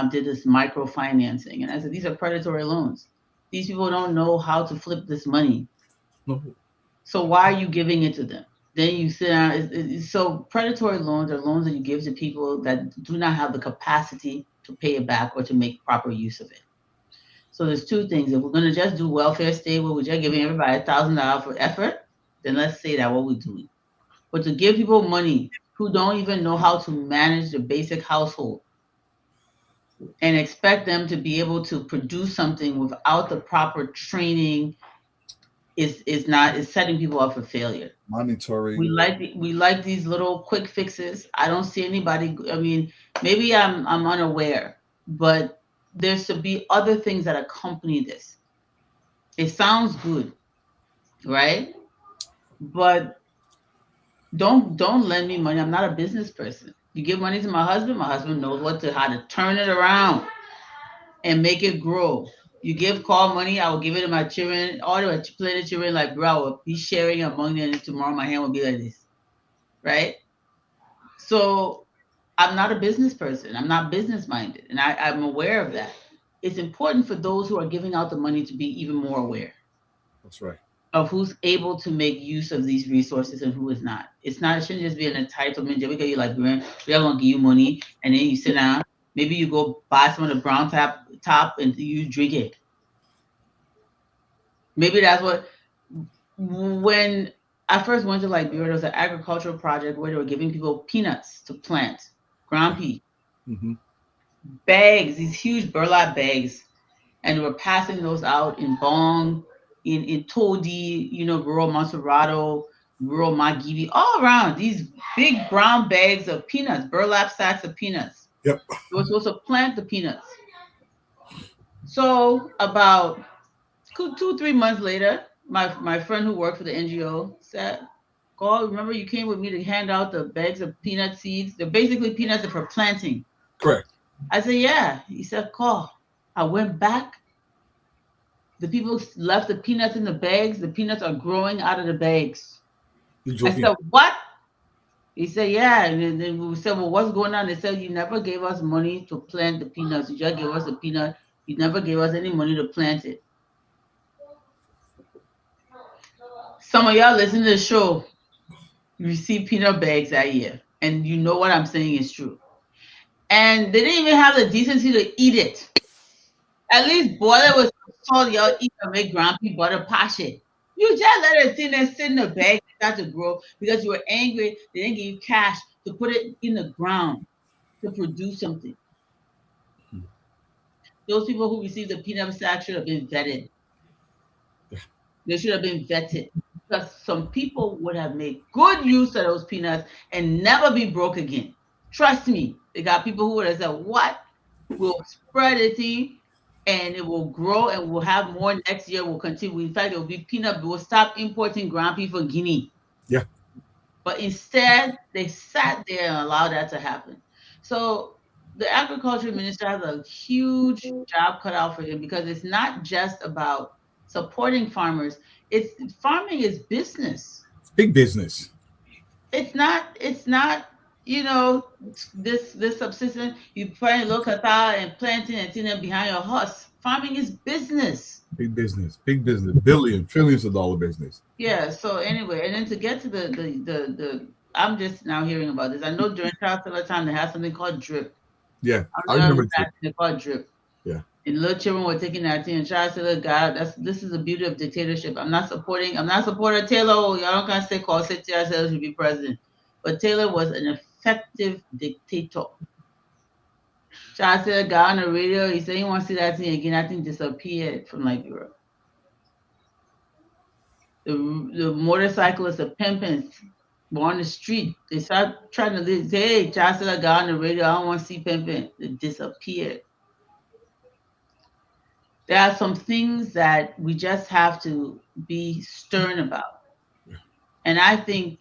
did this micro financing, and I said, these are predatory loans. These people don't know how to flip this money. No. So why are you giving it to them? Then you sit down. So predatory loans are loans that you give to people that do not have the capacity to pay it back or to make proper use of it. So there's two things. If we're going to just do welfare state where we're just giving everybody $1,000 for effort, then let's say that what we're doing. But to give people money who don't even know how to manage the basic household and expect them to be able to produce something without the proper training is setting people up for failure. Monitoring. We like these little quick fixes. I don't see anybody. I mean, maybe I'm unaware, but there should be other things that accompany this. It sounds good, right? But don't lend me money. I'm not a business person. You give money to my husband knows how to turn it around and make it grow. You give call money, I will give it to my children. All the planet children, like, bro, I will be sharing among them, and tomorrow my hand will be like this, right? So I'm not a business person. I'm not business minded, and I'm aware of that. it's important for those who are giving out the money to be even more aware That's right. of who's able to make use of these resources and who is not. It shouldn't just be an entitlement. Just because you like, we are gonna give you money, and then you sit down. Maybe you go buy some of the brown top and you drink it. Maybe that's what. When I first went to Liberia, there was an agricultural project where they were giving people peanuts to plant, ground pea, bags, these huge burlap bags, and they were passing those out in Bong, in Todi, rural Monserrato, rural Magibi, all around these big brown bags of peanuts, burlap sacks of peanuts. Yep. They were supposed to plant the peanuts. So about 2-3 months later, my friend who worked for the NGO said, "Call, remember you came with me to hand out the bags of peanut seeds? They're basically peanuts for planting." Correct. I said, "Yeah." He said, "Call." I went back. The people left the peanuts in the bags. The peanuts are growing out of the bags. You're I said, "What?" He said, "Yeah." And then we said, "Well, what's going on?" They said, "You never gave us money to plant the peanuts. You just gave us the peanut. You never gave us any money to plant it." Some of y'all listen to the show, you receive peanut bags that year, and you know what I'm saying is true. And they didn't even have the decency to eat it. At least boil it with salt, y'all eat and make grumpy butter pash it. You just let it sit in the bag and start to grow because you were angry. They didn't give you cash to put it in the ground to produce something. Those people who received the peanut sack should have been vetted. They should have been vetted because some people would have made good use of those peanuts and never be broke again. Trust me, they got people who would have said, "What? We'll spread it and it will grow and we'll have more next year. We'll continue. In fact, it will be peanut. We'll stop importing ground beef from Guinea." Yeah. But instead, they sat there and allowed that to happen. So the agriculture minister has a huge job cut out for him because it's not just about supporting farmers. Farming is business. It's big business. It's not, this subsistence, you plant little cacao and planting and sitting behind your horse. Farming is business. Big business. Big business. Billion, trillions of dollar business. Yeah. So anyway, and then to get to the I'm just now hearing about this. I know during Child Seller time they had something called drip. Yeah, I I remember. they called drip. Yeah. And little children were taking that thing and Child Seller God, this is the beauty of dictatorship. I'm not supporting Taylor. Oh, y'all don't can't say Child Seller should be president. But Taylor was an effective dictator. Child Seller got on the radio, he said he wants to see that thing again. That thing disappeared from Liberia. The motorcyclists, the pimpins were on the street. They started trying to say, "Hey, Child Seller got on the radio. I don't want to see pimping." It disappeared. There are some things that we just have to be stern about. And I think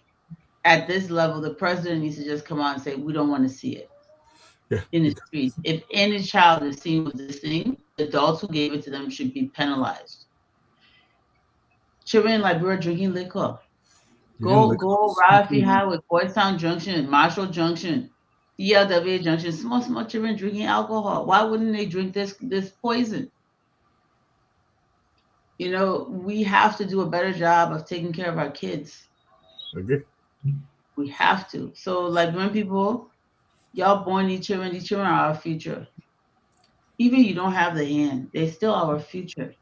at this level, the president needs to just come out and say, "We don't want to see it." Yeah. In the streets. If any child is seen with this thing, the adults who gave it to them should be penalized. Children in Liberia drinking liquor. Go Rafi Highway, Boys Town Junction, Marshall Junction, ELWA Junction, small children drinking alcohol. Why wouldn't they drink this poison? We have to do a better job of taking care of our kids. Okay. We have to. So when people, y'all born these children are our future. Even you don't have the hand, they're still our future.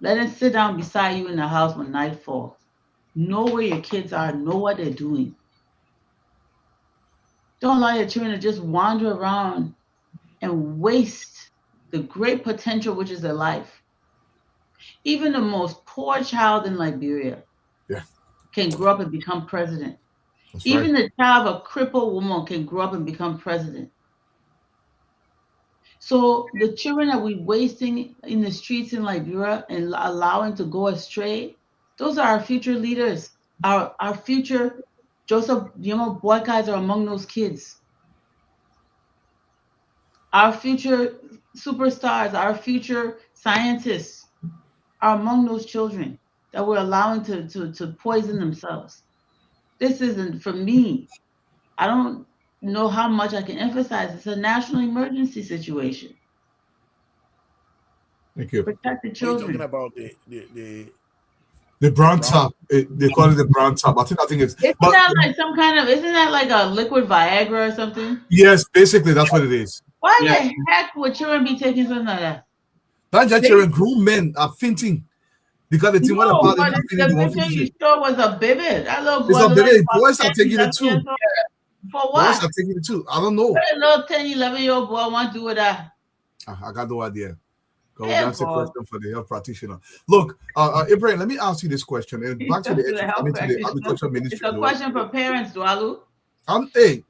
Let them sit down beside you in the house when night falls. Know where your kids are, know what they're doing. Don't allow your children to just wander around and waste the great potential which is their life. Even the most poor child in Liberia can grow up and become president. That's Even right. the child of a crippled woman can grow up and become president. So the children that we're wasting in the streets in Liberia and allowing to go astray, those are our future leaders. Our future Joseph Boykais are among those kids. Our future superstars, our future scientists are among those children that we're allowing to poison themselves. This isn't for me. I don't know how much I can emphasize. It's a national emergency situation. Thank you. Protect the What are you talking children. about? The brown Brown- top. They call it the brown top. I think it's. Isn't But that like some kind of? Isn't that like a liquid Viagra or something? yes, basically that's what it is. Why Yeah. the heck would children be taking something like that? Not just children, grown men are fainting because the thing what No, about but the the one picture you finish it. showed was a baby. That little It's boy a looked like baby. about Boys are 10, taking 11 it years too. old. For Boys what? are taking it too. I don't know. What a little 10, 11-year-old boy want to do with that? I got no idea. Yeah, That's a boy. question for the health practitioner. Look, Ibrahim, let me ask you this question. And back to the agriculture ministry. It's a question for parents, Dwalu. Hey,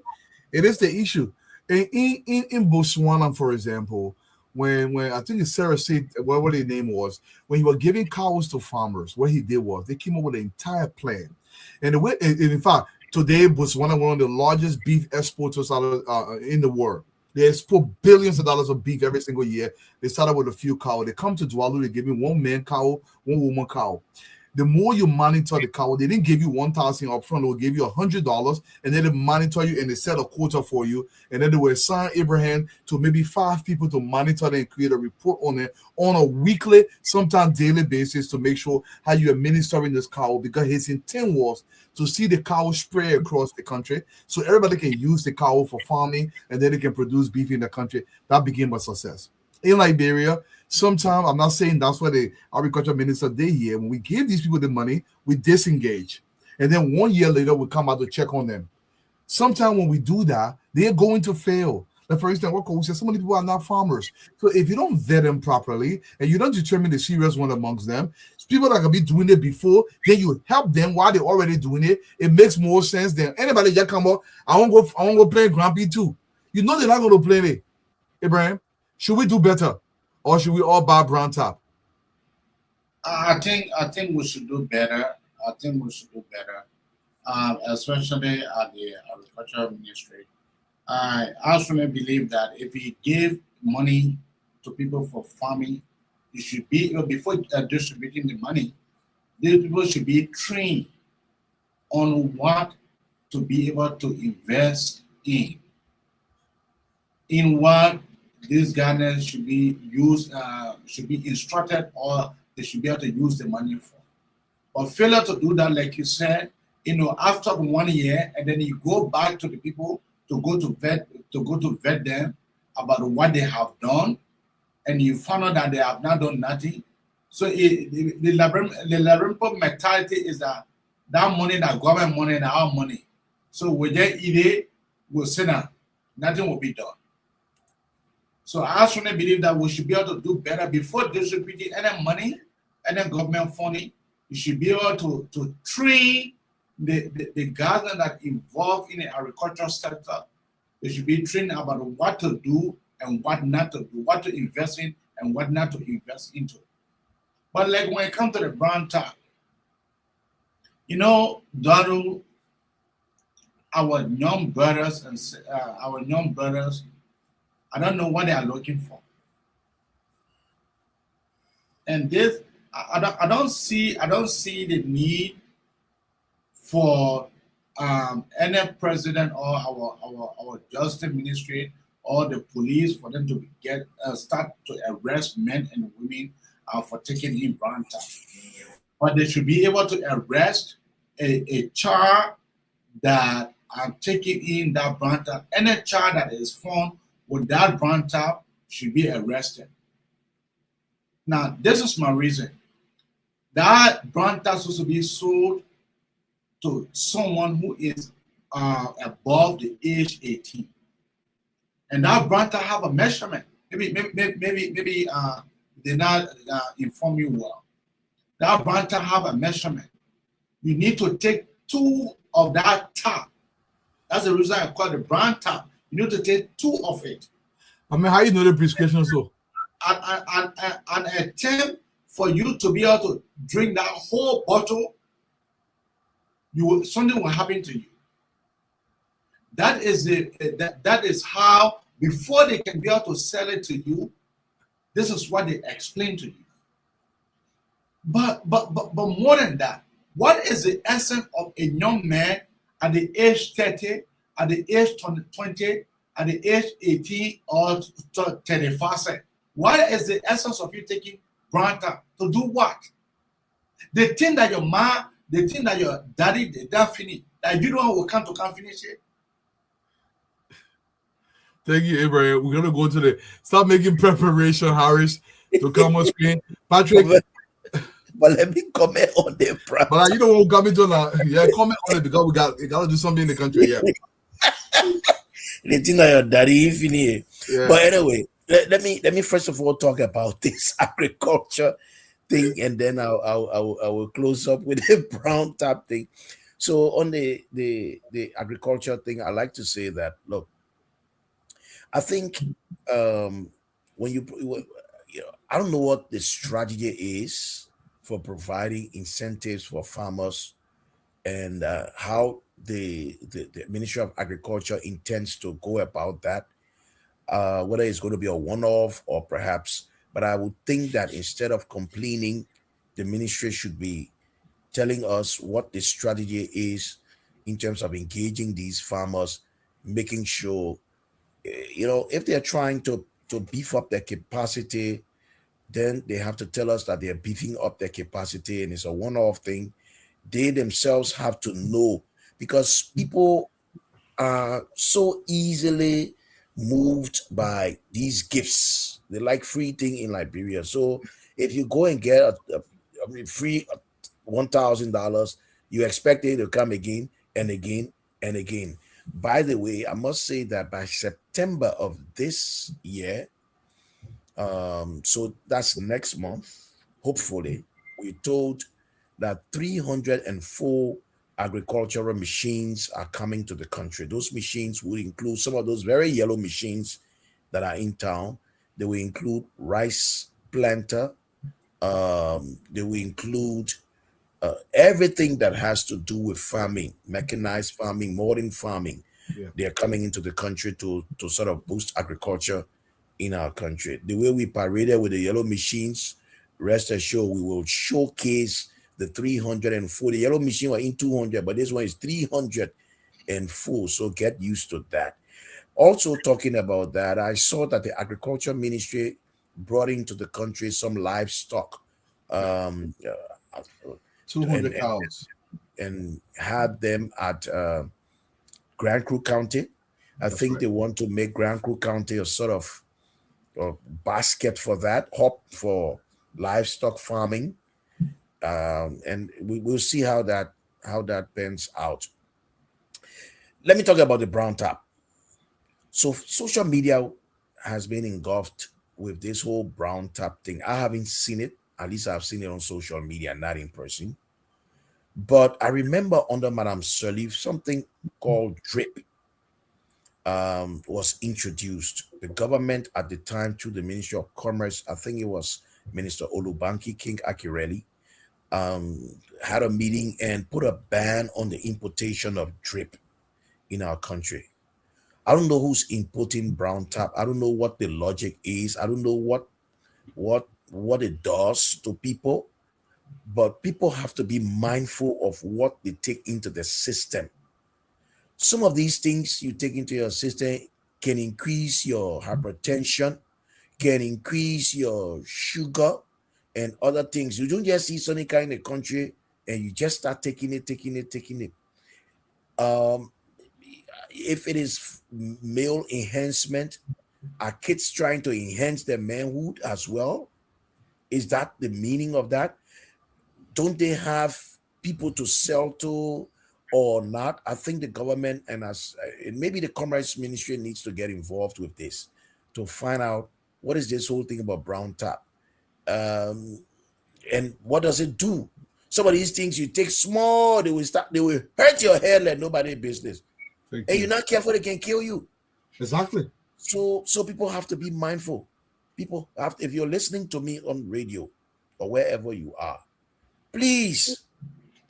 it is the issue. In Botswana, for example, when I think it's Sarah said whatever the name was, when he was giving cows to farmers, what he did was they came up with an entire plan. And in fact, today Botswana one of the largest beef exporters in the world. They export billions of dollars of beef every single year. They started with a few cows. They come to Dwalu, they give me one man cow, one woman cow. The more you monitor the cow, they didn't give you 1,000 up front, they'll give you $100, and then they monitor you and they set a quota for you. And then they will assign Abraham to maybe 5 people to monitor it and create a report on it on a weekly, sometimes daily basis to make sure how you're administering this cow, because his intent was to see the cow spread across the country so everybody can use the cow for farming and then they can produce beef in the country. That became a success. In Liberia, sometimes, I'm not saying that's what the agriculture minister did here. When we give these people the money, we disengage. And then 1 year later, we come out to check on them. Sometimes when we do that, they're going to fail. Like for instance, what Cole said, so many people are not farmers. So if you don't vet them properly and you don't determine the serious one amongst them, people that can be doing it before, then you help them while they're already doing it. It makes more sense than anybody that come up, I want to go play Grumpy too. You know they're not going to play it. Abraham, should we do better? Or should we all buy brown top? I think we should do better. I think we should do better, especially at the agricultural ministry. I actually believe that if we give money to people for farming, it should be before distributing the money, these people should be trained on what to be able to invest in what these gardeners should be used, should be instructed, or they should be able to use the money for. But failure to do that, like you said, after 1 year, and then you go back to the people to go to vet them about what they have done, and you find out that they have not done nothing. So the Labyrinth mentality is that money, that government money, and our money. So we just eat it, we'll sit down, nothing will be done. So I strongly believe that we should be able to do better before distributing any money, any government funding. You should be able to train the gardeners that involved in the agricultural sector. They should be trained about what to do and what not to do, what to invest in and what not to invest into. But like when it comes to the brown top, Daru, our young brothers, I don't know what they are looking for. And this, I don't see the need for any president or our justice ministry or the police for them to start to arrest men and women for taking in brown top. But they should be able to arrest a child that are taking in that brown top. Any child that is found with that brown top should be arrested. Now, this is my reason. That brown top is supposed to be sold to someone who is above the age 18. And that brown top have a measurement. Maybe they not inform you well. That brown top have a measurement. You need to take 2 of that top. That's the reason I call it brown top. You need to take 2 of it. I mean, how you know the prescription so? An attempt for you to be able to drink that whole bottle, something will happen to you. That is how, before they can be able to sell it to you, this is what they explain to you. But more than that, what is the essence of a young man at the age 30, at the age 20, at the age 18 or 35? What is the essence of you taking brown tap? To do what? The thing that your mom, the thing that your daddy did that finish, that you don't will come finish it. Thank you, Abraham. We're gonna go to the start making preparation, Harris, to come on screen. Patrick, but let me comment on the brown. but you know what got me to now? Yeah, comment on it because we gotta do something in the country. Yeah. The thing that your daddy finish. Yeah. But anyway, let me first of all talk about this agriculture thing, and then I will close up with the brown tap thing. So on the agriculture thing, I like to say that look, I think when I don't know what the strategy is for providing incentives for farmers and how the Ministry of Agriculture intends to go about that. Whether it's going to be a one-off or perhaps, but I would think that instead of complaining, the ministry should be telling us what the strategy is in terms of engaging these farmers, making sure, if they're trying to beef up their capacity, then they have to tell us that they're beefing up their capacity and it's a one-off thing. They themselves have to know, because people are so easily moved by these gifts. They like free thing in Liberia. So if you go and get a free $1,000, you expect it to come again and again and again. By the way, I must say that by September of this year, so that's next month, hopefully, we're told that 304 agricultural machines are coming to the country. Those machines will include some of those very yellow machines that are in town. They will include rice planter. They will include everything that has to do with farming, mechanized farming, modern farming. Yeah. They are coming into the country to sort of boost agriculture in our country. The way we paraded with the yellow machines, rest assured, we will showcase the 340. Yellow machine were in 200, but this one is 304. So get used to that. Also, talking about that, I saw that the Agriculture Ministry brought into the country some livestock. 200 cows. And had them at Grand Crew County. I think they want to make Grand Crew County a sort of basket for that, hub for livestock farming. And we'll see how that pans out. Let me talk about the brown tap. So social media has been engulfed with this whole brown tap thing. I haven't seen it. At least I've seen it on social media, not in person. But I remember under Madame Sirleaf, something called DRIP was introduced. The government at the time, through the Ministry of Commerce, I think it was Minister Olubanki King Akireli, had a meeting and put a ban on the importation of DRIP in our country. I don't know who's importing brown tap. I don't know what the logic is. I don't know what it does to people, but people have to be mindful of what they take into the system. Some of these things you take into your system can increase your hypertension, can increase your sugar and other things. You don't just see Sonica in the country and you just start taking it. If it is male enhancement, are kids trying to enhance their manhood as well? Is that the meaning of that? Don't they have people to sell to or not? I think the government and maybe the Commerce Ministry needs to get involved with this to find out what is this whole thing about brown tap, and what does it do? Some of these things you take small, they will hurt your hair like nobody business. And you're not careful, they can kill you. Exactly. So people have to be mindful. People have to, if you're listening to me on radio or wherever you are, please,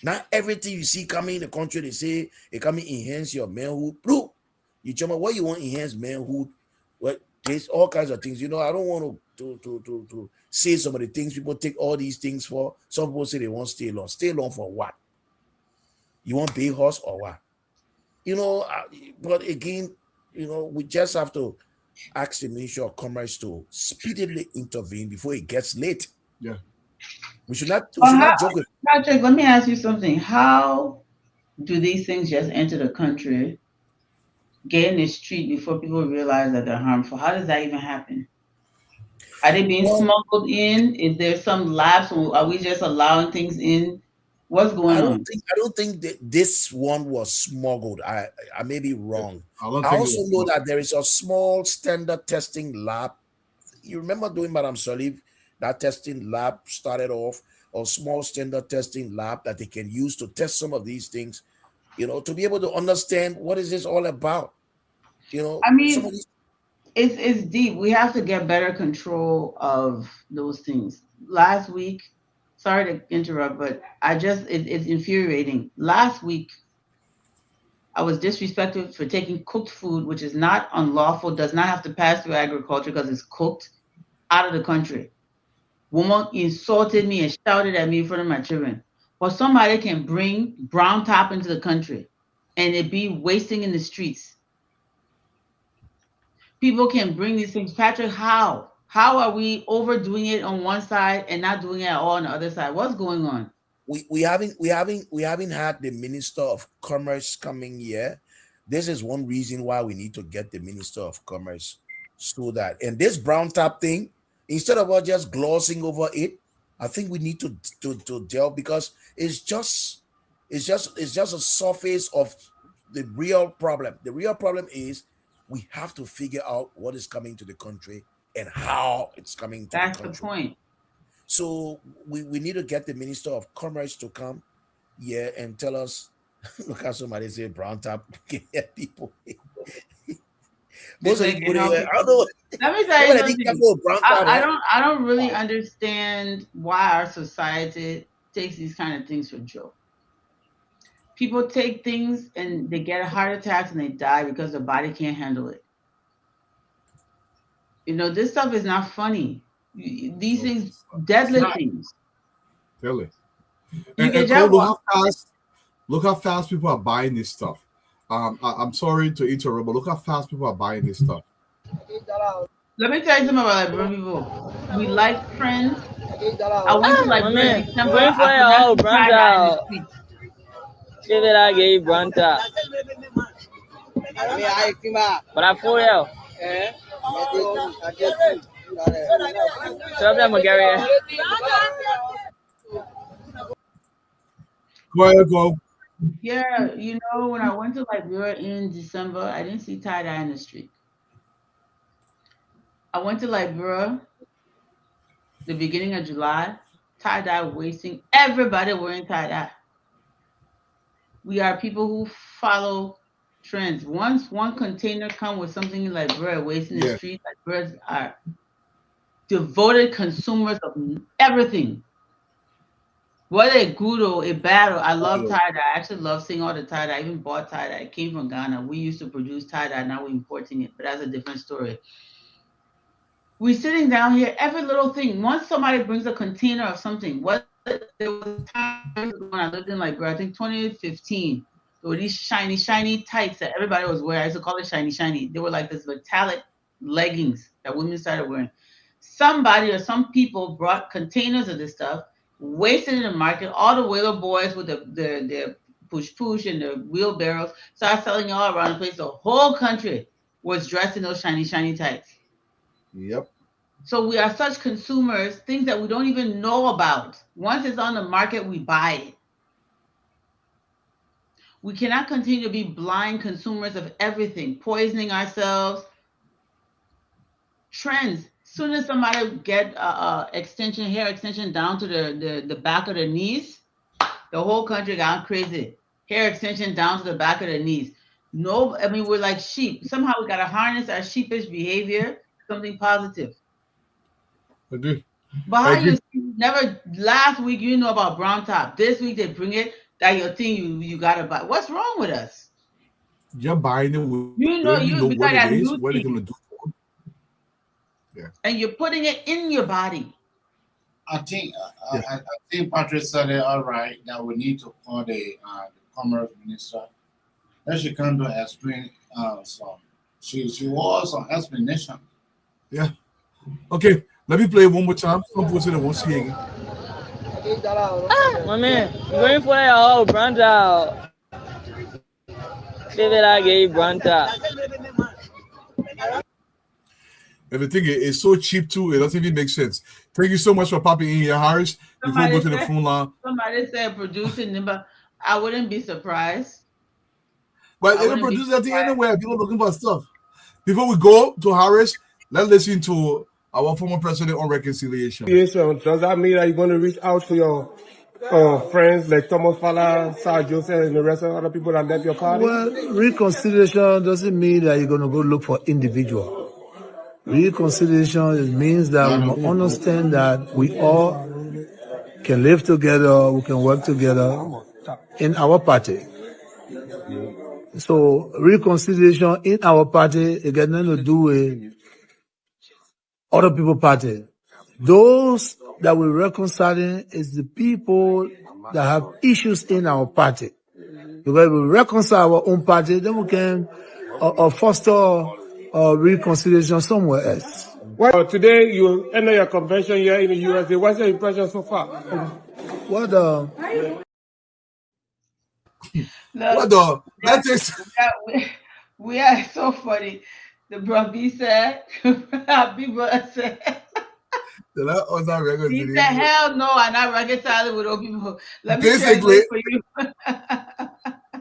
not everything you see coming in the country, they say it can enhance your manhood. Bro, you tell me what you want enhance manhood. Well, there's all kinds of things. I don't want to say some of the things people take all these things for. Some people say they want stay long. Stay long for what? You want big horse or what? But again, we just have to ask the Ministry of Commerce to speedily intervene before it gets late. Yeah. We should not Well, joke with. Patrick, let me ask you something. How do these things just enter the country, get in the street before people realize that they're harmful? How does that even happen? Are they being smuggled in? Is there some lapse? Or are we just allowing things in? What's going on? I don't think that this one was smuggled. I may be wrong. I don't I think it also was know smuggled. that there is a small standard testing lab. You remember doing Madam Salif? That testing lab started off a small standard testing lab that they can use to test some of these things, to be able to understand what is this all about. I Some of mean, these. it's deep. We have to get better control of those things. Last week, sorry to interrupt, but it's infuriating. Last week, I was disrespected for taking cooked food, which is not unlawful, does not have to pass through agriculture because it's cooked, out of the country. Woman insulted me and shouted at me in front of my children. But somebody can bring brown top into the country and it be wasting in the streets. People can bring these things. Patrick, how? How are we overdoing it on one side and not doing it at all on the other side? What's going on? We haven't had the Minister of Commerce coming here. This is one reason why we need to get the Minister of Commerce, so that, and this brown tap thing, instead of us just glossing over it, I think we need to delve, because it's just a surface of the real problem. The real problem is we have to figure out what is coming to the country and how it's coming to That's the the country. point. So we need to get the Minister of Commerce to come here and tell us. Look how somebody say brown top people. Most of the people, I don't know. Let me tell you something. Brown top, I don't really understand why our society takes these kind of things for joke. People take things and they get a heart attack and they die because their body can't handle it. This stuff is not funny. These things, deadly things. Really. You And can Cole, just look how fast people are buying this stuff. I'm sorry to interrupt, but look how fast people are buying this stuff. Let me tell you something about Liberian people. We like trends. I went to Liberia in December. I could not see tie-dye in the streets. Give it again, Branta. But I for you. Problem, Gary. Go ahead, go. Yeah, when I went to Liberia in December, I didn't see tie-dye in the street. I went to Liberia the beginning of July, tie-dye wasting, everybody wearing tie-dye. We are people who follow trends. Once one container come with something like bread wasting the street, Liberians are devoted consumers of everything. Whether it's good or it's bad, I love tie-dye. I actually love seeing all the tie-dye. I even bought tie-dye. It came from Ghana. We used to produce tie-dye. Now we're importing it, but that's a different story. We're sitting down here, every little thing. Once somebody brings a container of something, there was times when I lived in Liberia, I think 2015, there were these shiny tights that everybody was wearing. I used to call it shiny. They were like this metallic leggings that women started wearing. Somebody or some people brought containers of this stuff, wasted in the market. All the wheeler boys with the push and the wheelbarrows started selling all around the place. The whole country was dressed in those shiny tights. Yep. So we are such consumers, things that we don't even know about. Once it's on the market, we buy it. We cannot continue to be blind consumers of everything, poisoning ourselves. Trends. Soon as somebody get hair extension down to the back of their knees, the whole country got crazy. Hair extension down to the back of their knees. No, I mean, we're like sheep. Somehow we got to harness our sheepish behavior, something positive. Agree. But how you never last week you know about brown top. This week they bring it that your thing you gotta buy. What's wrong with us? You're buying it. You know what it is, what they're gonna do. Yeah. And you're putting it in your body. I think Patrick said it all right that we need to call the commerce minister. That she come to explain She was an explanation. Yeah. Okay, let me play it one more time. Some people say they won't see it again. My man, I'm going for your whole Branta. Favorite I gave Branta. And the thing is so cheap too, it doesn't even make sense. Thank you so much for popping in here, Harris. Before we go to the phone line. Somebody said producing number. I wouldn't be surprised. But they don't produce that thing anywhere. People looking for stuff. Before we go to Harris, let's listen to our former president on reconciliation. Does that mean that you're going to reach out to your friends like Thomas Fala, Sir Joseph, and the rest of other people that left your party? Well, reconciliation doesn't mean that you're going to go look for individual. Reconciliation means that we understand that we all can live together, we can work together in our party. So reconciliation in our party, it got nothing to do with other people's party. Those that we're reconciling is the people that have issues in our party. Because we reconcile our own party, then we can foster reconciliation somewhere else. Well, today you enter your convention here in the USA. What's your impression so far? We are so funny. The Brumby said, people said, he said, hell no, I'm not reconciling with old people. Let me translate for you.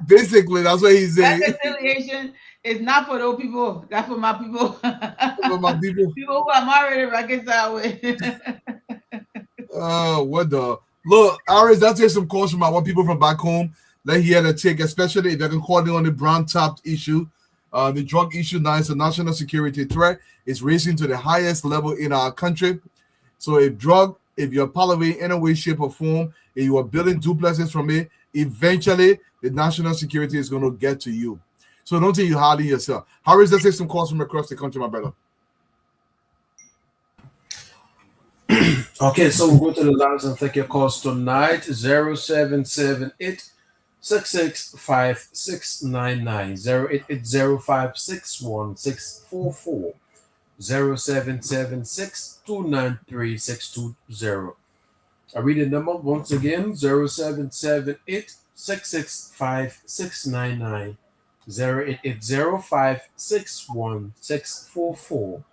Basically, that's what he's saying. Reconciliation is not for those people. That's for my people. For my people. People who I'm already reconciled with. What the? Look, Aris, that's just some calls from our people from back home that he had to take, especially if they can call it on the brown tapped issue. The drug issue now is a national security threat. It's raising to the highest level in our country. So if you're part of it in a way, shape, or form, and you are building duplexes from it, eventually the national security is going to get to you. So don't think you hardly yourself. Harris, let's take some calls from across the country, my brother. Okay, so we'll go to the lines and take your calls tonight. 0778 665699 0880561 0776-293-620. I read the number once again, 0778-665-699 0880561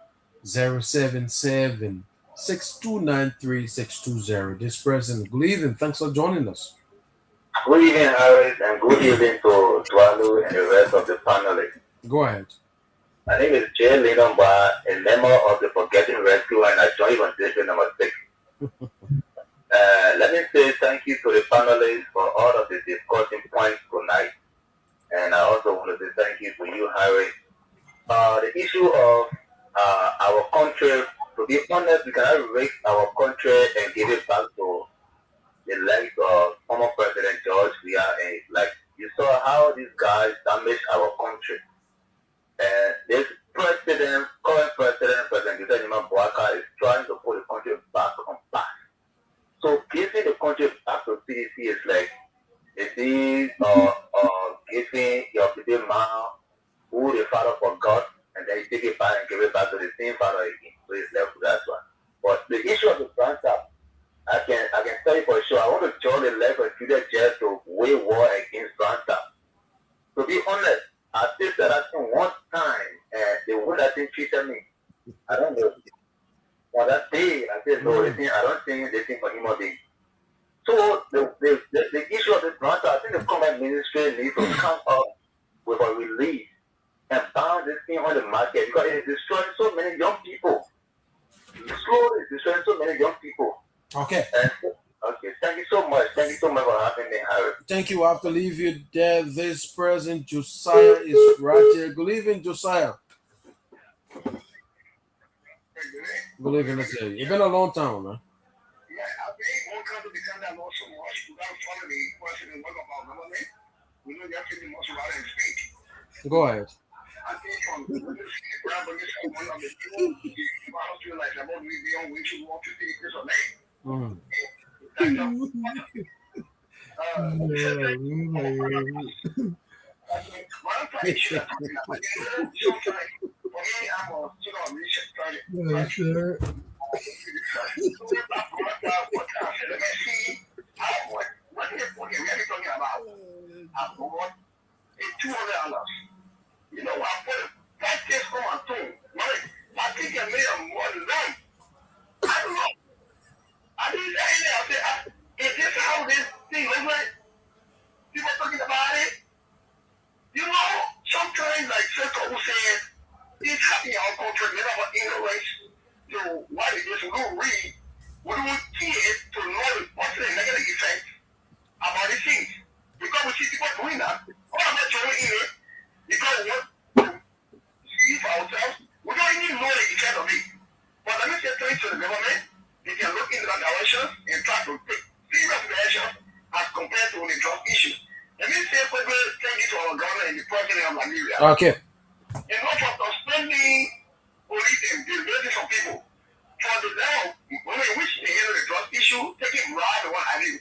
077-629-3620. This president, good evening. Thanks for joining us. Good evening, Harris, and good evening to Tualu and the rest of the panelists. Go ahead. My name is Jay Linomba, a member of the Forgetting Rescue, and I joined constitution number 6. Let me say thank you to the panelists for all of the discussion points tonight. And I also want to say thank you to you, Harris. The issue of our country, to be honest, we cannot raise our country and give it back to the legs of former President George. We are like, you saw how these guys damaged our country. And this president, current president, President Buhari, is trying to put the country back on path. So giving the country back to CDC is like, it is giving your baby man who the father forgot, and then you take it back and give it back to the same father again. So it's left with that one. But the issue of the branch up, I can tell you for sure, I want to join the level of Julia Jazz to wage war against Branta. To be honest, I did that one time, and the way that they treated me, I don't know. On that day, I said, no, I don't think they think for human being. So the issue of the Branta, I think the comment ministry needs to come up with a release and ban this thing on the market because it is destroying so many young people. Slowly destroying so many young people. Okay. Okay, thank you so much. Thank you so much for having me, Harry. Thank you. I have to leave you there. This present Josiah is right here. Good evening, Josiah. Good evening, let's say. It's been a long time, man. Go ahead. Yeah, sure. You know, I put that just on my tune. I think I made a more than that. I don't know. I didn't say that. I said, is this how this thing looks like? People talking about it. You know, sometimes like Sister who says, it's happening in our culture, never about English. So why they just don't read? We don't kids to know the positive and negative effects about these things. Because we see people doing that. All of that showing in it. Because we want to see for ourselves. We don't even know the effect of it. But let me say thanks to the government. They can look into that direction and try to take serious measures as compared to the drug issue. Let me say quickly thank you to our government and the president of Nigeria. Okay. Enough of spending police and disabilities of people for the level in which they handle the drug issue, taking bribe and what have you.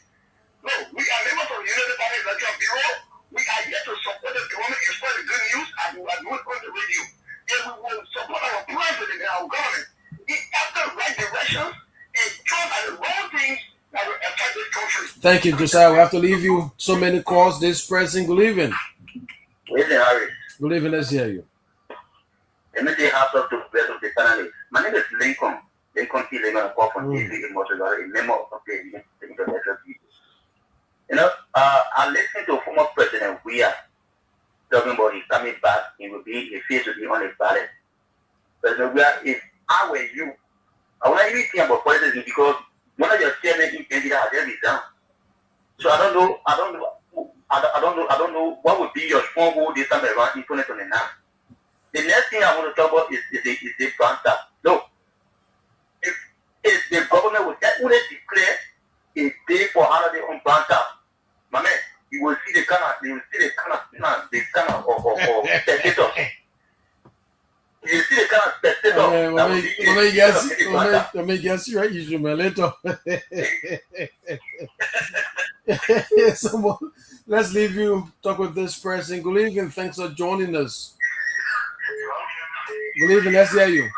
No, we are members of the United Party Electoral Bureau. We are here to support the government and spread the good news as we are doing on the radio. And we will support our president and our government in after the right directions and try the wrong things that will affect this country. Thank you, Josiah. We have to leave you. So many calls this pressing. Good evening. Good evening, Harry. Good evening. Let's hear you. Let me say half of the rest of the panelists. My name is Lincoln. Lincoln T. Lincoln, call from TV in Montreal, a member of the You know, I listened to former President Weah talking about his coming back. He will be a face to be on his ballot. President Weah, if I were you, I would not even think about politics because one of your chairmen in India has just resigned. So I don't know what would be your stronghold this time around in 2029. The next thing I want to talk about is the brand tax. No. If the government would declare a day for holiday on brand tax, my man, you will see the kind of spectators. You see the kind of spectators. Let me guess you right, you later. Someone, let's leave you talk with this person. Good evening, thanks for joining us. Good evening, let's hear you.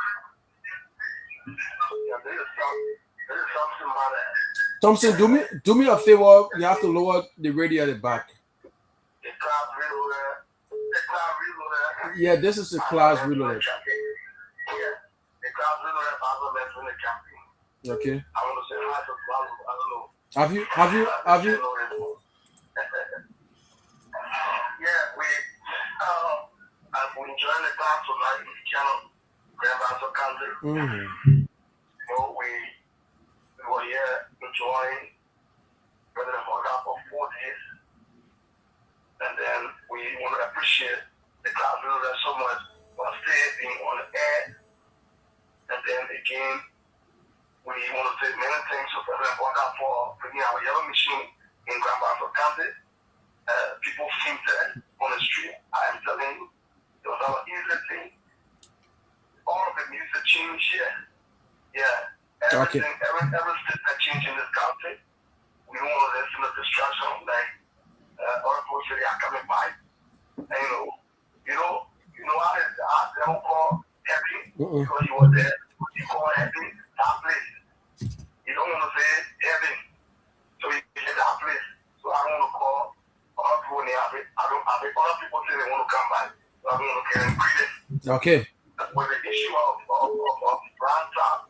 Thompson, do me a favor. You have to lower the radio at the back. Yeah, this is the class reloaded. Okay. Have you? I've been enjoying the class tonight. You cannot grab out of country. So we were here enjoying President Morgan for 4 days. And then we want to appreciate the class leader so much for being on the air. And then again, we want to say many thanks to President Morgan for bringing our yellow machine in Grand Bassa County. People fainted on the street. I am telling you, it was not an easy thing. All of it needs to change here. Yeah. Everything, every step that change in this country, we don't want to listen to distraction like other folks say they are coming by. And you know how they don't call happy because you were there. You call happy that place. You don't want to say heaven. So you say that place. So I don't want to call other people happy. I don't have it. Other people say they want to come by. So I don't want to get them greeted. Okay. With the issue of brand tax.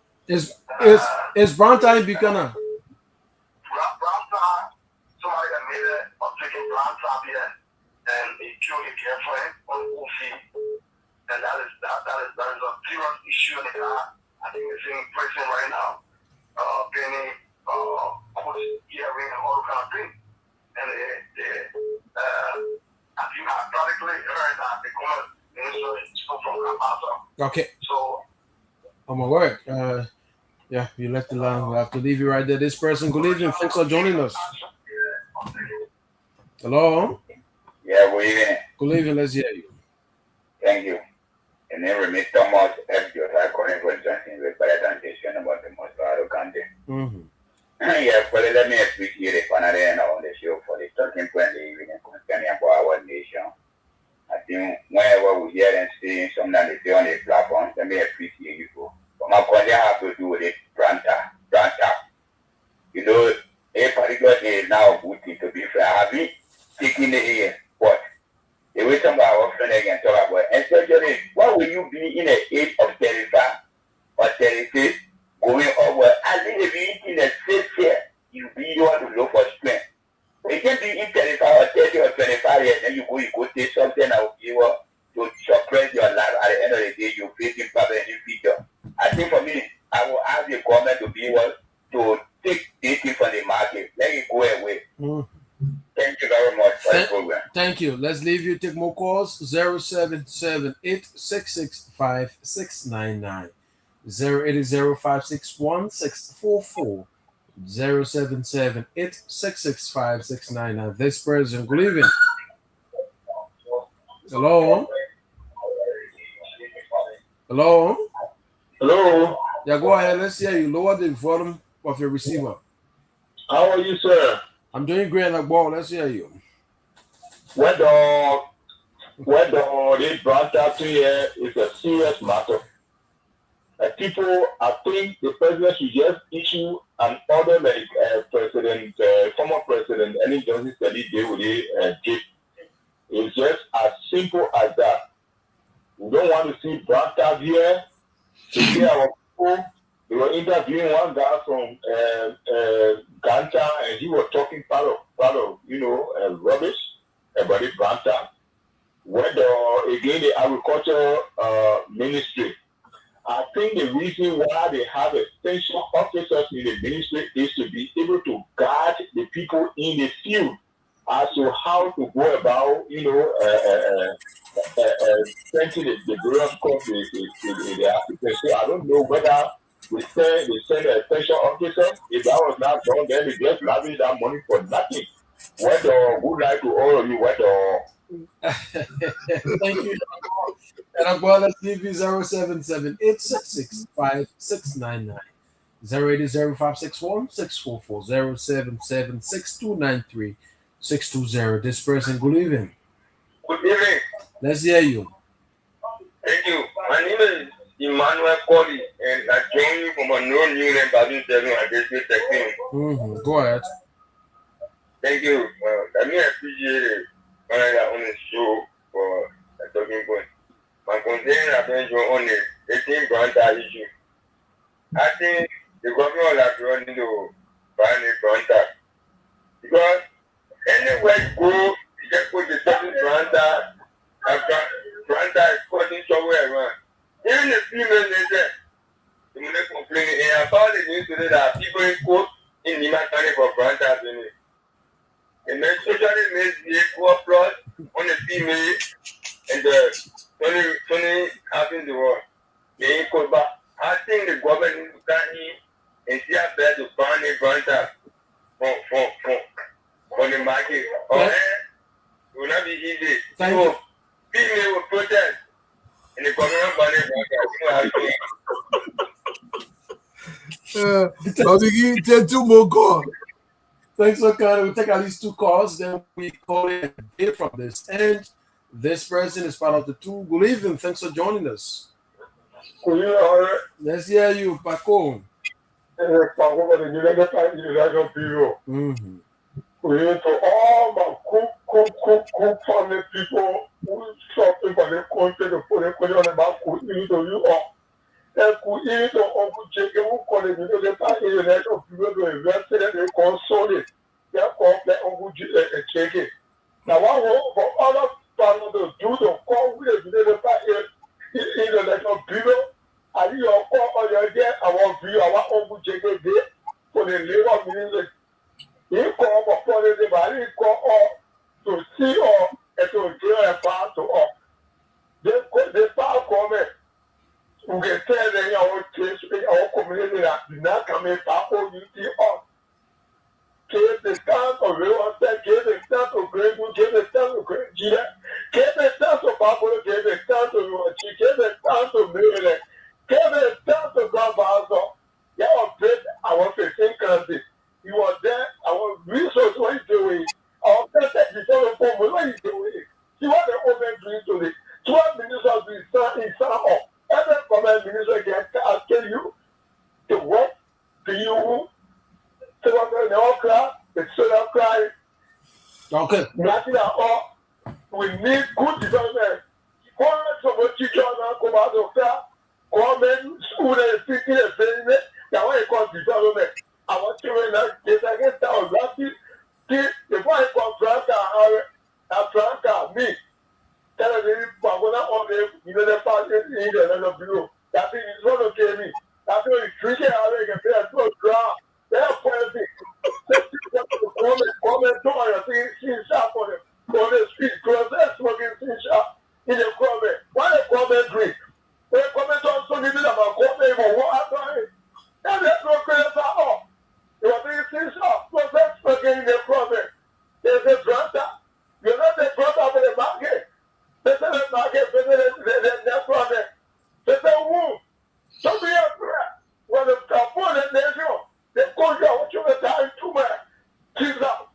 Is brown tie in Buchanan? Brown tie, somebody that made it of taking brown tie here and he killed his girlfriend on Kofi. And that is a serious issue in the car. I think it's in prison right now. Penny, court hearing and all kind of thing. And I think I practically heard that they come from Kabasa. Okay. So I'm my word. Yeah, you left the line. We'll have to leave you right there. This person, good evening. Thanks for joining us. Hello? Yeah, good evening. Good evening. Let's hear you. Thank you. And then remit Thomas F. Josiah calling for Johnson with presentation about the Moscow County. Yeah, but let me appreciate the panel on the show for the talking point even concerning about our nation. I think hear them saying something that they say on the platform. Let me appreciate you for. But my question have to do with it, brand up. You know, a particular day is now a good thing to be fair. Have you taken the air? What? The way some of our friends again talk about, especially, what will you be in the age of 35 or 36 going over? I think if you're in a safe year, you be the one to look for strength. It can be in 35 or 30 or 25 years, then you go take something that will give you to suppress your life. At the end of the day, you face in public in future. I think for me, I will ask the government to be able to take this thing from the market. Let it go away. Thank you very much for the program. Thank you. Let's leave you. Take more calls. 0778-665-699. 080-561-644. 0778-665-699. This person, good evening. Hello? Hello? Hello? Yeah, go ahead. Let's hear you. Lower the volume of your receiver. How are you, sir? I'm doing great, Akbar. Let's hear you. Whether they brought up to here is a serious matter. People, I think the president should just issue an order like former president, any Johnson said they would did. It's just as simple as that. We don't want to see broadcast here. Today, our people, they were interviewing one guy from Ganta, and he was talking part of rubbish about the Ganta. Whether again the agriculture ministry, I think the reason why they have extension officers in the ministry is to be able to guide the people in the field as to how to go about, sending the various crops in the applicant. So I don't know whether they send an extension officer. If that was not done, then they just lavish that money for nothing. Good night to all of you. Thank you. And let's leave you 0778-665-699. 080-561-644. 077-6293-620. This person, good evening. Good evening. Let's hear you. Thank you. My name is Emmanuel Cody, and I join you from a known union Babin 7 at District 13. Go ahead. Thank you. I mean, I appreciate it when I got on the show for a talking point. My concern has been on the 18 Granta issue. I think the government will have to run into ban a Granta. Because anywhere you go, you just put the 7 Granta, and Granta is causing trouble around. Even the female nature, they will not complain. And I found the news today that people in court in Nima County for Granta in it. And then socially made the equal plus on the female and the 20 having the war. They could back. I think the government needs to come in and see how best to ban a Granta for the market. Or it will not be easy. So, female will protest and the government ban a Granta. Take 2 more calls. Thanks for calling. We'll take at least 2 calls, then we call it a day from this. And this person is part of the 2. Good evening. Thanks for joining us. Let's hear you, Paco. Paco, the to all my cook family people who shopping for the country to put a question about to you all. And could eat or Uncle Jacob who call it, the party of people to invest in it, they console it. They are called Uncle Jacob. Now, I want for other people to do the call with the party in the national people. And you are all your day, I want to our Uncle Jacob there for the labor ministry. He called for policy, but he called to see or to drill a part to all. They start coming. We can tell them our case, our community that did not come in Paco, you see us. Give the stand of real estate, give the stand of Great Good, give the stand of Great Gita, give the stand of Paco, give the stand of Ruachi, give the stand of Maryland, give the stand of Grandfather. They are great, our 15 countries. You are there, our resource, what is doing? Our president before the form, what is doing? See what the woman doing today. 12 minutes of that all we need good development. Government teachers now come out of that. Government school and city and saying that when it comes to development, our children now get against our lucky. Before I come Franca, me, tell me, I'm going to order, you know, the party in the end of below. That thing is not okay me. That thing is tricky, I can pay a slow ground. They're pointing. Comment to your thing, see sharp for the street, because they're smoking see sharp in the comment. Why the comment drink? When the comment also needed about comment, but what happened? And there's no credit at all. You are being see sharp, because they're smoking in the comment. There's a brother. You're not a brother for the market. They say the market better than the problem. They say, who? Don't be a threat. When the Capone and Nation, they go to what you time too much. Kids out.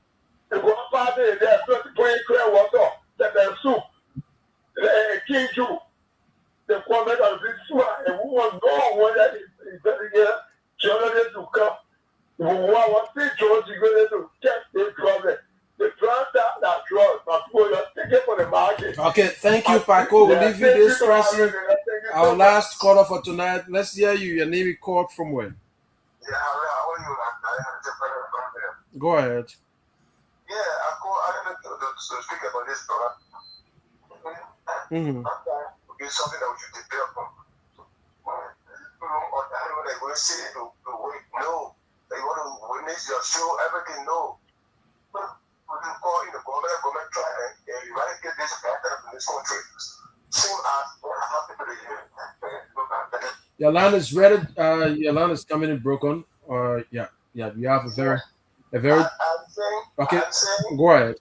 They go up out there, they're 20 clear water, they're soup. They king you. They come back and this one, and who won't know whether it's better here, children to come. Who want to see George going to check the problem. The transit that draws, but people are taking for the market. Okay, thank you, Paco. We'll leave you this person. Our last caller for tonight. Let's hear you. Your name is called from where? Go ahead. Yeah, I don't know to speak about this product. It's something that we should prepare for. Or I don't know, they will say to wait. No, they want to witness your show, everything. No. We can call in the government try and eradicate this pattern in this country. Same as what happened to the Your line is ready. Your line is coming in broken. Yeah. We have a very. Okay, go ahead.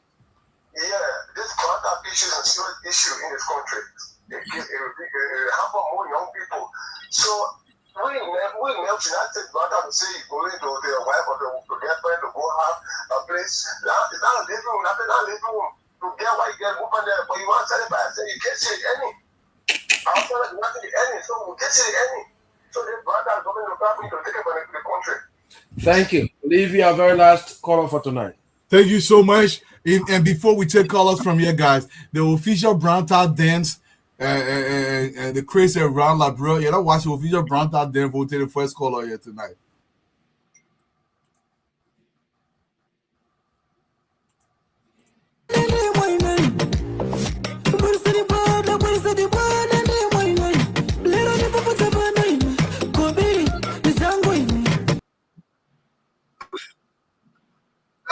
Yeah, this contact issue is a serious issue in this country. It happen more young people. So we never should not take back and say going to their wife or the girlfriend to go have a place. Now it's not a living room, nothing not a living room. To get what you get, open there, but you want to sell it by and say you can't see any. Outside of nothing any, so we can't see any. So this brother is going to come to take it from the country. Thank you. Leave your very last caller for tonight. Thank you so much. And before we take callers from here, guys, the official Brown Towel dance and the crazy around La Bro. You know, watch the official Brown Towel dance. We'll take the first caller here tonight.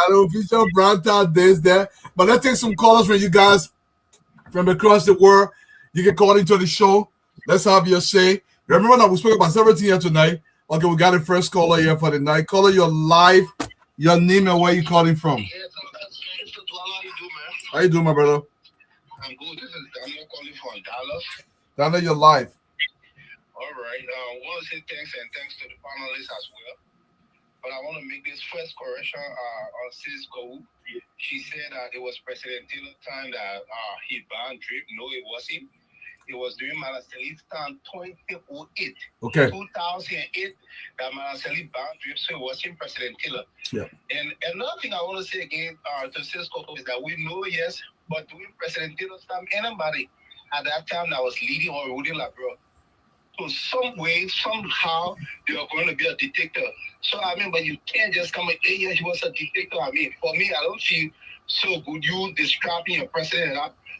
The official Brown Towel dance there. But let's take some callers from you guys from across the world. You can call into the show. Let's have your say. Remember that we spoke about 17 here tonight. Okay, we got the first caller here for the night. Caller, your live, your name and where you calling from. How you doing, my brother? I'm good. This is Daniel calling from Dallas. Daniel, you're live. All right. I want to say thanks to the panelists as well. But I want to make this first correction on Cisco. She said that it was President Taylor's time that he banned drip. No, it wasn't. It was during Malaseli's time, 2008. Okay. 2008, that Malaseli banned drip, so it wasn't President Taylor. Yeah. And another thing I want to say again to Cisco is that we know, yes, but during President Taylor's time, anybody at that time that was leading or ruling Labrador, so some way, somehow, they are going to be a dictator. So, I mean, but you can't just come and say, yeah, he was a dictator. I mean, for me, I don't feel so good. You describing your president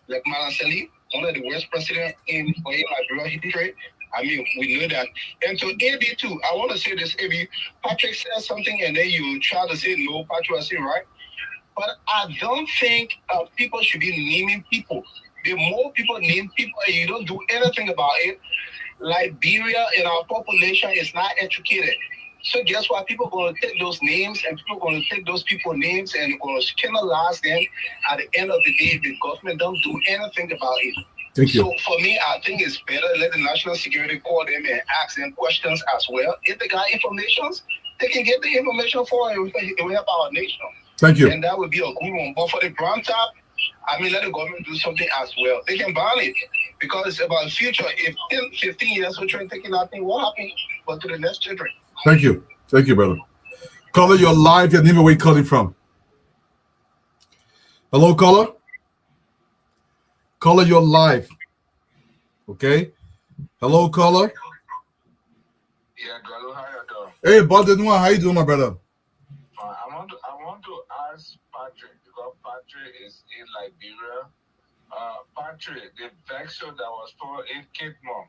like Malaseli, one of the worst presidents in Liberia history. I mean, we know that. And so, AB too, I want to say this, AB. Patrick says something and then you try to say no, Patrick was saying right. But I don't think people should be naming people. The more people name people and you don't do anything about it, Liberia and our population is not educated. So guess what? People are going to take those names and people are going to take those people's names and going to scandalize them. At the end of the day, the government don't do anything about it. Thank you. So for me, I think it's better let the national security call them and ask them questions as well. If they got information, they can get the information for it. It will help our nation. Thank you. And that would be a good one. But for the brown top, I mean, let the government do something as well. They can ban it because it's about the future. If 10, 15 years we're trying to take nothing, what happened? But to the next children. Thank you. Thank you, brother. Caller, you're live. Your name and where you calling from. Hello, caller. Caller, you're live. Okay. Hello, caller. Yeah, Galo, how you doing? Hey, Brother Noah, how you doing, my brother? I want to ask Patrick, because Patrick is in Liberia. Patrick, the vexel that was for in Kidmore,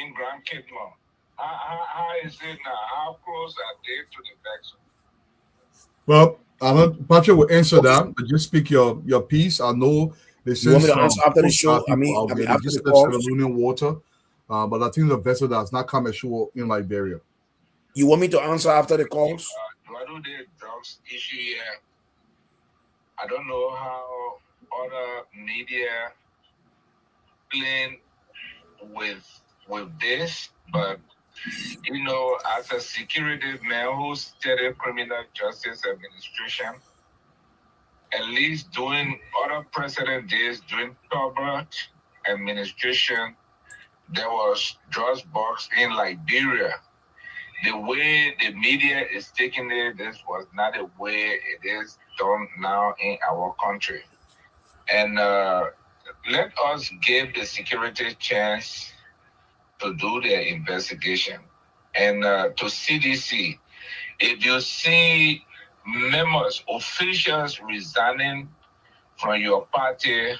in Grand Kidmore, how is it now? How close are they to the vexel? Well, Patrick will answer that, but just speak your piece. I know they You send want me to some answer after the show? people out there. They After just the said call. Sierra Leonean water, but I think the vessel does not come ashore in Liberia. You want me to answer after the calls? What do the drugs issue here? I don't know how other media playing with this, but you know, as a security man who studied criminal justice administration, at least during other precedent days, during Tobert administration, there was drugs box in Liberia. The way the media is taking it, this was not the way it is done now in our country. And let us give the security chance to do their investigation. And to CDC, if you see members, officials resigning from your party,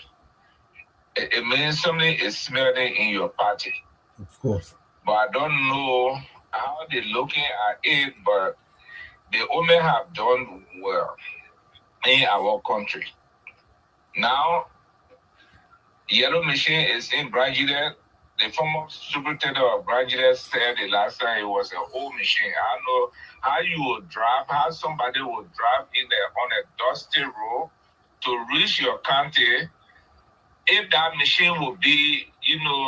it means something is smelling in your party. Of course. But I don't know how they're looking at it, but they only have done well in our country. Now, Yellow Machine is in Brangida. The former superintendent of Brangida said the last time it was an old machine. I don't know how you would drive, how somebody would drive in there on a dusty road to reach your county if that machine would be,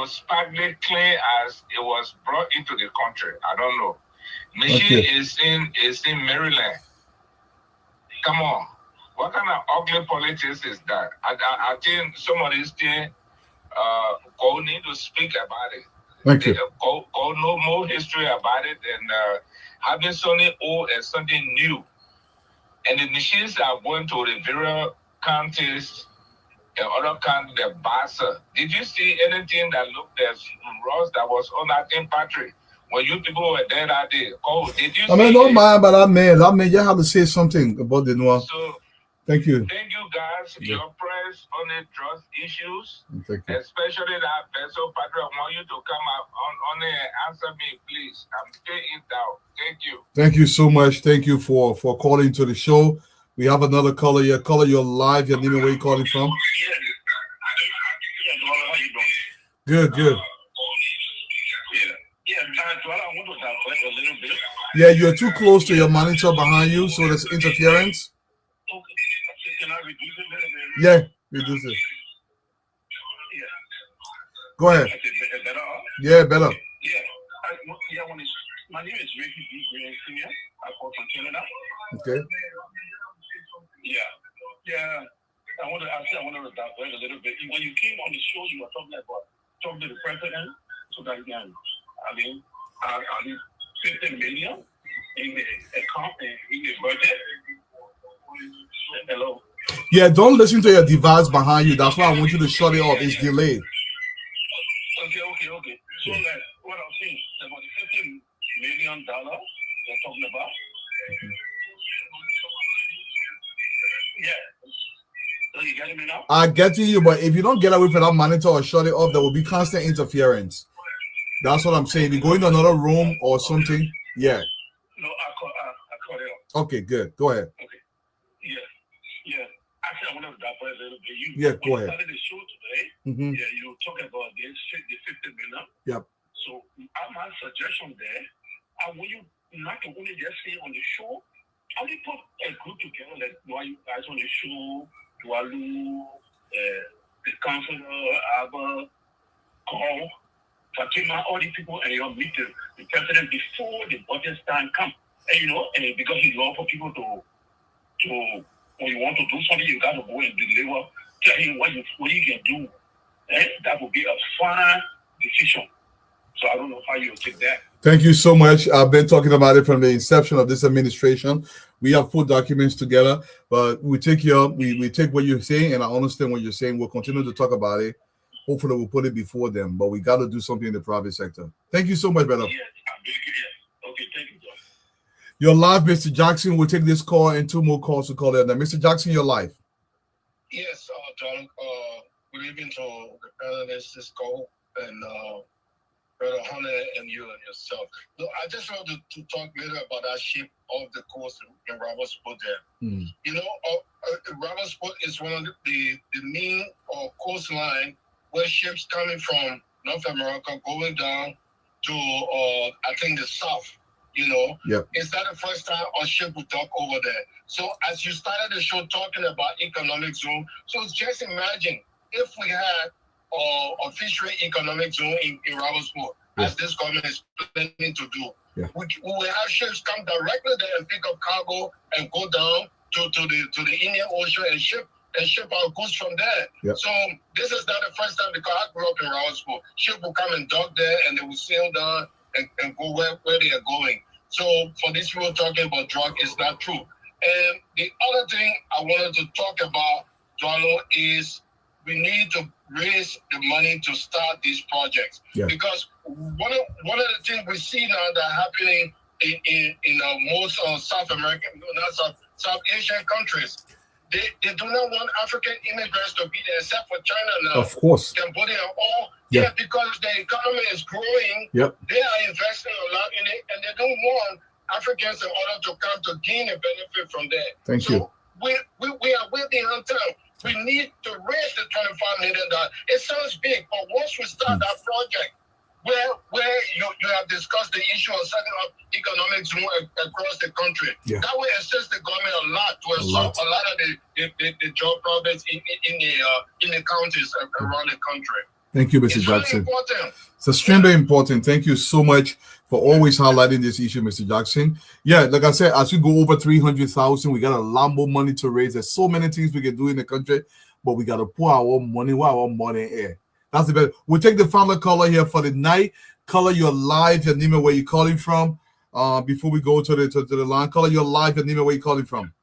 sparkly clean as it was brought into the country. I don't know. Machine is in Maryland. Come on. What kind of ugly politics is that? I think somebody still go need to speak about it. Thank you. Go know more history about it and having something old and something new. And the machines are going to the various counties and other counties, the Bassa. Did you see anything that looked as Ross that was on that thing, Patrick? When you people were there that day, did you see don't mind about that man. That man, you have to say something about the Noah. So, thank you. thank you guys, your prayers on the trust issues, Thank you. especially that vessel. Patrick, I want you to come up on and answer me, please. I'm still in doubt. Thank you. Thank you so much. Thank you for calling to the show. We have another caller here. Caller, you're live. Your name and where you calling from? Good. Yeah, you're too close to your monitor behind you, so there's interference. Can I reduce it a little bit? Yeah, reduce it. Go ahead. Better? Yeah, better. My name is Ricky D. Green Senior. I call from Canada. Okay. Yeah. I want to divert a little bit. When you came on the show, you were talking to the president so that he can, 50 million in the account, in the budget. Hello. Yeah, don't listen to your device behind you. That's why I want you to shut it off. It's delayed. Okay. So what I'm saying, about the $50 million they're talking about. Yeah. So you getting me now? I get you, but if you don't get away from that monitor or shut it off, there will be constant interference. That's what I'm saying. If you go into another room or something, yeah. No, I caught it off. Okay, good. Go ahead. Okay. Yeah. Actually, I want to divert a little bit. Go ahead. You started the show today. You talk about the 50 million. Yep. So my suggestion there, when you not only just say on the show, how do you put a group together like why you guys on the show, Walu, the councilor, Abba, Call, Fatima, all these people, and you meet the president before the budget time come. And because you love for people to when you want to do something, you got to go and deliver, tell him what you can do. That would be a fine decision. So I don't know how you take that. Thank you so much. I've been talking about it from the inception of this administration. We have put documents together, but we take we take what you're saying, and I understand what you're saying. We'll continue to talk about it. Hopefully, we'll put it before them, but we got to do something in the private sector. Thank you so much, brother. Okay, thank you, John. You're live, Mr. Jackson. We'll take this call and 2 more calls to call in. Now, Mr. Jackson, you're live. Yes, John. Good evening to the panelists, Cisco, and Brother Hunter, and you and yourself. No, I just wanted to talk later about that ship off the coast in Robertsport there. You know, Robertsport is one of the main coastline where ships coming from North America going down to, I think, the south. You know, It's not the first time a ship will dock over there. So as you started the show talking about economic zone, so just imagine if we had a fishery economic zone in Robertsport, as this government is planning to do. We will have ships come directly there and pick up cargo and go down to the Indian Ocean and ship our goods from there. So this is not the first time, because I grew up in Robertsport. Ship will come and dock there and they will sail down and go where they are going. So for these people talking about drug, it's not true. And the other thing I wanted to talk about, Donald, is we need to raise the money to start these projects. Because one of the things we see now that are happening in most South American, not South Asian countries, they do not want African immigrants to be there, except for China now. Of course. Cambodia, all. Because the economy is growing. They are investing a lot in it, and they don't want Africans in order to come to gain a benefit from there. Thank you. We are waiting until we need to raise the $25 million. It sounds big, but once we start that project, where you have discussed the issue of setting up economic zone across the country, that will assist the government a lot to solve a lot of the job problems in the counties around the country. Thank you, Mr. It's Jackson. really important. It's extremely important. Thank you so much for always highlighting this issue, Mr. Jackson. Yeah, like I said, as we go over 300,000, we got a lot more money to raise. There's so many things we can do in the country, but we got to put our money where our money is. That's the best. We'll take the final caller here for the night. Caller, you're live. Your name and where you're calling from. Before we go to the line, caller, you're live. Your name and where you're calling from.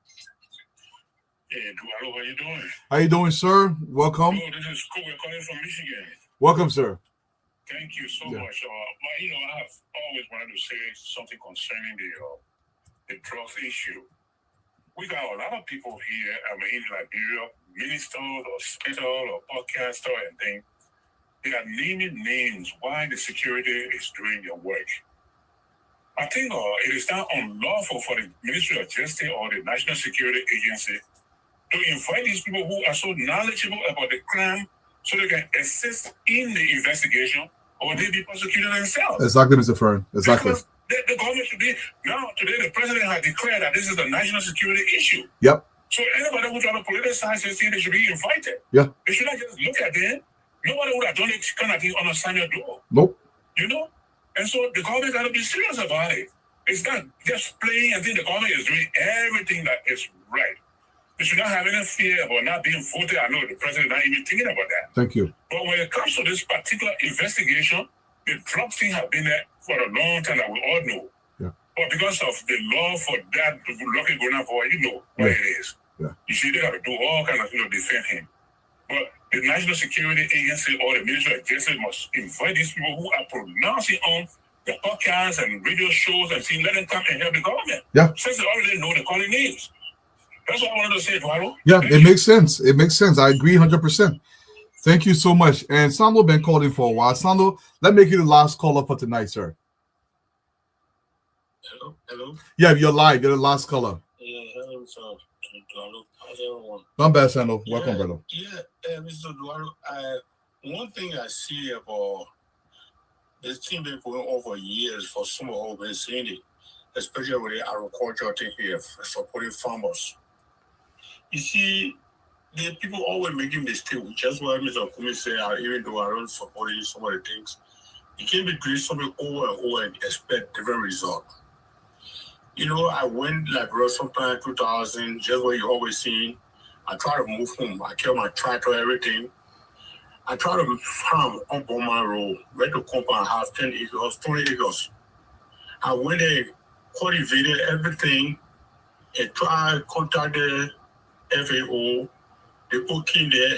Hey, Eduardo, how you doing? How you doing, sir? Welcome. Hello, this is Kobe calling from Michigan. Welcome, sir. Thank you so much. I have always wanted to say something concerning the drugs issue. We got a lot of people here, in Liberia, ministers or speaker or podcaster and things. They are naming names why the security is doing their work. I think it is now unlawful for the Ministry of Justice or the National Security Agency to invite these people who are so knowledgeable about the crime so they can assist in the investigation, or they be prosecuted themselves. Exactly, Mr. Fern. Exactly. Because the government should be, now today the president has declared that this is a national security issue. Yep. So anybody who try to politicize this thing, they should be invited. Yeah. They should not just look at them. Nobody would have done this kind of thing on a Sunday door. Nope. You know? And so the government got to be serious about it. It's not just playing. I think the government is doing everything that is right. They should not have any fear about not being voted. I know the president is not even thinking about that. Thank you. But when it comes to this particular investigation, the drug thing has been there for a long time that we all know. Yeah. But because of the law for that, lucky going for, you know what it is. Yeah. You see, they have to do all kinds of things to defend him. But the National Security Agency or the Ministry of Justice must invite these people who are pronouncing on the podcasts and radio shows and saying, let them come and help the government. Yeah. Since they already know the calling names. That's what I wanted to say, Eduardo. Yeah, it makes sense. It makes sense. I agree 100%. Thank you so much. And Sandro been calling for a while. Sandro, let's make you the last caller for tonight, sir. Hello? Yeah, you're live. You're the last caller. Yeah, hello, sir. Eduardo. How's everyone? Not bad, Sandro. Welcome, brother. Yeah, Mr. Eduardo, one thing I see about this thing been going on for years for some of us been seeing it, especially with the agriculture thing here, supporting farmers. You see, the people always making mistakes, just what Mr. Kumi said, even though I don't support some of the things, you can't be doing something over and over and expect different results. You know, I went like sometime 2000, just what you always seen. I tried to move home. I kept my tractor, everything. I tried to farm on Bowman Road, went to compound house, 10 acres, 20 acres. I went there, cultivated everything. and try to contact the FAO. They put in there.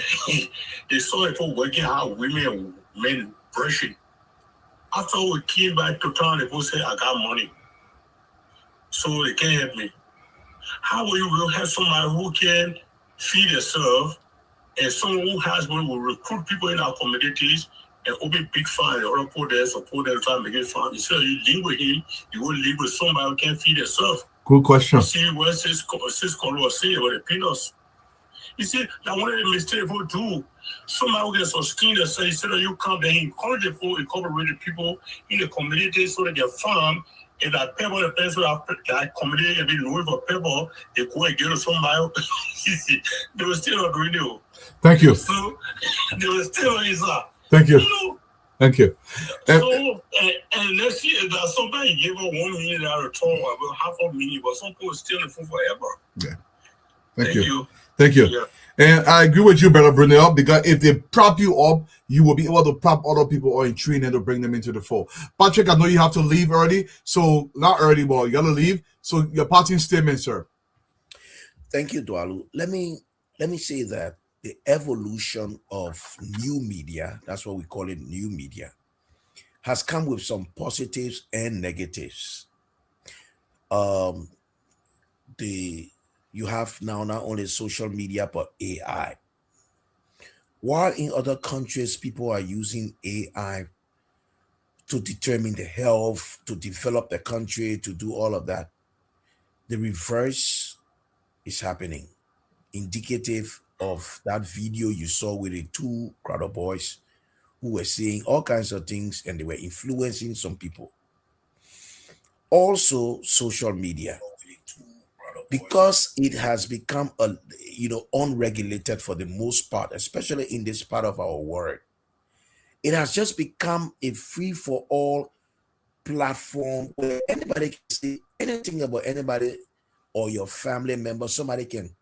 They saw people working hard, women and men brushing. After we came back to town, they both said, I got money. So they can't help me. How will you have somebody who can feed themselves and someone who has money will recruit people in our communities and open big farm or put there, support them, try to make it farm. Instead of you live with him, you will live with somebody who can feed themselves. Good question. You see what sis Colo was saying about the peanuts. You see, that one of the mistakes people do. Somebody who can sustain themselves, instead of you come there, encourage the people, incorporate the people in the community so that their farm, and that people, the person that community can be known for people, they go and get somebody. They were still not doing it. Thank you. So, they were still is Thank you. know, Thank you. so, and let's see if that somebody gave her $1 million return, about $500,000, but some people still in the food forever. Yeah. Thank you. Thank you. Yeah. And I agree with you, Brother Brunel, because if they prop you up, you will be able to prop other people or in train and to bring them into the fold. Patrick, I know you have to leave early, so not early, but you gotta leave. So your parting statement, sir. Thank you, Dwalu. Let me say that the evolution of new media, that's what we call it, new media, has come with some positives and negatives. You have now not only social media but AI. While in other countries people are using AI to determine the health, to develop the country, to do all of that, the reverse is happening. Indicative of that video you saw with the two crowd of boys who were saying all kinds of things and they were influencing some people. Also, social media, because it has become unregulated for the most part, especially in this part of our world, it has just become a free-for-all platform where anybody can say anything about anybody or your family member. Somebody can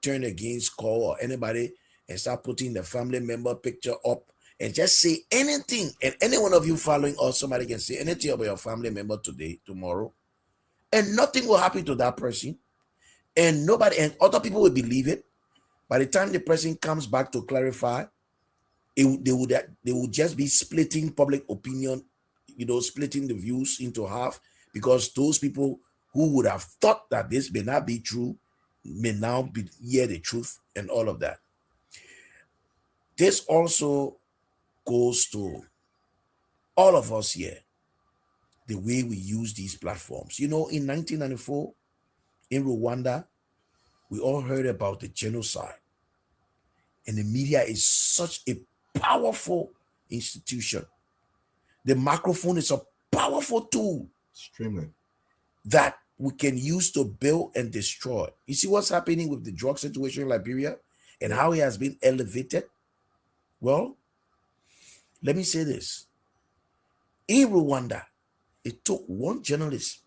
turn against call or anybody and start putting the family member picture up and just say anything. And any one of you following us, somebody can say anything about your family member today, tomorrow, and nothing will happen to that person. And nobody and other people will believe it. By the time the person comes back to clarify, they would just be splitting public opinion, splitting the views into half, because those people who would have thought that this may not be true may now hear the truth and all of that. This also goes to all of us here, the way we use these platforms. In 1994, in Rwanda, we all heard about the genocide. And the media is such a powerful institution. The microphone is a powerful tool. Extremely. That we can use to build and destroy. You see what's happening with the drug situation in Liberia and how it has been elevated? Well, let me say this. In Rwanda, it took one journalist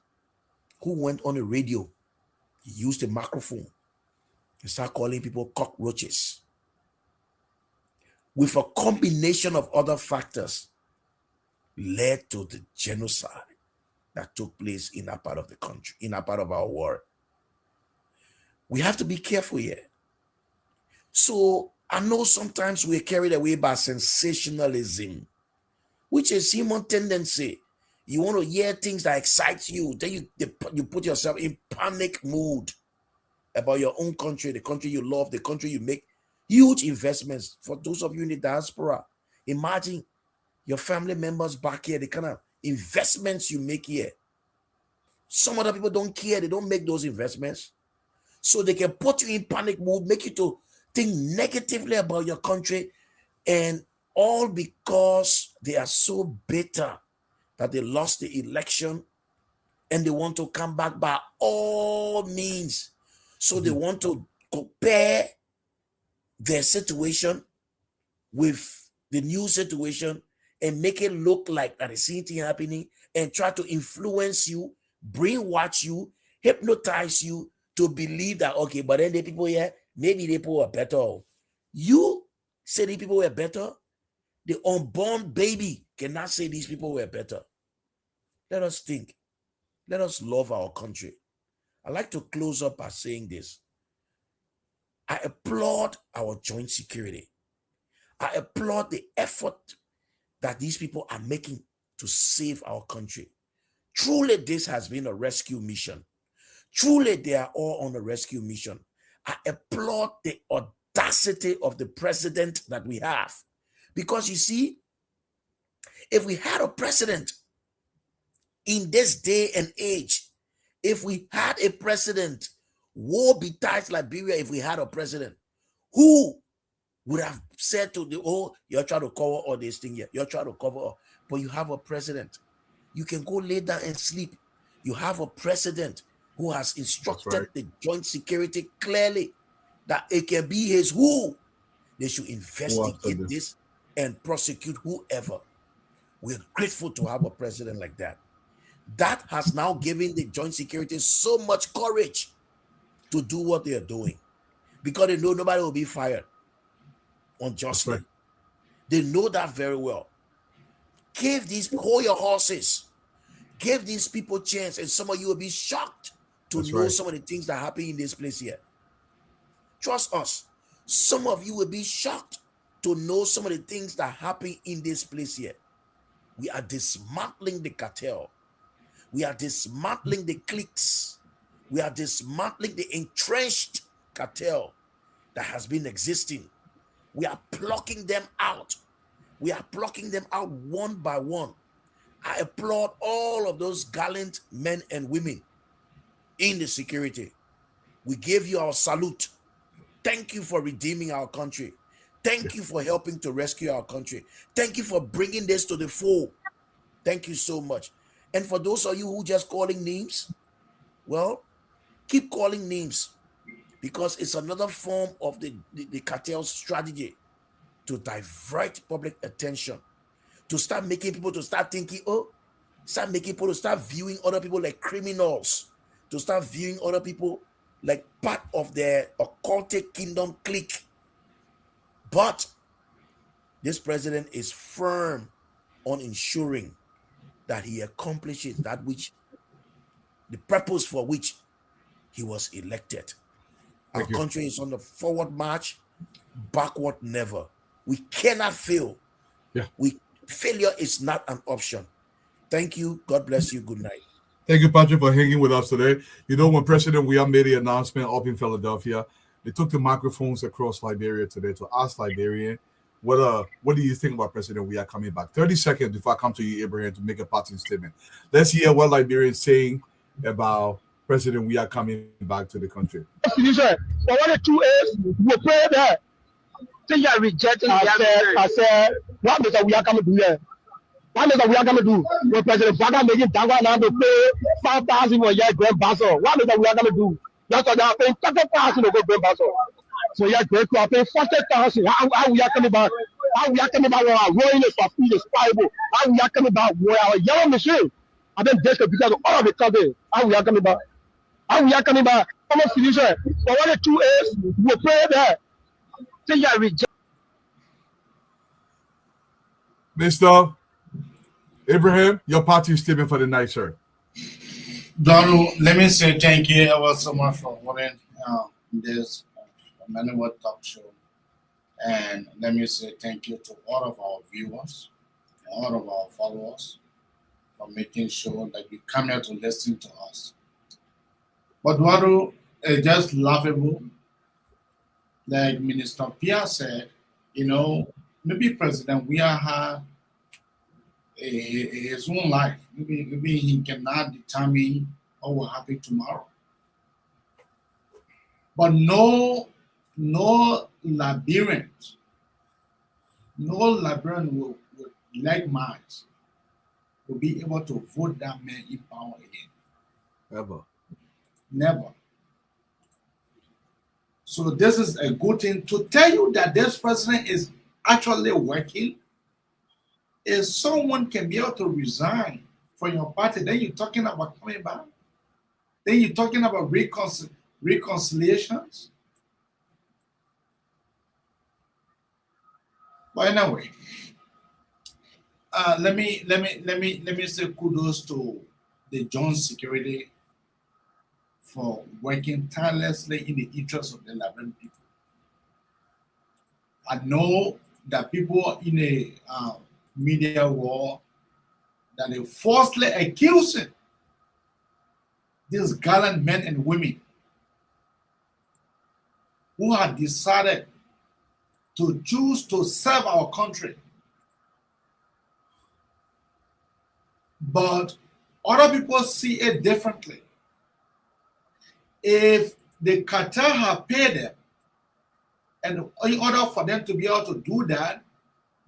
who went on the radio. He used a microphone and started calling people cockroaches. With a combination of other factors, led to the genocide that took place in that part of the country, in that part of our world. We have to be careful here. So I know sometimes we're carried away by sensationalism, which is human tendency. You want to hear things that excite you, then you put yourself in panic mood about your own country, the country you love, the country you make huge investments. For those of you in the diaspora, imagine your family members back here, the kind of investments you make here. Some other people don't care. They don't make those investments. So they can put you in panic mode, make you to think negatively about your country, and all because they are so bitter that they lost the election and they want to come back by all means. So they want to compare their situation with the new situation and make it look like that is something happening and try to influence you, brainwash you, hypnotize you to believe that, okay, but then the people here, maybe the people were better. You say the people were better. The unborn baby cannot say these people were better. Let us think. Let us love our country. I'd like to close up by saying this. I applaud our joint security. I applaud the effort that these people are making to save our country. Truly, this has been a rescue mission. Truly, they are all on a rescue mission. I applaud the audacity of the president that we have. Because you see, if we had a president in this day and age, if we had a president, woe betide Liberia if we had a president who would have said to the, oh, you're trying to cover all this thing here. You're trying to cover all. But you have a president. You can go lay down and sleep. You have a president who has instructed the joint security clearly that it can be his who. They should investigate this and prosecute whoever. We're grateful to have a president like that. That has now given the joint security so much courage to do what they are doing because they know nobody will be fired unjustly. Right. They know that very well. Hold your horses. Give these people a chance, and some of you will be shocked to know some of the things that happen in this place here. Trust us. Some of you will be shocked to know some of the things that happen in this place here. We are dismantling the cartel. We are dismantling the cliques. We are dismantling the entrenched cartel that has been existing. We are plucking them out. We are plucking them out one by one. I applaud all of those gallant men and women in the security. We give you our salute. Thank you for redeeming our country. Thank you for helping to rescue our country. Thank you for bringing this to the fore. Thank you so much. And for those of you who just calling names, well, keep calling names because it's another form of the cartel strategy to divert public attention, to start making people to start thinking, start making people to start viewing other people like criminals, to start viewing other people like part of their occultic kingdom clique. But this president is firm on ensuring that he accomplishes that which, the purpose for which he was elected. Our country is on the forward march, backward never. We cannot fail. Failure is not an option. Thank you. God bless you. Good night. Thank you, Patrick, for hanging with us today. You know, when President Weah made the announcement up in Philadelphia, they took the microphones across Liberia today to ask Liberian, what do you think about President Weah coming back? 30 seconds before I come to you, Abraham, to make a parting statement. Let's hear what Liberians saying about President Weah coming back to the country. For what the two is, we pray that. So you are rejecting I said, what Mr. Weah coming to do there? What Mr. Weah coming to do? When President Baga making Dangwa now to pay 5,000 for your grand basso. What Mr. Weah coming to do? That's what they are paying 30,000 to go grand basso. So you are going to pay 40,000. How we are coming back? How we are coming back? Our rolling is for food is Bible. How we are coming back? Our yellow machine. I think this could be because of all of the country. How we are coming back? How we are coming back? Come on, solution. For what the two is, we pray that. So you are rejecting. Mr. Abraham, your party statement for the night, sir. Donald, let me say thank you ever so much for holding this Many Word Talk Show. And let me say thank you to all of our viewers, all of our followers for making sure that you come here to listen to us. But Donald, it's just laughable. Like Minister Pierre said, you know, maybe President Weah had his own life. Maybe he cannot determine what will happen tomorrow. But no Liberian will like minds will be able to vote that man in power again. Ever. Never. So this is a good thing to tell you that this president is actually working. If someone can be able to resign from your party, then you're talking about coming back. Then you're talking about reconciliations. But anyway, let me say kudos to the joint security for working tirelessly in the interest of the Liberian people. I know that people in the media war that they falsely accusing these gallant men and women who have decided to choose to serve our country. But other people see it differently. If the cartel have paid them, and in order for them to be able to do that,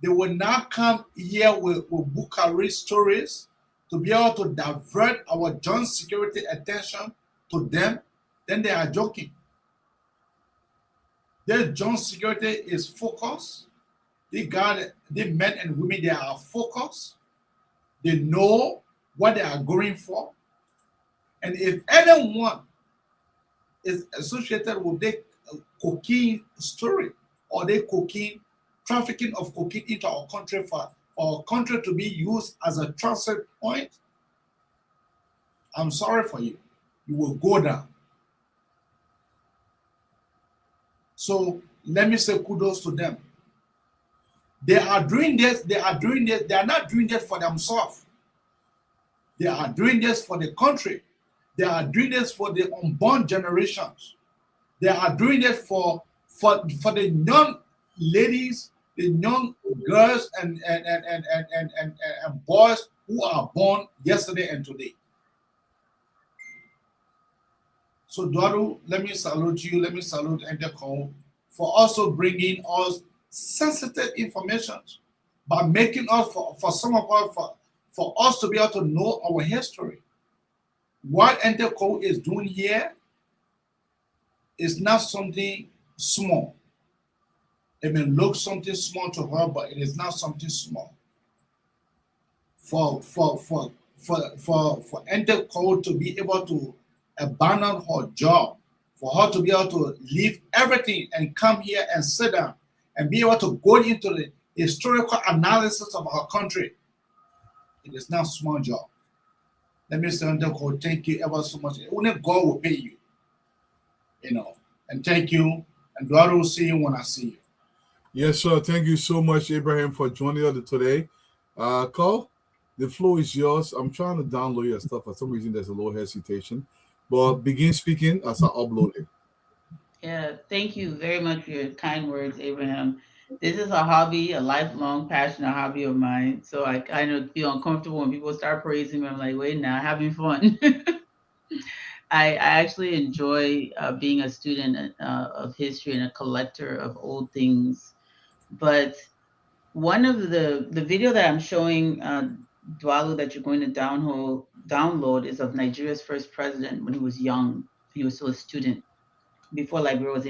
they will now come here with Bukhari stories to be able to divert our joint security attention to them, then they are joking. Their joint security is focused. The men and women, they are focused. They know what they are going for. And if anyone is associated with the cocaine story or the cocaine trafficking of cocaine into our country for our country to be used as a transit point, I'm sorry for you. You will go down. So let me say kudos to them. They are doing this. They are not doing this for themselves. They are doing this for the country. They are doing this for the unborn generations. They are doing this for the young ladies, the young girls and boys who are born yesterday and today. So Dwaru, let me salute you. Let me salute Endecom for also bringing us sensitive information by making us for some of us for us to be able to know our history. What Endecom is doing here is not something small. It may look something small to her, but it is not something small. For Endecom to be able to abandon her job, for her to be able to leave everything and come here and sit down and be able to go into the historical analysis of our country, it is not a small job. Let me say, Endecom, thank you ever so much. Only God will pay you, and thank you. And God will see you when I see you. Yes, sir. Thank you so much, Abraham, for joining us today. Carl, the floor is yours. I'm trying to download your stuff. For some reason, there's a little hesitation. But begin speaking as I upload it. Yeah, thank you very much for your kind words, Abraham. This is a hobby, a lifelong passion, a hobby of mine. So I kind of feel uncomfortable when people start praising me. I'm like, wait, now having fun. I actually enjoy being a student of history and a collector of old things. But one of the video that I'm showing Dwalu that you're going to download is of Nigeria's first president when he was young. He was still a student before Liberia was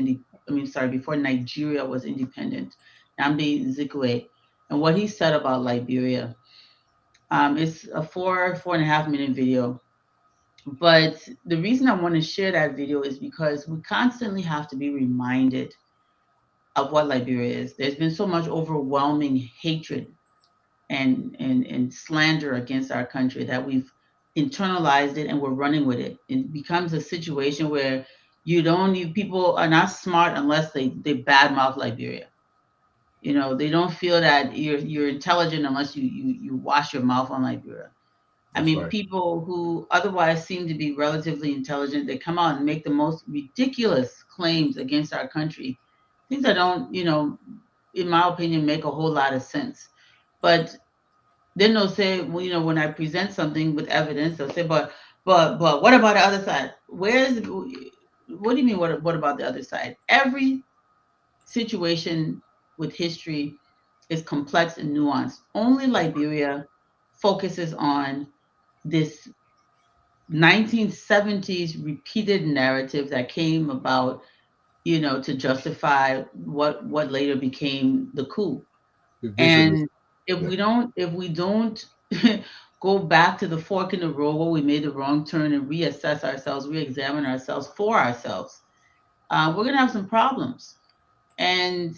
before Nigeria was independent. Nnamdi Ezekwe, and what he said about Liberia. It's a 4.5 minute video. But the reason I want to share that video is because we constantly have to be reminded of what Liberia is. There's been so much overwhelming hatred and slander against our country that we've internalized it and we're running with it. It becomes a situation where people are not smart unless they badmouth Liberia. They don't feel that you're intelligent unless you wash your mouth on Liberia. Right. People who otherwise seem to be relatively intelligent, they come out and make the most ridiculous claims against our country. Things that don't, in my opinion, make a whole lot of sense. But then they'll say, well, when I present something with evidence, they'll say, but what about the other side? What do you mean, what about the other side? Every situation with history is complex and nuanced. Only Liberia focuses on this 1970s repeated narrative that came about, to justify what later became the coup. And if we don't go back to the fork in the road where we made the wrong turn and reassess ourselves, re-examine ourselves for ourselves, we're going to have some problems. And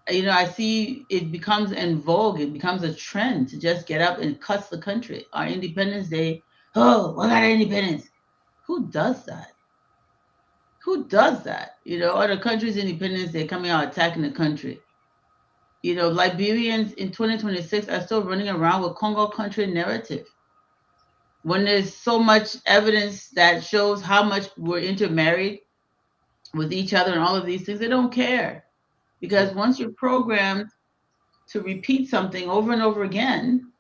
I see it becomes in vogue. It becomes a trend to just get up and cuss the country. Our Independence Day, oh, what about our independence? Who does that? Who does that? You know, or the country's independence, they're coming out attacking the country. You know, Liberians in 2026 are still running around with Congo country narrative. When there's so much evidence that shows how much we're intermarried with each other and all of these things, they don't care. Because once you're programmed to repeat something over and over again,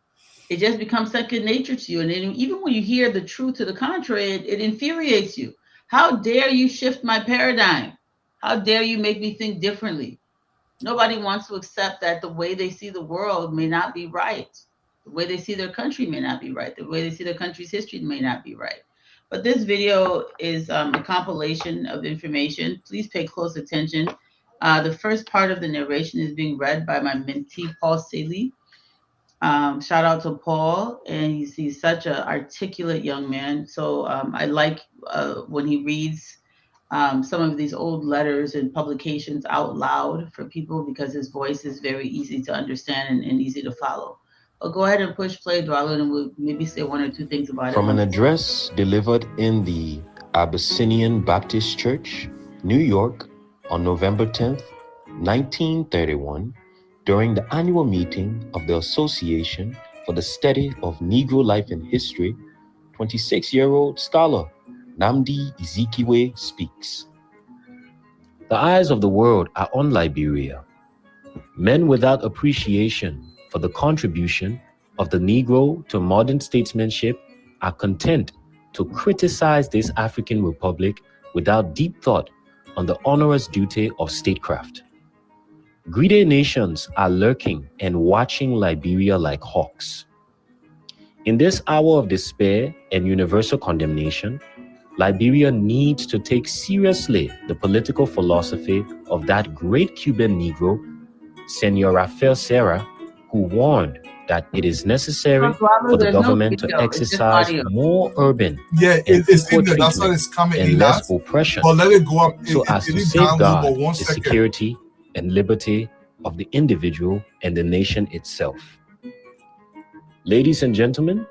it just becomes second nature to you. And then even when you hear the truth to the contrary, it infuriates you. How dare you shift my paradigm? How dare you make me think differently? Nobody wants to accept that the way they see the world may not be right. The way they see their country may not be right. The way they see their country's history may not be right. But this video is a compilation of information. Please pay close attention. The first part of the narration is being read by my mentee, Paul Saley. Shout out to Paul, and he's such an articulate young man. So I like when he reads some of these old letters and publications out loud for people, because his voice is very easy to understand and easy to follow. But go ahead and push play, Dwalin, and we'll maybe say one or two things about it. From an address delivered in the Abyssinian Baptist Church, New York, on November 10th, 1931, during the annual meeting of the Association for the Study of Negro Life and History, 26-year-old scholar Nnamdi Ezekwe speaks. The eyes of the world are on Liberia. Men without appreciation for the contribution of the Negro to modern statesmanship are content to criticize this African republic without deep thought on the onerous duty of statecraft. Greedy nations are lurking and watching Liberia like hawks. In this hour of despair and universal condemnation, Liberia needs to take seriously the political philosophy of that great Cuban Negro, Senor Rafael Serra, who warned that it is necessary for the government to exercise more urban and poor treatment and less oppression, but let it go up so as to safeguard the security and liberty of the individual and the nation itself. Ladies and gentlemen,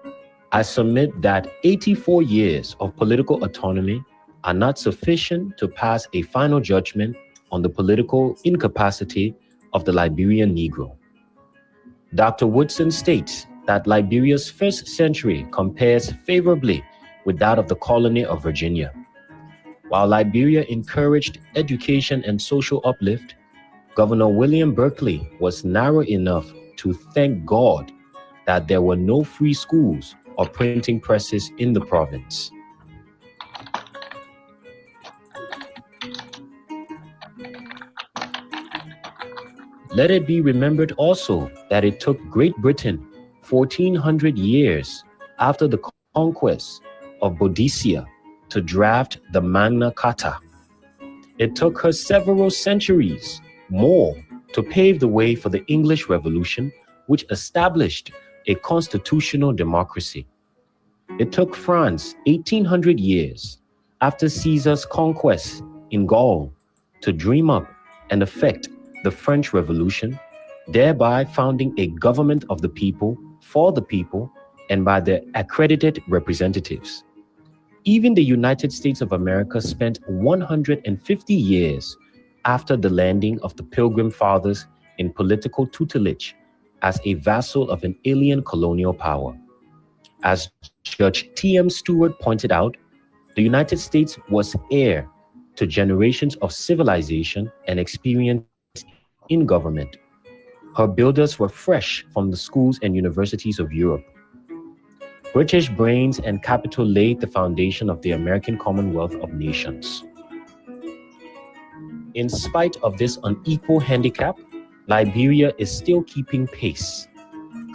I submit that 84 years of political autonomy are not sufficient to pass a final judgment on the political incapacity of the Liberian Negro. Dr. Woodson states that Liberia's first century compares favorably with that of the colony of Virginia. While Liberia encouraged education and social uplift, Governor William Berkeley was narrow enough to thank God that there were no free schools or printing presses in the province. Let it be remembered also that it took Great Britain 1400 years after the conquest of Boadicea to draft the Magna Carta. It took her several centuries more to pave the way for the English Revolution, which established a constitutional democracy. It took France 1800 years after Caesar's conquest in Gaul to dream up and effect the French Revolution, thereby founding a government of the people, for the people, and by their accredited representatives. Even the United States of America spent 150 years after the landing of the Pilgrim Fathers in political tutelage as a vassal of an alien colonial power. As Judge T.M. Stewart pointed out, the United States was heir to generations of civilization and experience in government. Her builders were fresh from the schools and universities of Europe. British brains and capital laid the foundation of the American Commonwealth of Nations. In spite of this unequal handicap, Liberia is still keeping pace.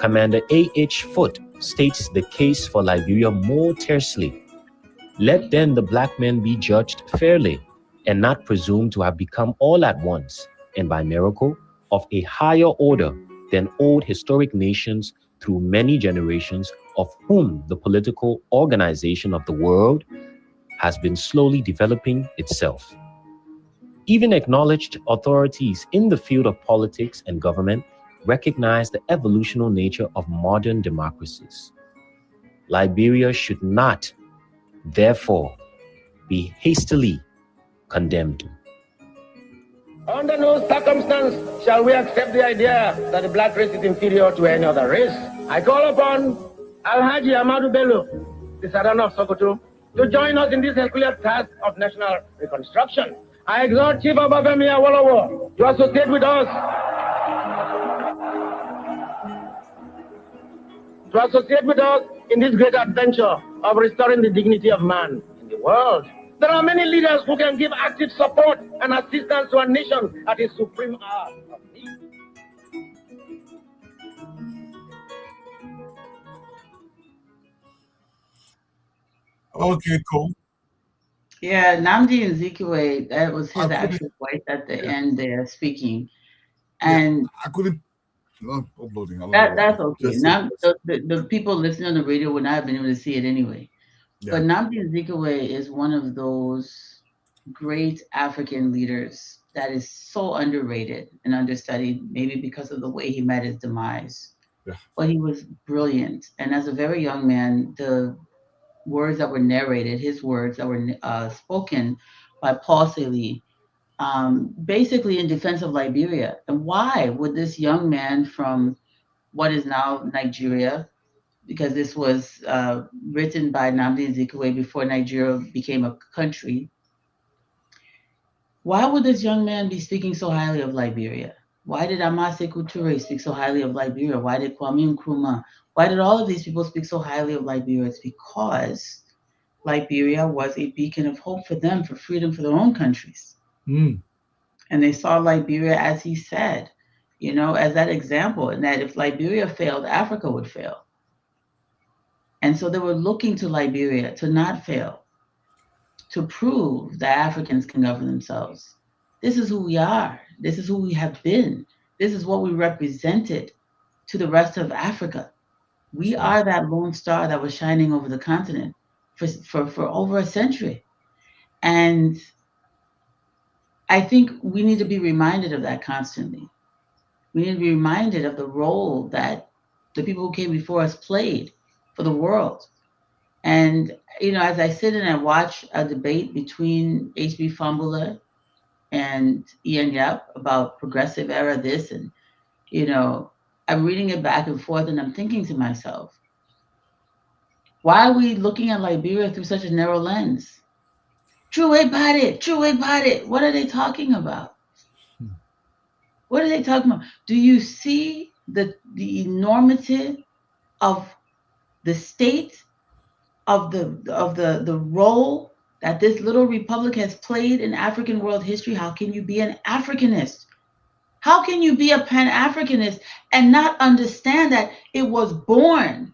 Commander A.H. Foote states the case for Liberia more tersely. Let then the black men be judged fairly and not presume to have become all at once, and by miracle, of a higher order than old historic nations through many generations, of whom the political organization of the world has been slowly developing itself. Even acknowledged authorities in the field of politics and government recognize the evolutional nature of modern democracies. Liberia should not, therefore, be hastily condemned. Under no circumstance shall we accept the idea that the black race is inferior to any other race. I call upon Alhaji Amadou Bello, the Sultan of Sokoto, to join us in this Herculean task of national reconstruction. I exhort Chief Obafemi Awolowo to associate with us. To associate with us in this great adventure of restoring the dignity of man in the world. There are many leaders who can give active support and assistance to a nation at its supreme hour of need. Okay, cool. Yeah, Namdi Nzikiwe, that was his actual voice at the end there speaking. And I couldn't. No, uploading. that's okay. Now the people listening on the radio would not have been able to see it anyway. Yeah. But Namdi Nzikiwe is one of those great African leaders that is so underrated and understudied, maybe because of the way he met his demise. Yeah. But he was brilliant. And as a very young man, the words that were narrated, his words that were spoken by Paul Celie, basically in defense of Liberia. And why would this young man from what is now Nigeria, because this was written by Nnamdi Azikiwe before Nigeria became a country. Why would this young man be speaking so highly of Liberia? Why did Amase Couture speak so highly of Liberia? Why did Kwame Nkrumah? Why did all of these people speak so highly of Liberia? It's because Liberia was a beacon of hope for them, for freedom for their own countries. Mm. And they saw Liberia, as he said, as that example, and that if Liberia failed, Africa would fail. And so they were looking to Liberia to not fail, to prove that Africans can govern themselves. This is who we are. This is who we have been. This is what we represented to the rest of Africa. We are that lone star that was shining over the continent for over a century. And I think we need to be reminded of that constantly. We need to be reminded of the role that the people who came before us played for the world. And, as I sit and I watch a debate between H.B. Fambula and Ian Yap about progressive era this, and, I'm reading it back and forth and I'm thinking to myself, why are we looking at Liberia through such a narrow lens? True about it. What are they talking about? What are they talking about? Do you see the enormity of the state, of the role that this little republic has played in African world history? How can you be an Africanist? How can you be a Pan-Africanist and not understand that it was born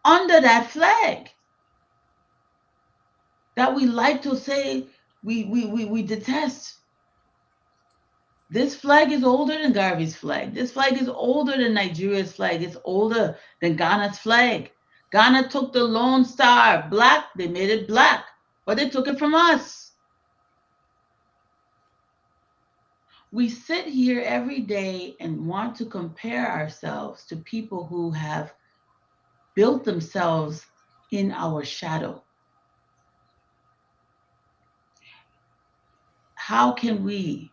under that flag that we like to say we detest? This flag is older than Garvey's flag. This flag is older than Nigeria's flag. It's older than Ghana's flag. Ghana took the Lone Star black. They made it black, but they took it from us. We sit here every day and want to compare ourselves to people who have built themselves in our shadow. How can we,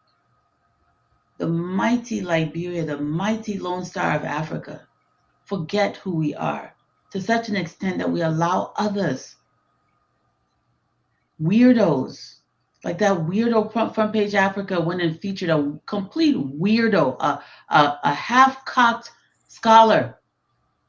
the mighty Liberia, the mighty Lone Star of Africa, forget who we are to such an extent that we allow others, weirdos, like that weirdo front page Africa went and featured a complete weirdo, a half-cocked scholar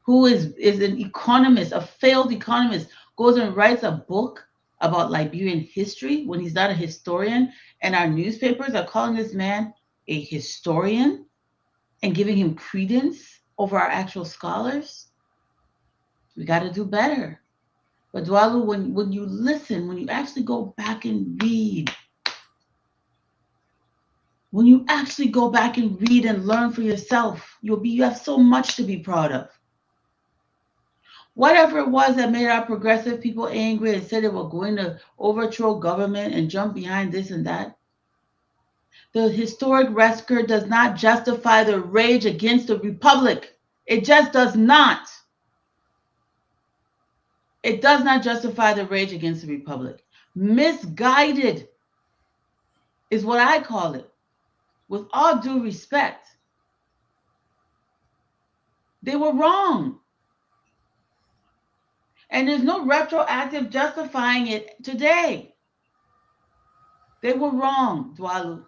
who is an economist, a failed economist, goes and writes a book about Liberian history when he's not a historian, and our newspapers are calling this man a historian and giving him credence over our actual scholars. We got to do better. But Dwalu, when you listen, when you actually go back and read, and learn for yourself, you have so much to be proud of. Whatever it was that made our progressive people angry and said they were going to overthrow government and jump behind this and that, the historic record does not justify the rage against the republic. It just does not. It does not justify the rage against the republic. Misguided is what I call it. With all due respect, they were wrong. And there's no retroactive justifying it today. They were wrong, Dwalu.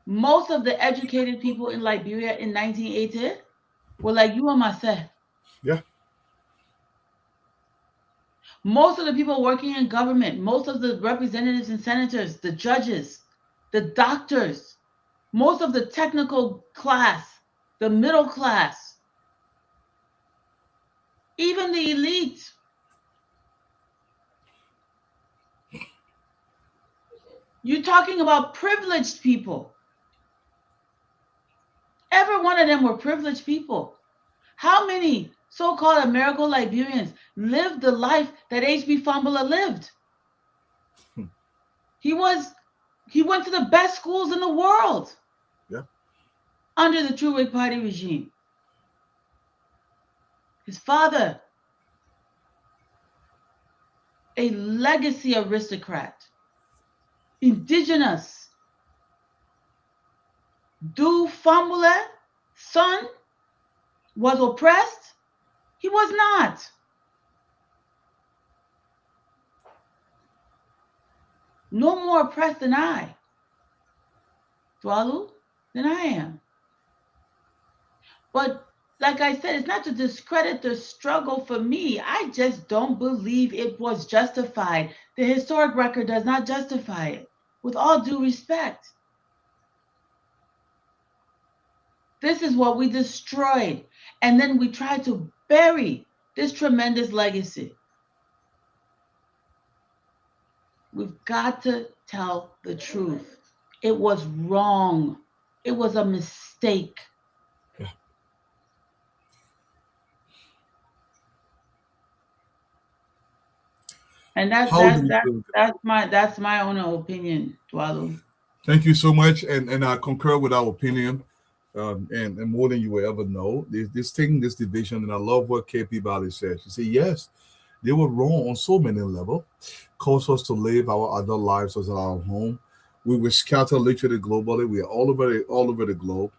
Most of the educated people in Liberia in 1980 were like you and myself. Yeah. Most of the people working in government, most of the representatives and senators, the judges, the doctors, most of the technical class, the middle class, even the elite. You're talking about privileged people. Every one of them were privileged people. How many so-called American Liberians lived the life that H.B. Fambula lived? He went to the best schools in the world. Yeah. Under the True Whig Party regime. His father, a legacy aristocrat, indigenous. Du Fambula, son, was oppressed? He was not. No more oppressed than I, Dwalu, than I am. But like I said, it's not to discredit the struggle for me. I just don't believe it was justified. The historic record does not justify it, with all due respect. This is what we destroyed. And then we tried to bury this tremendous legacy. We've got to tell the truth. It was wrong. It was a mistake. Yeah. And that's my own opinion, Dwalu. Thank you so much, and I concur with our opinion, and more than you will ever know. This division, and I love what KP Bali said. She said, yes, they were wrong on so many levels. Caused us to live our other lives as our home. We were scattered literally globally. We are all over the globe,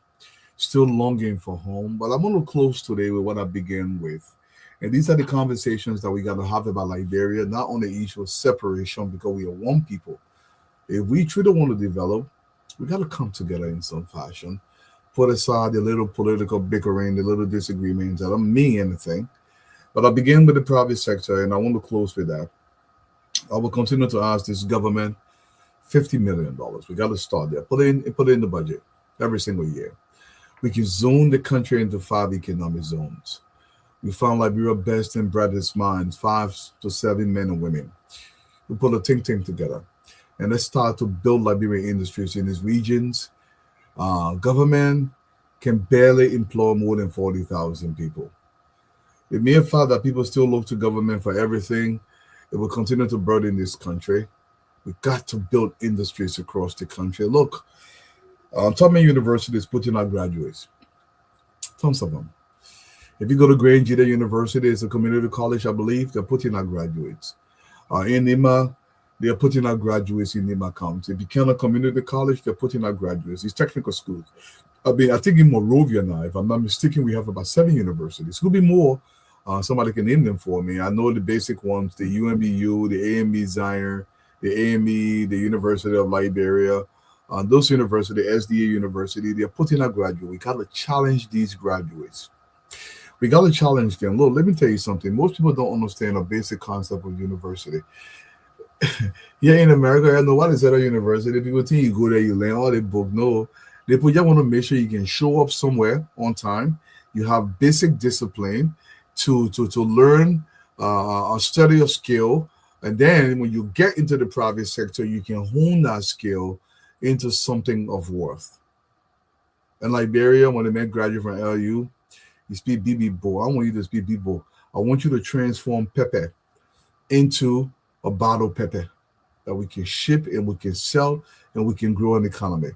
still longing for home. But I'm going to close today with what I began with. And these are the conversations that we got to have about Liberia, not on the issue of separation, because we are one people. If we truly want to develop, we got to come together in some fashion. Put aside the little political bickering, the little disagreements that don't mean anything. But I begin with the private sector, and I want to close with that. I will continue to ask this government $50 million. We got to start there. Put it in the budget every single year. We can zone the country into 5 economic zones. We found Liberia best and brightest minds, 5 to 7 men and women. We put a think tank together. And let's start to build Liberian industries in these regions. Government can barely employ more than 40,000 people. The mere fact that people still look to government for everything, it will continue to burden this country. We've got to build industries across the country. Look, Tubman University is putting out graduates, tons of them. If you go to Grand Jita University, it's a community college, I believe, they're putting out graduates. In Nima, they are putting out graduates in Nima County. If you cannot community college, they're putting out graduates. It's technical schools. I think in Monrovia now, if I'm not mistaken, we have about 7 universities. Could be more. Somebody can name them for me. I know the basic ones: the UMBU, the AMB Zion, the AME, the University of Liberia. Those universities, SDA University, they're putting out graduates. We got to challenge these graduates. We got to challenge them. Look, let me tell you something. Most people don't understand a basic concept of university. Here in America, I know what is at a university. People think you go there, you learn all the book. No, they put you want to make sure you can show up somewhere on time. You have basic discipline to learn a study of skill, and then when you get into the private sector, you can hone that skill into something of worth. In Liberia, when the men graduate from LU, you speak Bibo. I want you to speak Bibo. I want you to transform Pepe into a bottle pepper that we can ship and we can sell and we can grow an economy.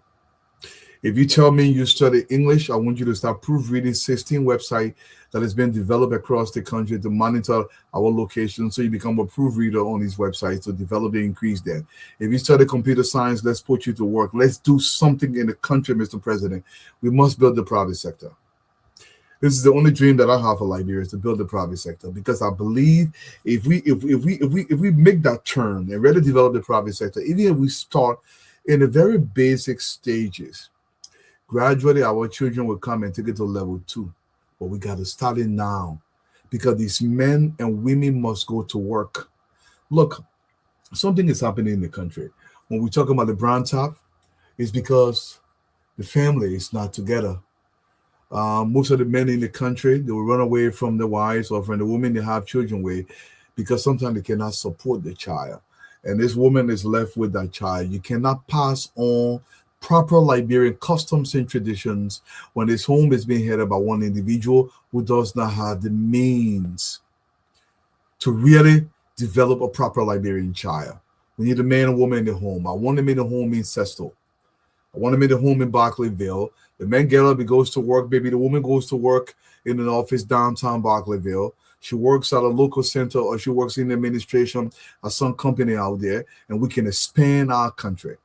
If you tell me you study English, I want you to start proofreading 16 websites that has been developed across the country to monitor our location, so you become a proofreader on these websites to develop and increase them. If you study computer science, let's put you to work. Let's do something in the country, Mr. President. We must build the private sector. This is the only dream that I have for Liberia, is to build the private sector, because I believe if we make that turn and really develop the private sector, even if we start in the very basic stages, gradually our children will come and take it to level 2. But we got to start it now, because these men and women must go to work. Look, something is happening in the country. When we talk about the brown top, it's because the family is not together. Most of the men in the country, they will run away from the wives or from the women they have children with, because sometimes they cannot support the child. And this woman is left with that child. You cannot pass on proper Liberian customs and traditions when this home is being headed by one individual who does not have the means to really develop a proper Liberian child. We need a man and woman in the home. I want them in the home in Sesto. I want them in the home in Barclayville. The man get up, he goes to work, baby. The woman goes to work in an office downtown Barclayville. She works at a local center, or she works in administration at some company out there, and we can expand our country.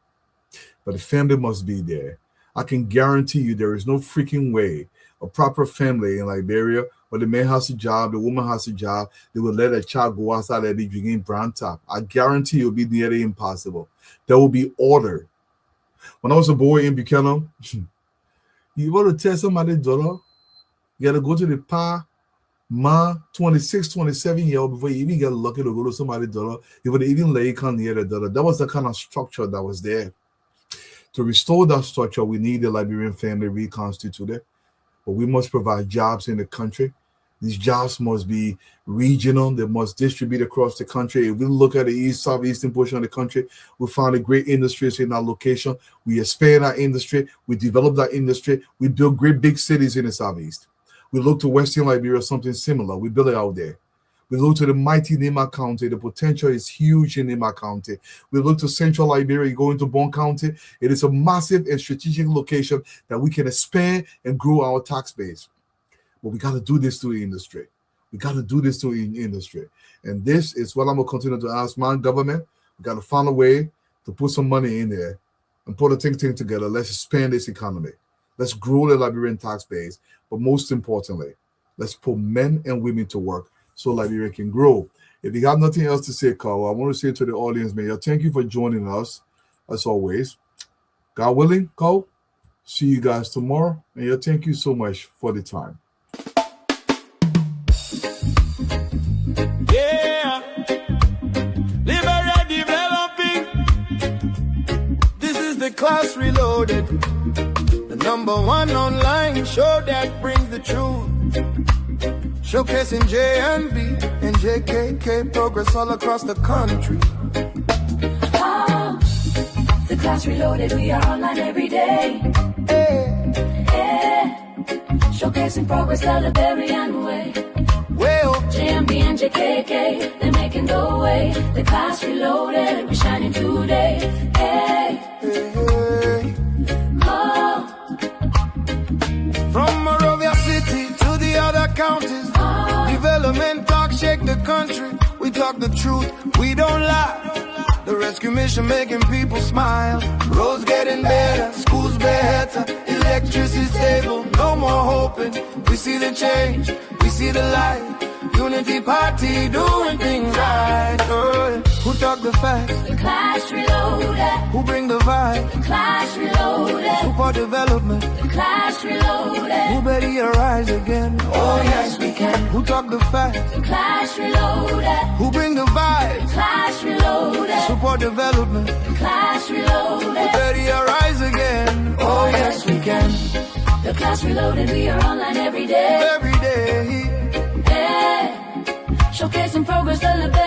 But the family must be there. I can guarantee you there is no freaking way a proper family in Liberia where the man has a job, the woman has a job, they will let a child go outside and be drinking brown top. I guarantee you it will be nearly impossible. There will be order. When I was a boy in Buchanan, you want to tell somebody, daughter, you got to go to the pa, ma, 26, 27-year-old before you even get lucky to go to somebody's daughter. You would even lay come near the daughter. That was the kind of structure that was there. To restore that structure, we need the Liberian family reconstituted. But we must provide jobs in the country. These jobs must be regional. They must distribute across the country. If we look at the east, southeastern portion of the country, we find a great industries in our location. We expand our industry. We develop that industry. We build great big cities in the southeast. We look to Western Liberia, something similar. We build it out there. We look to the mighty Nima County. The potential is huge in Nima County. We look to Central Liberia. You go into Bon County. It is a massive and strategic location that we can expand and grow our tax base. But we got to do this to the industry. We got to do this to the industry. And this is what I'm going to continue to ask my government. We got to find a way to put some money in there and put a thing together. Let's expand this economy. Let's grow the Liberian tax base. But most importantly, let's put men and women to work so Liberia can grow. If you have nothing else to say, Carl, I want to say to the audience, Mayor, thank you for joining us, as always. God willing, Carl, see you guys tomorrow. And thank you so much for the time. Yeah, Liberia developing. This is the Class Reloaded, the #1 online show that brings the truth. Showcasing JNB and JKK progress all across the country. Oh, the Class Reloaded, we are online every day. Showcasing progress the Liberian way. Well, JMB and JKK, they're making the way. The Class Reloaded, we're shining today. Oh. From Monrovia City to the other counties, development talk shake the country. We talk the truth, we don't lie. The rescue mission making people smile. Roads getting better, schools better, electricity stable, no more hoping. We see the change, we see the light. Unity Party doing things right. Who talk the facts? The Class Reloaded. Who bring the vibe? The Class Reloaded. Support development. The Class Reloaded. Who better arise again? Oh yes we can. Who talk the facts? The Class Reloaded. Who bring the vibe? The Class Reloaded. Support development. The Class Reloaded. Who better arise again? Oh yes we can. The Class Reloaded, we are online every day. Every day. Showcasing progress the Liberian